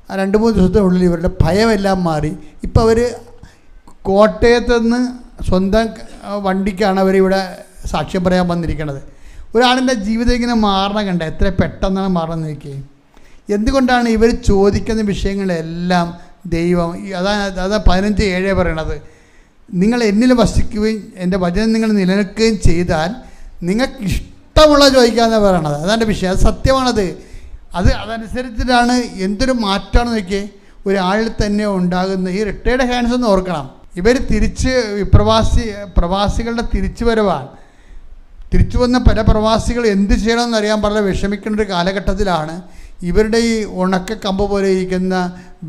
ആ 2-3 ദിവസത്തിനുള്ളിൽ ഇവരുടെ ഭയമെല്ലാം മാറി. ഇപ്പോൾ അവർ കോട്ടയത്ത് നിന്ന് സ്വന്തം വണ്ടിക്കാണ് അവരിവിടെ സാക്ഷ്യം പറയാൻ വന്നിരിക്കുന്നത്. ഒരാളിൻ്റെ ജീവിതം ഇങ്ങനെ മാറണം കണ്ട, എത്ര പെട്ടെന്നാണ് മാറണം നോക്കി. എന്തുകൊണ്ടാണ് ഇവർ ചോദിക്കുന്ന വിഷയങ്ങളെല്ലാം ദൈവം അതാണ് 15:7 പറയണത്. നിങ്ങൾ എന്നിൽ വസിക്കുകയും എൻ്റെ വചനം നിങ്ങൾ നിലനിൽക്കുകയും ചെയ്താൽ നിങ്ങൾക്ക് ഇഷ്ടമുള്ള ചോദിക്കാമെന്ന് പറയണത്. അതാണ് വിഷയം. അത് സത്യമാണത്. അതനുസരിച്ചിട്ടാണ് എന്തൊരു മാറ്റമാണ് നോക്കിയേ ഒരാളിൽ തന്നെ ഉണ്ടാകുന്ന. ഈ റിട്ടയർഡ് ഹാൻഡ്സ് ഒന്ന് ഓർക്കണം. ഇവർ പ്രവാസികളുടെ തിരിച്ചു വരവാണ്. തിരിച്ചു വന്ന പല പ്രവാസികൾ എന്ത് ചെയ്യണമെന്ന് അറിയാൻ വളരെ വിഷമിക്കേണ്ട ഒരു കാലഘട്ടത്തിലാണ് ഇവരുടെ ഈ ഉണക്ക കമ്പ് പോലെ ഇരിക്കുന്ന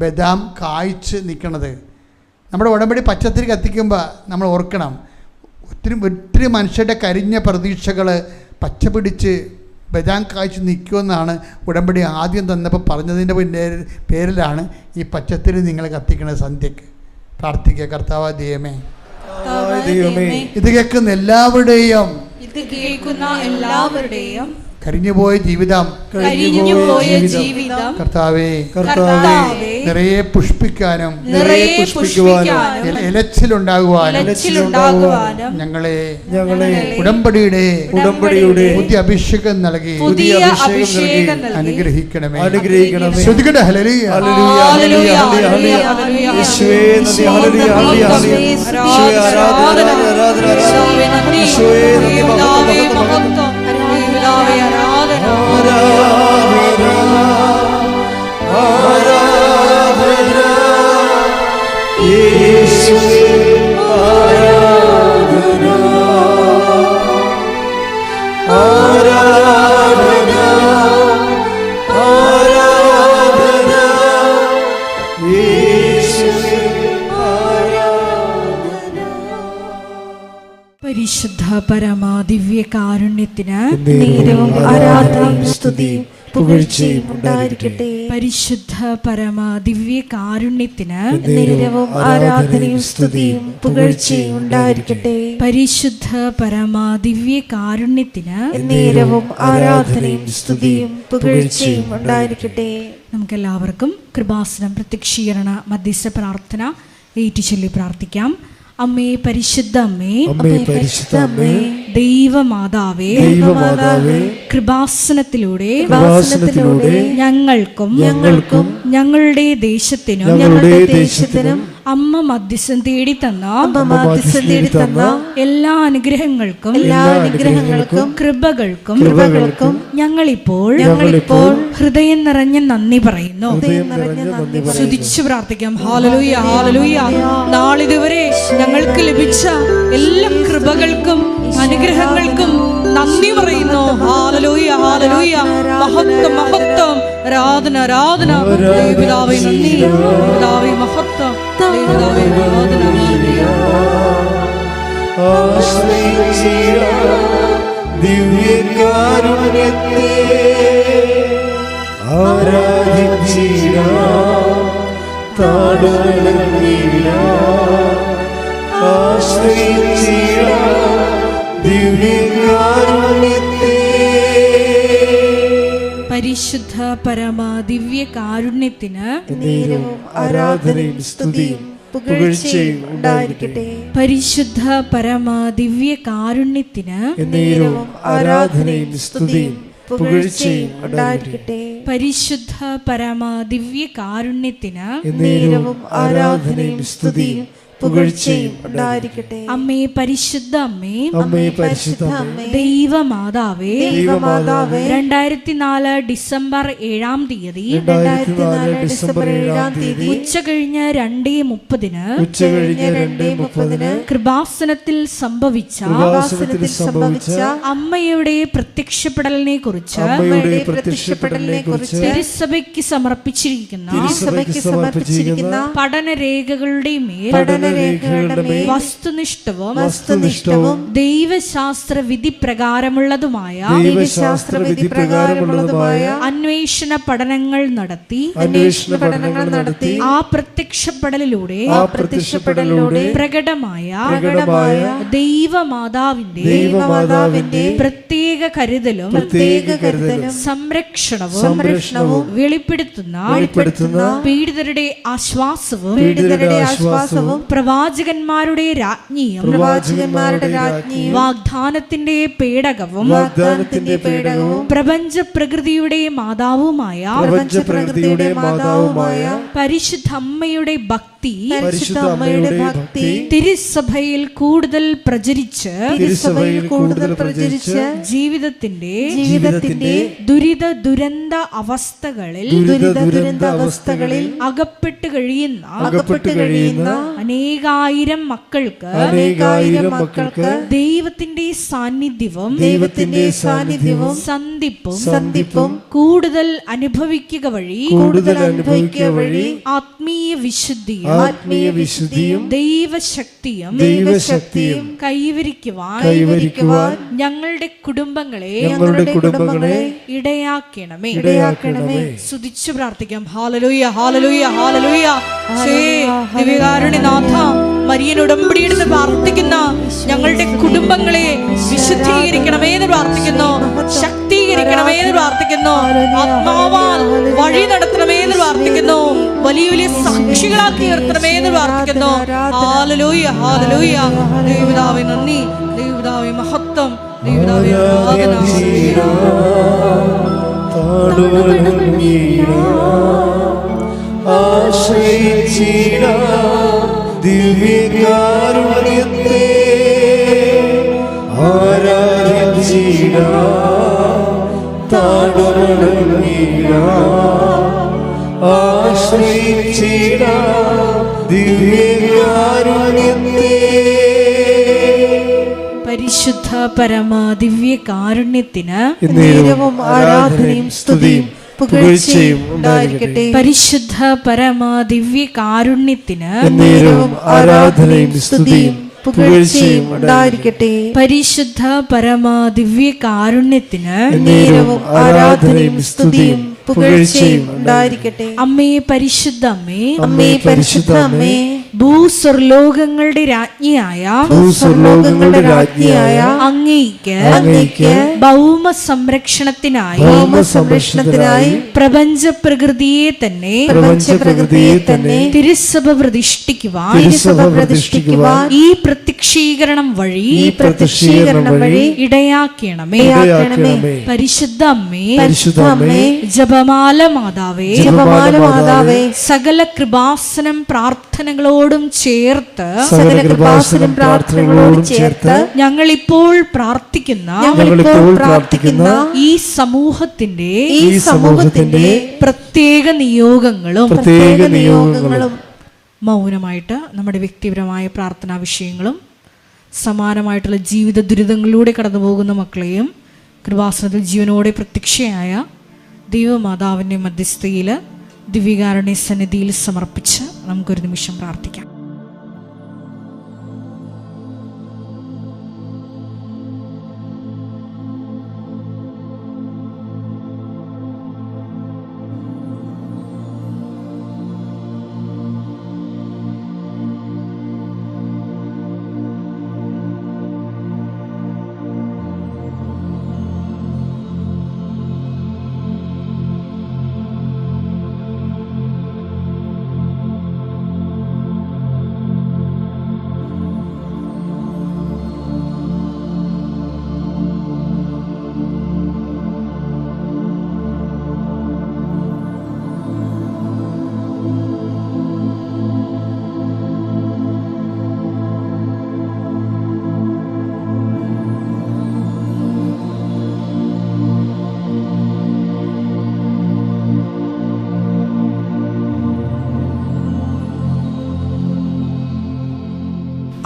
ബദാം കായ്ച്ച് നിൽക്കുന്നത്. നമ്മുടെ ഉടമ്പടി പച്ചത്തിരി കത്തിക്കുമ്പോൾ നമ്മൾ ഓർക്കണം, ഒത്തിരി മനുഷ്യരുടെ കരിഞ്ഞ പ്രതീക്ഷകൾ പച്ച പിടിച്ച് ബദാം കായ്ച്ച് നിൽക്കുമെന്നാണ് ഉടമ്പടി ആദ്യം തന്നപ്പോൾ പറഞ്ഞതിൻ്റെ പേരിലാണ് ഈ പച്ചത്തിരി നിങ്ങൾ കത്തിക്കുന്നത്. സന്ധ്യക്ക് പ്രാർത്ഥിക്കുക, കർത്താവായ ദൈവമേ, ഇത് കേൾക്കുന്ന എല്ലാവരുടെയും കരിഞ്ഞുപോയ ജീവിതം കർത്താവേ നിറയെ പുഷ്പിക്കാനും ഇലച്ചിലുണ്ടാകുവാനും ഞങ്ങളെ ഉടമ്പടിയുടെ പുതിയ അഭിഷേകം നൽകി അനുഗ്രഹിക്കണമേ. ശ്രദ്ധിക്കട്ടെ. ഹല്ലേലൂയ. പരമാ ദിവ്യ കാരുണ്യത്തിന് നേരവും ആരാധനയും സ്തുതിയും പുകഴ്ചയും ഉണ്ടായിരിക്കട്ടെ. പരിശുദ്ധ പരമാ ദിവ്യ കാരുണ്യത്തിന് നേരവും ആരാധനയും സ്തുതിയും പുകഴ്ചയും ഉണ്ടായിരിക്കട്ടെ. പരിശുദ്ധ പരമാ ദിവ്യ കാരുണ്യത്തിന് നേരവും ആരാധനയും സ്തുതിയും പുകഴ്ചയും ഉണ്ടായിരിക്കട്ടെ. നമുക്കെല്ലാവർക്കും കൃപാസനം പ്രത്യക്ഷീകരണ മധ്യസ്ഥ പ്രാർത്ഥന ഏറ്റുചൊല്ലി പ്രാർത്ഥിക്കാം. അമ്മേ പരിശുദ്ധ അമ്മേ, അമ്മേ പരിശുദ്ധ അമ്മേ, ദൈവമാതാവേ, ദൈവമാതാവേ, കൃപാസനത്തിലൂടെ ഞങ്ങൾക്കും ഞങ്ങളുടെ ദേശത്തിനും അമ്മ മധ്യസ്ഥം തേടി തന്ന എല്ലാ അനുഗ്രഹങ്ങൾക്കും കൃപകൾക്കും ഞങ്ങളിപ്പോൾ ഹൃദയം നിറഞ്ഞ നന്ദി പറയുന്നു. സ്തുതിച്ചു പ്രാർത്ഥിക്കാം. ഹല്ലേലൂയ, ഹല്ലേലൂയ. നാളിതുവരെ ഞങ്ങൾക്ക് ലഭിച്ച എല്ലാ കൃപകൾക്കും അനുഗ്രഹങ്ങൾക്കും നന്ദി പറയുന്നു. ഹല്ലേലൂയ, ഹല്ലേലൂയ. മഹത്വം, മഹത്വം, ആരാധന, ആരാധന. ദൈവപിതാവേ നന്ദി, പിതാവേ മഹത്വം, ദൈവപിതാവേ ആരാധന. ദിവ്യകാരുണ്യത്തെ ആരാധിച്ചിടാം, ദിവ്യകാരുണ്യത്തെ. പരിശുദ്ധ പരമാ ദിവ്യ കാരുണ്യത്തിന് നേരവും ആരാധനയും സ്തുതിയും പുകഴ്ചയും ഉണ്ടായിരിക്കട്ടെ. പരിശുദ്ധ പരമാ ദിവ്യ കാരുണ്യത്തിന് നേരവും ആരാധനയും സ്തുതിയും പുകഴ്ചയും ഉണ്ടായിരിക്കട്ടെ. പരിശുദ്ധ പരമാ ദിവ്യ കാരുണ്യത്തിന് നേരവും ആരാധനയും സ്തുതിയും പുകഴ്ചയും ഉണ്ടായിരിക്കട്ടെ. അമ്മേ പരിശുദ്ധ അമ്മേ, അമ്മേ പരിശുദ്ധ അമ്മേ, ദൈവമാതാവേ, ദൈവമാതാവേ, 2004 ഡിസംബർ 7-ാം തീയതി ഉച്ച കഴിഞ്ഞ് 2:30 കൃപാസനത്തിൽ സംഭവിച്ച അമ്മയുടെ പ്രത്യക്ഷപ്പെടലിനെ കുറിച്ച് തിരുസഭയ്ക്ക് സമർപ്പിച്ചിരിക്കുന്ന പഠനരേഖകളുടെ മേൽ വസ്തുനിഷ്ഠവും ദൈവശാസ്ത്ര വിധി പ്രകാരമുള്ളതുമായ അന്വേഷണ പഠനങ്ങൾ നടത്തി ആ പ്രത്യക്ഷപ്പെടലിലൂടെ പ്രകടമായ ദൈവമാതാവിന്റെ പ്രത്യേക കരുതലും സംരക്ഷണവും വെളിപ്പെടുത്തുന്ന പീഡിതരുടെ ആശ്വാസവും പ്രവാചകന്മാരുടെ രാജ്ഞിയും വാഗ്ദാനത്തിന്റെ പേടകവും പ്രപഞ്ച പ്രകൃതിയുടെ മാതാവുമായ പരിശുദ്ധമ്മയുടെ ഭക്തി തിരുസഭയിൽ കൂടുതൽ പ്രചരിച്ച് ജീവിതത്തിന്റെ ദുരിത ദുരന്ത അവസ്ഥകളിൽ അകപ്പെട്ട് കഴിയുന്ന അനേകായിരം മക്കൾക്ക് ദൈവത്തിന്റെ സാന്നിധ്യവും സന്ധിപ്പും കൂടുതൽ അനുഭവിക്കുക വഴി ആത്മീയ വിശുദ്ധിയും ദൈവശക്തിയും കൈവരിക്കുവാൻ ഞങ്ങളുടെ കുടുംബങ്ങളെ ഇടയാക്കണമേ. സ്തുതിച്ചു പ്രാർത്ഥിക്കാം. ഹല്ലേലൂയ, ഹല്ലേലൂയ, ഹല്ലേലൂയ. ദിവ്യകാരുണ്യനാഥ, മരിയൻ ഉടമ്പടിയെടുത്ത് പ്രാർത്ഥിക്കുന്ന ഞങ്ങളുടെ കുടുംബങ്ങളെ വിശുദ്ധീകരിക്കണമേ എന്ന് പ്രാർത്ഥിക്കുന്നു, ശക്തീകരിക്കണമേ എന്ന് പ്രാർത്ഥിക്കുന്നു, ആത്മാവാൽ വഴി നടത്തണമേ എന്ന് പ്രാർത്ഥിക്കുന്നു, വലിയ വലിയ സാക്ഷികളാക്കി ഉയർത്തണമേ എന്ന് പ്രാർത്ഥിക്കുന്നു. Hallelujah, hallelujah. ദൈവപിതാവേ നന്ദി, ദൈവപിതാവേ മഹത്വം, ദൈവപിതാവേ ആരാധന. ദിവ്യകാരുണ്യത്തെ പരിശുദ്ധ പരമാ ദിവ്യ കാരുണ്യത്തിന് നേരവും ആരാധനയും സ്തുതിയും പുകഴ്ചയും ഉണ്ടായിരിക്കട്ടെ. പരിശുദ്ധ പരമാ ദിവ്യ കാരുണ്യത്തിന് നേരവും ആരാധനയും സ്തുതിയും പുകഴ്ചയും ഉണ്ടായിരിക്കട്ടെ. പരിശുദ്ധ പരമാ ദിവ്യ കാരുണ്യത്തിന് നേരവും ആരാധനയും സ്തുതിയും പുകഴ്ചയും ഉണ്ടായിരിക്കട്ടെ. അമ്മേ പരിശുദ്ധ അമ്മേ, അമ്മേ പരിശുദ്ധ അമ്മേ, ഭൂസ്വർലോകങ്ങളുടെ രാജ്ഞിയായ അങ്ങേയ്ക്ക് ഭൗമ സംരക്ഷണത്തിനായി പ്രപഞ്ച പ്രകൃതിയെ തന്നെ തിരുസഭ പ്രതിഷ്ഠിക്കുവാൻ ഈ പ്രത്യക്ഷീകരണം വഴി ഇടയാക്കണമേ. പരിശുദ്ധ അമ്മേ, ജപമാല മാതാവേ, സകല കൃപാസനം പ്രാർത്ഥനകളോടും ചേർത്ത് ഞങ്ങളിപ്പോൾ പ്രാർത്ഥിക്കുന്ന ഈ സമൂഹത്തിന്റെ പ്രത്യേക നിയോഗങ്ങളും മൗനമായിട്ട് നമ്മുടെ വ്യക്തിപരമായ പ്രാർത്ഥനാ വിഷയങ്ങളും സമാനമായിട്ടുള്ള ജീവിത ദുരിതങ്ങളിലൂടെ കടന്നു പോകുന്ന മക്കളെയും കൃപാസനത്തിൽ ജീവനോടെ പ്രത്യക്ഷയായ ദൈവമാതാവിൻ്റെ മധ്യസ്ഥയിൽ ദിവ്യകാരുണ്യ സന്നിധിയിൽ സമർപ്പിച്ച് നമുക്കൊരു നിമിഷം പ്രാർത്ഥിക്കാം.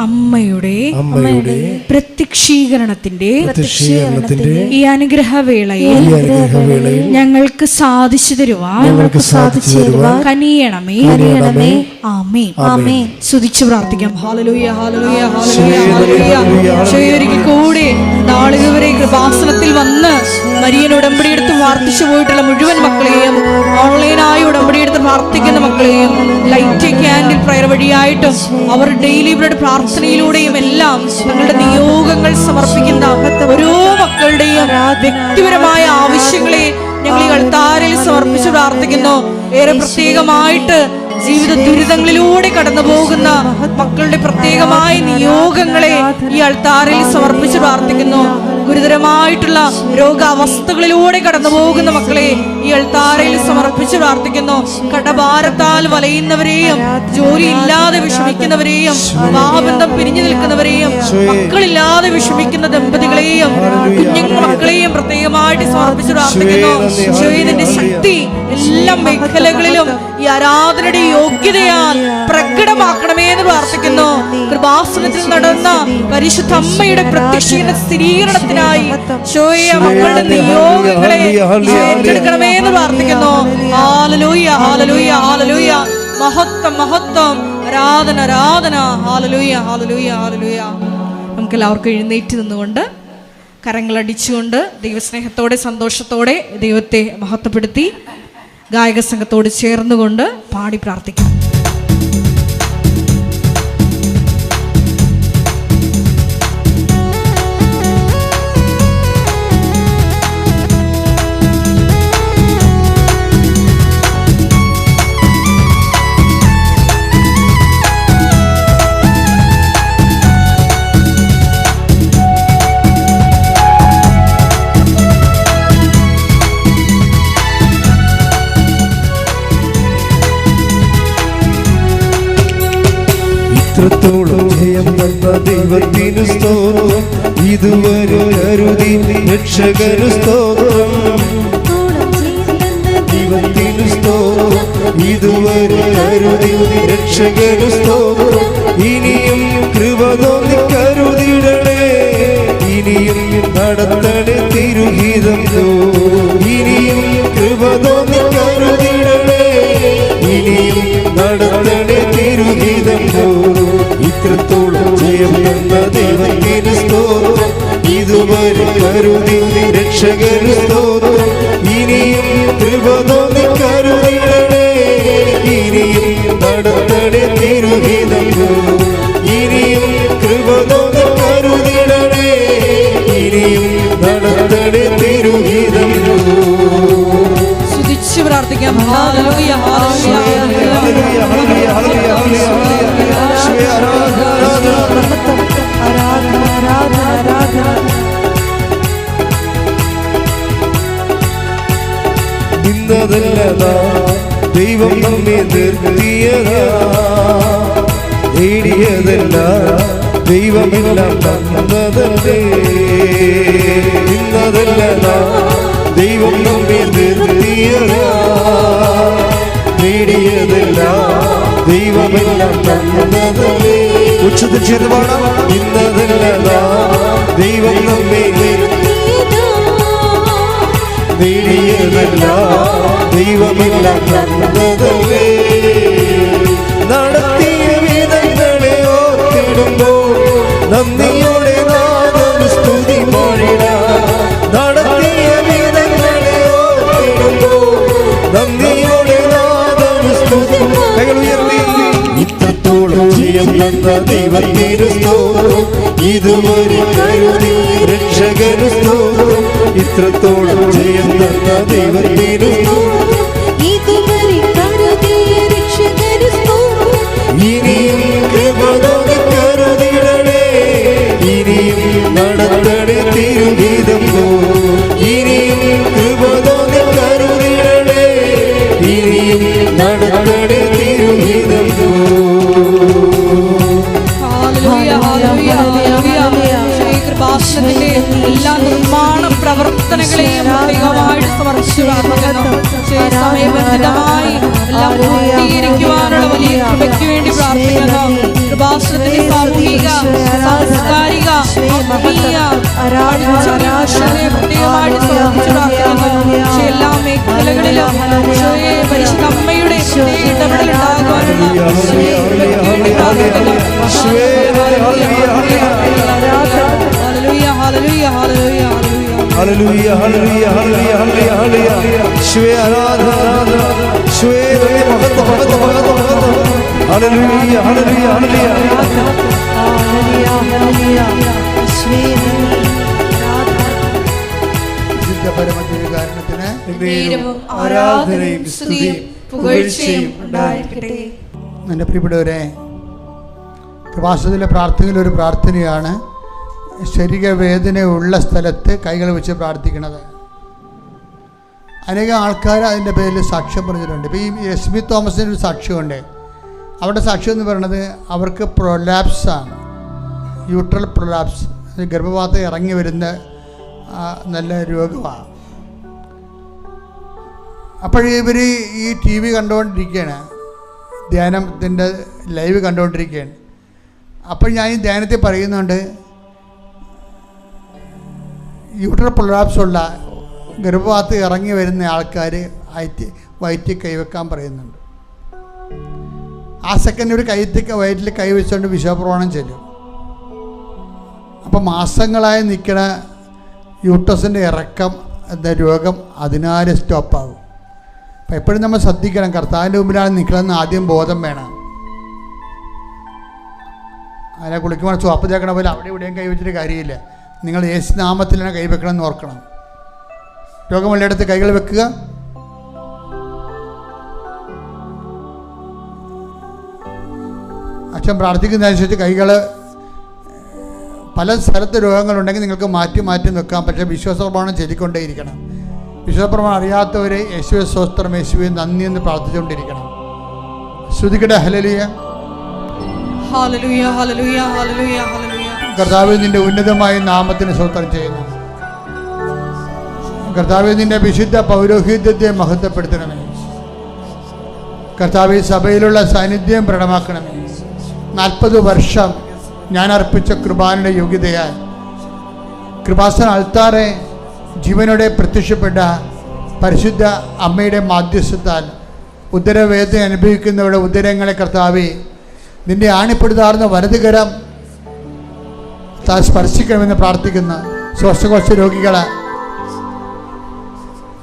അമ്മയുടെ പ്രത്യക്ഷീകരണത്തിന്റെ ഈ അനുഗ്രഹവേളയിൽ ഞങ്ങൾക്ക് സാധിച്ചു തരുവാൻ കനിയണമേ. ആമേൻ. സ്തുതിച്ചു പ്രാർത്ഥിക്കാം. ഹല്ലേലൂയ, ഹല്ലേലൂയ, ഹല്ലേലൂയ, ഹല്ലേലൂയ. ഒരിക്കൽ കൂടി നാളിതുവരെ കൃപാസനത്തിൽ വന്ന് മരിയൻ ഉടമ്പടിയെടുത്ത് പ്രാർത്ഥിച്ചു പോയിട്ടുള്ള മുഴുവൻ മക്കളെയും, ഓൺലൈനായി ഉടമ്പടിയെടുത്ത് പ്രാർത്ഥിക്കുന്ന മക്കളെയും, ലൈറ്റ് ക്യാൻഡിൽ പ്രയർ വഴിയായിട്ടും അവർ ഡെയിലി ഇവരുടെ പ്രാർത്ഥനയിലൂടെയും എല്ലാം തങ്ങളുടെ നിയോഗങ്ങൾ സമർപ്പിക്കുന്ന ഓരോ മക്കളുടെയും വ്യക്തിപരമായ ആവശ്യങ്ങളെ ഞങ്ങൾ ഈ അൾത്താരയിൽ സമർപ്പിച്ച് പ്രാർത്ഥിക്കുന്നു. ഏറെ പ്രത്യേകമായിട്ട് ജീവിത ദുരിതങ്ങളിലൂടെ കടന്നു പോകുന്ന മക്കളുടെ പ്രത്യേകമായ നിയോഗങ്ങളെ ഈ അൾത്താരയിൽ സമർപ്പിച്ച് പ്രാർത്ഥിക്കുന്നു. ഗുരുതരമായിട്ടുള്ള രോഗാവസ്ഥകളിലൂടെ കടന്നു പോകുന്ന മക്കളെ ഈ അൾത്താരയിൽ സമർപ്പിച്ച് പ്രാർത്ഥിക്കുന്നു. കടഭാരത്താൽ വലയുന്നവരെയും, ജോലി ഇല്ലാതെ വിഷമിക്കുന്നവരെയും, വിവാഹബന്ധം പിരിഞ്ഞു നിൽക്കുന്നവരെയും, മക്കളില്ലാതെ വിഷമിക്കുന്ന ദമ്പതികളെയും, കുഞ്ഞുങ്ങൾ മക്കളെയും പ്രത്യേകമായിട്ട് സമർപ്പിച്ച് പ്രാർത്ഥിക്കുന്നു. ഈശോയുടെ ശക്തി എല്ലാ മേഖലകളിലും ഈ ആരാധനയുടെ യോഗ്യതയാൽ പ്രകടമാക്കണമേ എന്ന് പ്രാർത്ഥിക്കുന്നു. കൃപാസനത്തിൽ നടന്ന പരിശുദ്ധ അമ്മയുടെ പ്രത്യക്ഷീകരണ സ്ഥിരീകരണത്തിനായി മക്കളുടെ നിയോഗങ്ങളെ ഏറ്റെടുക്കണമേ എന്ന് പ്രാർത്ഥിക്കുന്നു. ഹല്ലേലൂയ, ഹല്ലേലൂയ, ഹല്ലേലൂയ. മഹത്വം, മഹത്വം, ആരാധന, ആരാധന. ഹല്ലേലൂയ, ഹല്ലേലൂയ, ഹല്ലേലൂയ. നമുക്ക് എല്ലാവർക്കും എഴുന്നേറ്റ് നിന്നുകൊണ്ട് കരങ്ങളടിച്ചുകൊണ്ട് ദൈവസ്നേഹത്തോടെ സന്തോഷത്തോടെ ദൈവത്തെ മഹത്വപ്പെടുത്തി ഗായക സംഘത്തോട് ചേർന്നുകൊണ്ട് പാടി പ്രാർത്ഥിക്കാം. ഇത്രത്തോളം ജയം തന്ന ദൈവത്തിനു സ്തോത്രം, ഇതുവരെ കരുതി രക്ഷകനു സ്തോത്രം. ദൈവത്തിനു സ്തോത്രം, ഇതുവരെ കരുതി രക്ഷകനു സ്തോത്രം. ഇനിയും കൃപ തോന്നി കരുതിടണേ, ഇനിയും നടത്തണേ തിരുഹിതം. ഇനിയും കൃപ തോന്നി കരുതിടണേ, ഇനിയും നടത്തണേ തിരുഹിതം. ഇത്രത്തോളം ജയം കരുതി രക്ഷകന് സ്തോത്രം. ഇനിയും കൃപ തോന്നി കരുതിടണേ, ഇനിയും നടത്തണേ തിരുഹിതം. ഇനിയും കൃപ തോന്നി കരുതിടണേ, ഇനിയും നടത്തണേ തിരുഹിതം. സ്തുതിച്ച് പ്രാർത്ഥിക്കാം. ഹല്ലേലൂയ ഹല്ലേലൂയ ഹല്ലേലൂയ ഹല്ലേലൂയ ഇന്നതല്ലതാ ദൈവം നമ്മെ നിർത്തിയതാ, നേടിയതല്ല ദൈവമെല്ലാം തന്നതല്ലേ. ഇന്നതല്ലതാ ദൈവം നമ്മെ നിർത്തിയതാ, നേടിയതല്ല ദൈവമെല്ലാം തന്നതല്ലേ. ഉച്ചത്തിൽ ചേർന്ന് പാടാം. ഇന്നതല്ലതാ ദൈവം നമ്മെ നേടിയതല്ല ദൈവമെല്ലാം തന്നതല്ലേ. നടത്തിയ വിധങ്ങളെ ഓർത്തിടുമ്പോൾ നന്ദിയോടെ നാദന് സ്തുതി പാടിടാം. നടത്തിയ വിധങ്ങളെ ഓർത്തിടുമ്പോൾ നന്ദിയോടെ നാദന് സ്തുതി. കൈകൾ ഉയർത്തി. ഇത്രത്തോളം ജയം തന്ന ദൈവത്തിന് സ്തോത്രം, ഇതുവരെ കരുതി രക്ഷകന് സ്തോത്രം. ഇത്രത്തോളം ജയം തന്ന ദൈവത്തിന് സ്തോത്രം, ഇതുവരെ കരുതിയ രക്ഷകന് സ്തോത്രം. ഇനിയും കൃപ തോന്നി കരുതിടണേ, ഇനിയും നടത്തണേ തിരുഹിതം. ഇനിയും കൃപ തോന്നി കരുതിടണേ, ഇനിയും നടത്തണേ തിരുഹിതം. കൃപാസനത്തിന്റെ എല്ലാ നിർമ്മാണ പ്രവർത്തനങ്ങളെയും പ്രത്യേകമായിട്ട് സമർപ്പിച്ചു പ്രാർത്ഥിക്കുന്നു. സമയബന്ധിതമായി എല്ലാം പൂർത്തീകരിക്കുവാനുള്ള വലിയ കൃപയ്ക്ക് വേണ്ടി പ്രാർത്ഥിക്കുന്നു. കൃപാസനത്തിന്റെ സാമൂഹിക, സാംസ്കാരിക, ആത്മീയ പ്രത്യേകമായിട്ട് സമർപ്പിച്ചു പ്രാർത്ഥിക്കുന്നു. എല്ലാ മേഖലകളിലും പരിശുദ്ധ അമ്മയുടെ ഇടപെടൽ ഉണ്ടാകുവാനുള്ള ഹല്ലേലൂയ ഹല്ലേലൂയ ഹല്ലേലൂയ ഹല്ലേലൂയ യേശുവേ ആരാധന യേശുവേ മഹത്വം മഹത്വം മഹത്വം മഹത്വം. ഹല്ലേലൂയ ഹല്ലേലൂയ ഹല്ലേലൂയ വിശുദ്ധ പരമദിവ്യകാരുണ്യത്തിന് ആരാധനയും സ്തുതിയും പുകഴ്ചയും ഉണ്ടായിരിക്കട്ടെ. എൻ്റെ പ്രിയപ്പെട്ടവരെ, കൃപാസനത്തിലെ പ്രാർത്ഥനയിൽ ഒരു പ്രാർത്ഥനയാണ് ശരീരവേദനയുള്ള സ്ഥലത്ത് കൈകൾ വെച്ച് പ്രാർത്ഥിക്കുന്നത്. അനേകം ആൾക്കാർ അതിൻ്റെ പേരിൽ സാക്ഷ്യം പറഞ്ഞിട്ടുണ്ട്. ഇപ്പോൾ ഈ എസ്മി തോമസിന് ഒരു സാക്ഷ്യമുണ്ട്. അവരുടെ സാക്ഷ്യം എന്ന് പറയുന്നത് അവർക്ക് പ്രൊലാപ്സാണ്, യൂട്രൽ പ്രൊലാപ്സ്, ഗർഭപാത്രം ഇറങ്ങി വരുന്ന നല്ല രോഗമാണ്. അപ്പോഴിവർ ഈ ടി വി കണ്ടുകൊണ്ടിരിക്കുകയാണ്, ധ്യാനത്തിൻ്റെ ലൈവ് കണ്ടുകൊണ്ടിരിക്കുകയാണ്. അപ്പോൾ ഞാൻ ഈ ധ്യാനത്തിൽ പറയുന്നുണ്ട്, യൂട്രൽ പ്രൊലാപ്സ് ഉള്ള ഗർഭപാത്രം ഇറങ്ങി വരുന്ന ആൾക്കാർ വയറ്റിൽ കൈവെക്കാൻ പറയുന്നുണ്ട്. ആ സെക്കൻഡ് ഒരു വയറ്റിൽ കൈവച്ചുകൊണ്ട് വിശ്വപ്രമാണം ചെല്ലും. അപ്പം മാസങ്ങളായി നിൽക്കുന്ന യൂട്രസിൻ്റെ ഇറക്കം എന്ന രോഗം അതിനാല് സ്റ്റോപ്പാകും. അപ്പം എപ്പോഴും നമ്മൾ ശ്രദ്ധിക്കണം, കർത്താവിൻ്റെ മുമ്പിലാണ് നിൽക്കണമെന്ന് ആദ്യം ബോധം വേണം. അതിനെ കുളിക്കുമ്പോൾ ചുവപ്പ് തേക്കണ പോലെ അവിടെ ഇവിടെയും കൈവച്ചിട്ട് കാര്യമില്ല. നിങ്ങൾ യേശു നാമത്തിലാണ് കൈവെക്കണം എന്ന് ഓർക്കണം. രോഗമുള്ളിടത്ത് കൈകൾ വെക്കുക. അച്ഛൻ പ്രാർത്ഥിക്കുന്നതനുസരിച്ച് കൈകൾ, പല സ്ഥലത്ത് രോഗങ്ങളുണ്ടെങ്കിൽ നിങ്ങൾക്ക് മാറ്റി മാറ്റി വെക്കാം. പക്ഷേ വിശ്വാസപ്രമാണം ചൊല്ലിക്കൊണ്ടേയിരിക്കണം. വിശ്വാസപ്രമാണം അറിയാത്തവർ യേശുവെ സ്തോത്രം, യേശുവെ നന്ദി എന്ന് പ്രാർത്ഥിച്ചുകൊണ്ടിരിക്കണം. ശ്രുതിക്കട്ടെ ഹല്ലേലൂയ ഹല്ലേലൂയ ഹല്ലേലൂയ ഹല്ലേലൂയ ഹല്ലേലൂയ. കർത്താവേ, നിന്റെ ഉന്നതമായ നാമത്തിന് സ്തോത്രം ചെയ്യുന്നു. കർത്താവേ, നിന്റെ വിശുദ്ധ പൗരോഹിത്യത്തെ മഹത്വപ്പെടുത്തണമേ. കർത്താവേ, സഭയിലുള്ള സാന്നിധ്യം പ്രകടമാക്കണമേ. 40 വർഷം ഞാൻ അർപ്പിച്ച കൃപാനയുടെ യോഗ്യതയാൽ കൃപാസന അൾത്താറെ ജീവനോടെ പ്രത്യക്ഷപ്പെട്ട പരിശുദ്ധ അമ്മയുടെ മാധ്യസ്ഥത്താൽ ഉദരവേദന അനുഭവിക്കുന്നവരുടെ ഉദരങ്ങളെ കർത്താവേ, നിന്റെ ആണിപ്പെടുത്താർന്ന വലതുകരം സ്പർശിക്കണമെന്ന് പ്രാർത്ഥിക്കുന്ന ശ്വാസകോശ രോഗികൾ,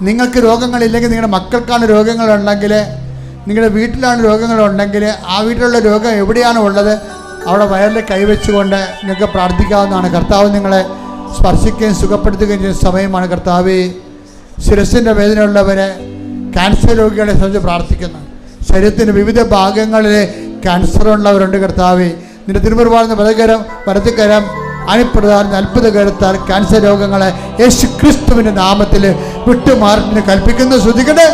നിങ്ങൾക്ക് രോഗങ്ങളില്ലെങ്കിൽ നിങ്ങളുടെ മക്കൾക്കാണ് രോഗങ്ങളുണ്ടെങ്കിൽ, നിങ്ങളുടെ വീട്ടിലാണ് രോഗങ്ങളുണ്ടെങ്കിൽ, ആ വീട്ടിലുള്ള രോഗം എവിടെയാണ് ഉള്ളത് അവിടെ വയറിൽ കൈവച്ചുകൊണ്ട് നിങ്ങൾക്ക് പ്രാർത്ഥിക്കാവുന്നതാണ്. കർത്താവ് നിങ്ങളെ സ്പർശിക്കുകയും സുഖപ്പെടുത്തുകയും ചെയ്യുന്ന സമയമാണ്. കർത്താവ് ശിരസിൻ്റെ വേദനയുള്ളവരെ, ക്യാൻസർ രോഗികളെ സംബന്ധിച്ച് പ്രാർത്ഥിക്കുന്നു. ശരീരത്തിൻ്റെ വിവിധ ഭാഗങ്ങളിൽ ക്യാൻസർ ഉള്ളവരുണ്ട്. കർത്താവ് നിന്റെ തിരുമുറിവാർന്ന വലതുകരം അണിപ്രധാന അത്ഭുത കരുത്താൽ ക്യാൻസർ രോഗങ്ങളെ യേശു ക്രിസ്തുവിന്റെ നാമത്തിൽ വിട്ടുമാറിന് കൽപ്പിക്കുന്ന ശ്രുതികട്ടെ.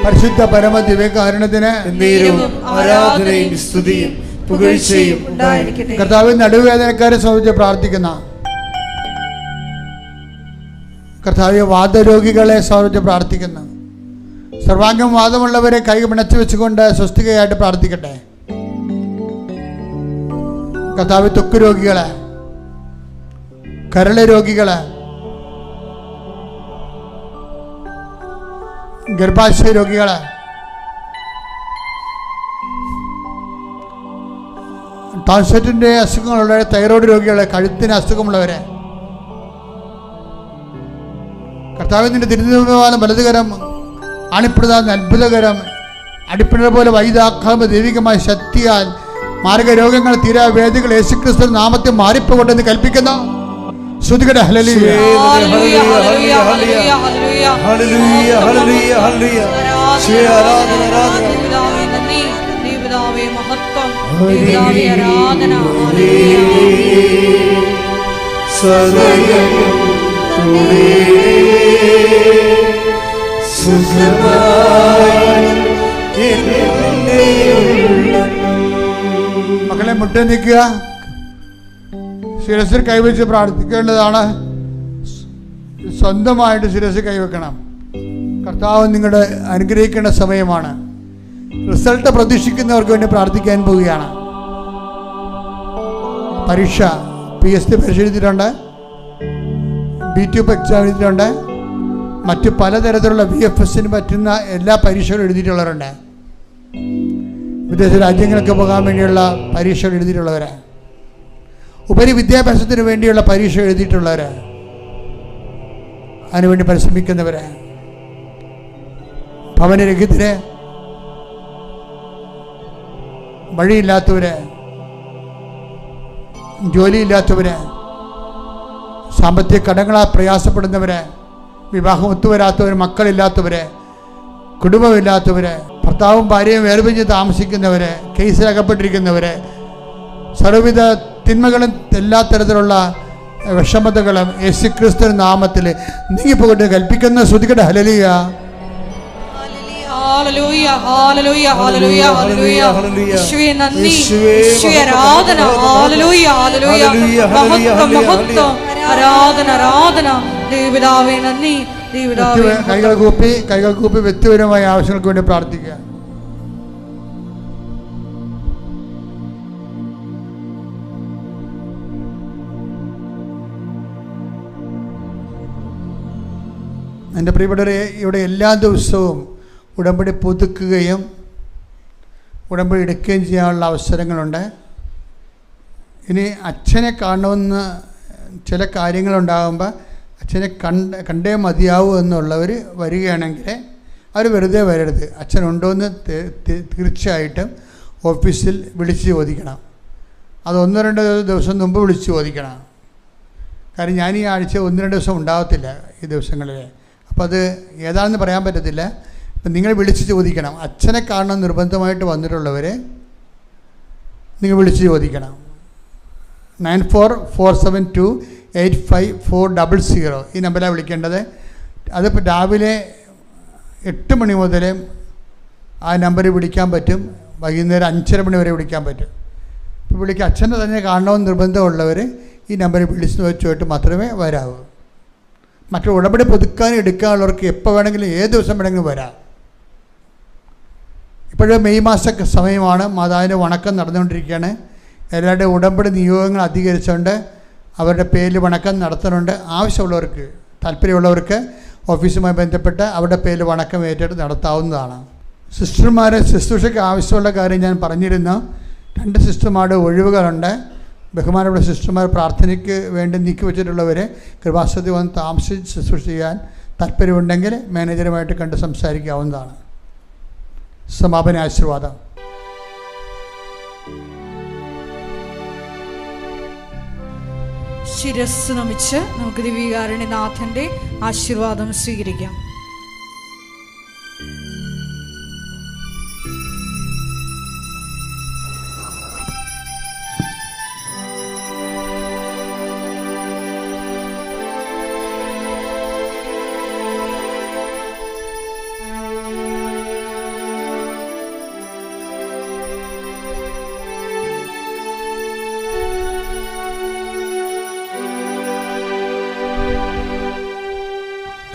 പരിശുദ്ധ പരമ ദിവ്യകാരുണ്യത്തിന് ആരാധനയും സ്തുതിയും പുകഴ്ചയും ഉണ്ടായിരിക്കട്ടെ. കർത്താവ് നടുവേദനക്കാരെ സംബന്ധിച്ച് പ്രാർത്ഥിക്കുന്ന, കർത്താവ് വാദരോഗികളെ സംബന്ധിച്ച് പ്രാർത്ഥിക്കുന്ന, സർവാംഗം വാദമുള്ളവരെ കൈ പിണച്ചു വെച്ചുകൊണ്ട് സ്വസ്തികയായിട്ട് പ്രാർത്ഥിക്കട്ടെ. കർത്താവ് ത്വക്ക് രോഗികളെ, കരള് രോഗികളെ, ഗർഭാശയ രോഗികളെ, ടോൺസിലിന്റെ അസുഖങ്ങളുള്ളവരെ, തൈറോയ്ഡ് രോഗികളെ, കഴുത്തിന് അസുഖമുള്ളവരെ, കർത്താവിൻ്റെ തിരുനിർമ്മാണം വലതുകരം അണിപ്രധാന അത്ഭുതകരം അടിപ്പിണർ പോലെ വൈദാക്കാമ ദൈവികമായ ശക്തിയാൽ മാർഗരോഗങ്ങൾ തീരാ വേദികൾ യേശുക്രിസ്തു നാമത്തെ മാറിപ്പോകൊണ്ടെന്ന് കൽപ്പിക്കുന്നു. ശ്രുതികട ഹല്ലേലൂയ ഹല്ലേലൂയ ഹല്ലേലൂയ ഹല്ലേലൂയ ഹല്ലേലൂയ ഹല്ലേലൂയ ഹല്ലേലൂയ ആരാധന ആരാധന ദൈവപിതാവേ മഹത്വം, ദൈവപിതാവേ ആരാധന. സദയം തുണേ സുഖമായി എന്നെ മക്കളെ മുട്ട നിൽക്കുക, ശിരസിൽ കൈവച്ച് പ്രാർത്ഥിക്കേണ്ടതാണ്. സ്വന്തമായിട്ട് ശിരസിൽ കൈവെക്കണം. കർത്താവ് നിങ്ങളുടെ അനുഗ്രഹിക്കേണ്ട സമയമാണ്. റിസൾട്ട് പ്രതീക്ഷിക്കുന്നവർക്ക് വേണ്ടി പ്രാർത്ഥിക്കാൻ പോവുകയാണ്. പരീക്ഷ PST പരീക്ഷ എഴുതിയിട്ടുണ്ട്, B2 എക്സാം എഴുതിയിട്ടുണ്ട്, മറ്റു പലതരത്തിലുള്ള VFSന് പറ്റുന്ന എല്ലാ പരീക്ഷകളും എഴുതിയിട്ടുള്ളവരുണ്ട്. വിദേശ രാജ്യങ്ങൾക്ക് പോകാൻ വേണ്ടിയുള്ള പരീക്ഷകൾ എഴുതിയിട്ടുള്ളവർ, ഉപരി വിദ്യാഭ്യാസത്തിന് വേണ്ടിയുള്ള പരീക്ഷ എഴുതിയിട്ടുള്ളവർ, അതിനുവേണ്ടി പരിശ്രമിക്കുന്നവർ, ഭവനരഹിതര്, വഴിയില്ലാത്തവര്, ജോലിയില്ലാത്തവര്, സാമ്പത്തിക കടങ്ങളാൽ പ്രയാസപ്പെടുന്നവര്, വിവാഹം ഒത്തുവരാത്തവർ, മക്കളില്ലാത്തവര്, കുടുംബമില്ലാത്തവര്, ഭർത്താവും ഭാര്യയും വേർപിരിഞ്ഞ് താമസിക്കുന്നവര്, കേസിലകപ്പെട്ടിരിക്കുന്നവര്, സർവ്വവിധ തിന്മകളും എല്ലാ തരത്തിലുള്ള വിഷമതകളും യേശുക്രിസ്തു നാമത്തിൽ നീങ്ങിപ്പോകട്ടെ കൽപ്പിക്കുന്ന ശ്രുതികട്ടെ. ഹല്ലേലൂയ ഹല്ലേലൂയ ഹല്ലേലൂയ ഹല്ലേലൂയ ഹല്ലേലൂയ. യേശുവേ നന്ദി, യേശുവേ ആരാധന. ഹല്ലേലൂയ ഹല്ലേലൂയ മഹത്വം മഹത്വം ആരാധന ആരാധന. ദൈവപിതാവേ നന്ദി, ദൈവപിതാവേ. കൈകൾ കൂപ്പി വ്യക്തിപരമായ ആവശ്യങ്ങൾക്ക് വേണ്ടി പ്രാർത്ഥിക്കുക. എൻ്റെ പ്രിയപ്പെട്ടവരെ, ഇവിടെ എല്ലാ ദിവസവും ഉടമ്പടി പുതുക്കുകയും ഉടമ്പടി എടുക്കുകയും ചെയ്യാനുള്ള അവസരങ്ങളുണ്ട്. ഇനി അച്ഛനെ കാണണമെന്ന് ചില കാര്യങ്ങളുണ്ടാകുമ്പോൾ അച്ഛനെ കണ്ടേ മതിയാവൂ എന്നുള്ളവർ വരികയാണെങ്കിൽ അവർ വെറുതെ വരരുത്. അച്ഛനുണ്ടോയെന്ന് തീർച്ചയായിട്ടും ഓഫീസിൽ വിളിച്ച് ചോദിക്കണം. അത് 1-2 ദിവസം മുമ്പ് വിളിച്ച് ചോദിക്കണം. കാരണം ഞാൻ ഈ ആഴ്ച 1-2 ദിവസം ഉണ്ടാകത്തില്ല ഈ ദിവസങ്ങളിൽ. അപ്പോൾ അത് ഏതാണെന്ന് പറയാൻ പറ്റത്തില്ല. അപ്പം നിങ്ങൾ വിളിച്ച് ചോദിക്കണം. അച്ഛനെ കാണണം നിർബന്ധമായിട്ട് വന്നിട്ടുള്ളവരെ നിങ്ങൾ വിളിച്ച് ചോദിക്കണം. 9447285400 ഈ നമ്പറിലാണ് വിളിക്കേണ്ടത്. അതിപ്പോൾ രാവിലെ 8 മണി മുതൽ ആ നമ്പറിൽ വിളിക്കാൻ പറ്റും. വൈകുന്നേരം 5:30 മണി വരെ വിളിക്കാൻ പറ്റും. ഇപ്പോൾ വിളിക്കുക അച്ഛനെ തന്നെ കാണണമെന്ന് നിർബന്ധമുള്ളവർ ഈ നമ്പറിൽ വിളിച്ച് വെച്ചുമായിട്ട് മാത്രമേ വരാവൂ. മറ്റു ഉടമ്പടി പുതുക്കാനും എടുക്കാനുള്ളവർക്ക് എപ്പോൾ വേണമെങ്കിലും ഏത് ദിവസം വേണമെങ്കിലും വരാം. ഇപ്പോഴും മെയ് മാസ സമയമാണ്. മാതാവിൻ്റെ വണക്കം നടന്നുകൊണ്ടിരിക്കുകയാണ്. എല്ലാവരുടെയും ഉടമ്പടി നിയോഗങ്ങൾ അധികരിച്ചുകൊണ്ട് അവരുടെ പേരിൽ വണക്കം നടത്തുന്നുണ്ട്. ആവശ്യമുള്ളവർക്ക്, താല്പര്യമുള്ളവർക്ക് ഓഫീസുമായി ബന്ധപ്പെട്ട് അവരുടെ പേരിൽ വണക്കം ഏറ്റെടുത്ത് നടത്താവുന്നതാണ്. സിസ്റ്റർമാരെ ശുശ്രൂഷയ്ക്ക് ആവശ്യമുള്ള കാര്യം ഞാൻ പറഞ്ഞിരുന്നു. 2 സിസ്റ്റർമാരുടെ ഒഴിവുകളുണ്ട്. ബഹുമാനപ്പെട്ട സിസ്റ്റർമാർ പ്രാർത്ഥനയ്ക്ക് വേണ്ടി നീക്കി വെച്ചിട്ടുള്ളവർ കൃപാസനത്തിൽ വന്ന് താമസിച്ച് ശുശ്രൂഷ ചെയ്യാൻ താല്പര്യമുണ്ടെങ്കിൽ മാനേജറുമായിട്ട് കണ്ട് സംസാരിക്കാവുന്നതാണ്. സമാപന ആശീർവാദം. ശിരസ് നമിച്ച് നമുക്ക് ദിവ്യകാരുണ്യനാഥന്റെ ആശീർവാദം സ്വീകരിക്കാം.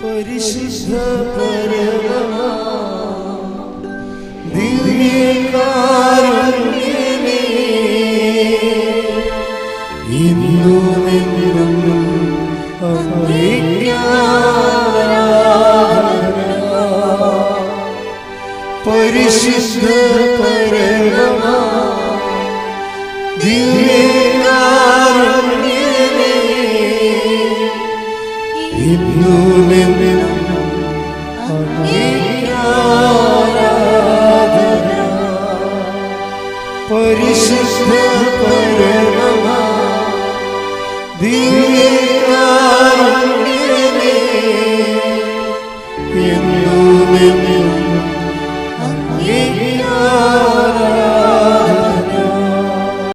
പരിശുദ്ധ പരമമാ ദിവ്യകാരുണ്യമേ, ഇന്നും എന്നും അങ്ങേക്ക് ആരാധന. പരിശുദ്ധ പരമമാ ദിവ്യകാരുണ്യമേ, ഇന്നും എന്നും അങ്ങേക്ക് ആരാധന. പരിശുദ്ധ പരമമാ ദിവ്യകാരുണ്യമേ, എന്നും എന്നും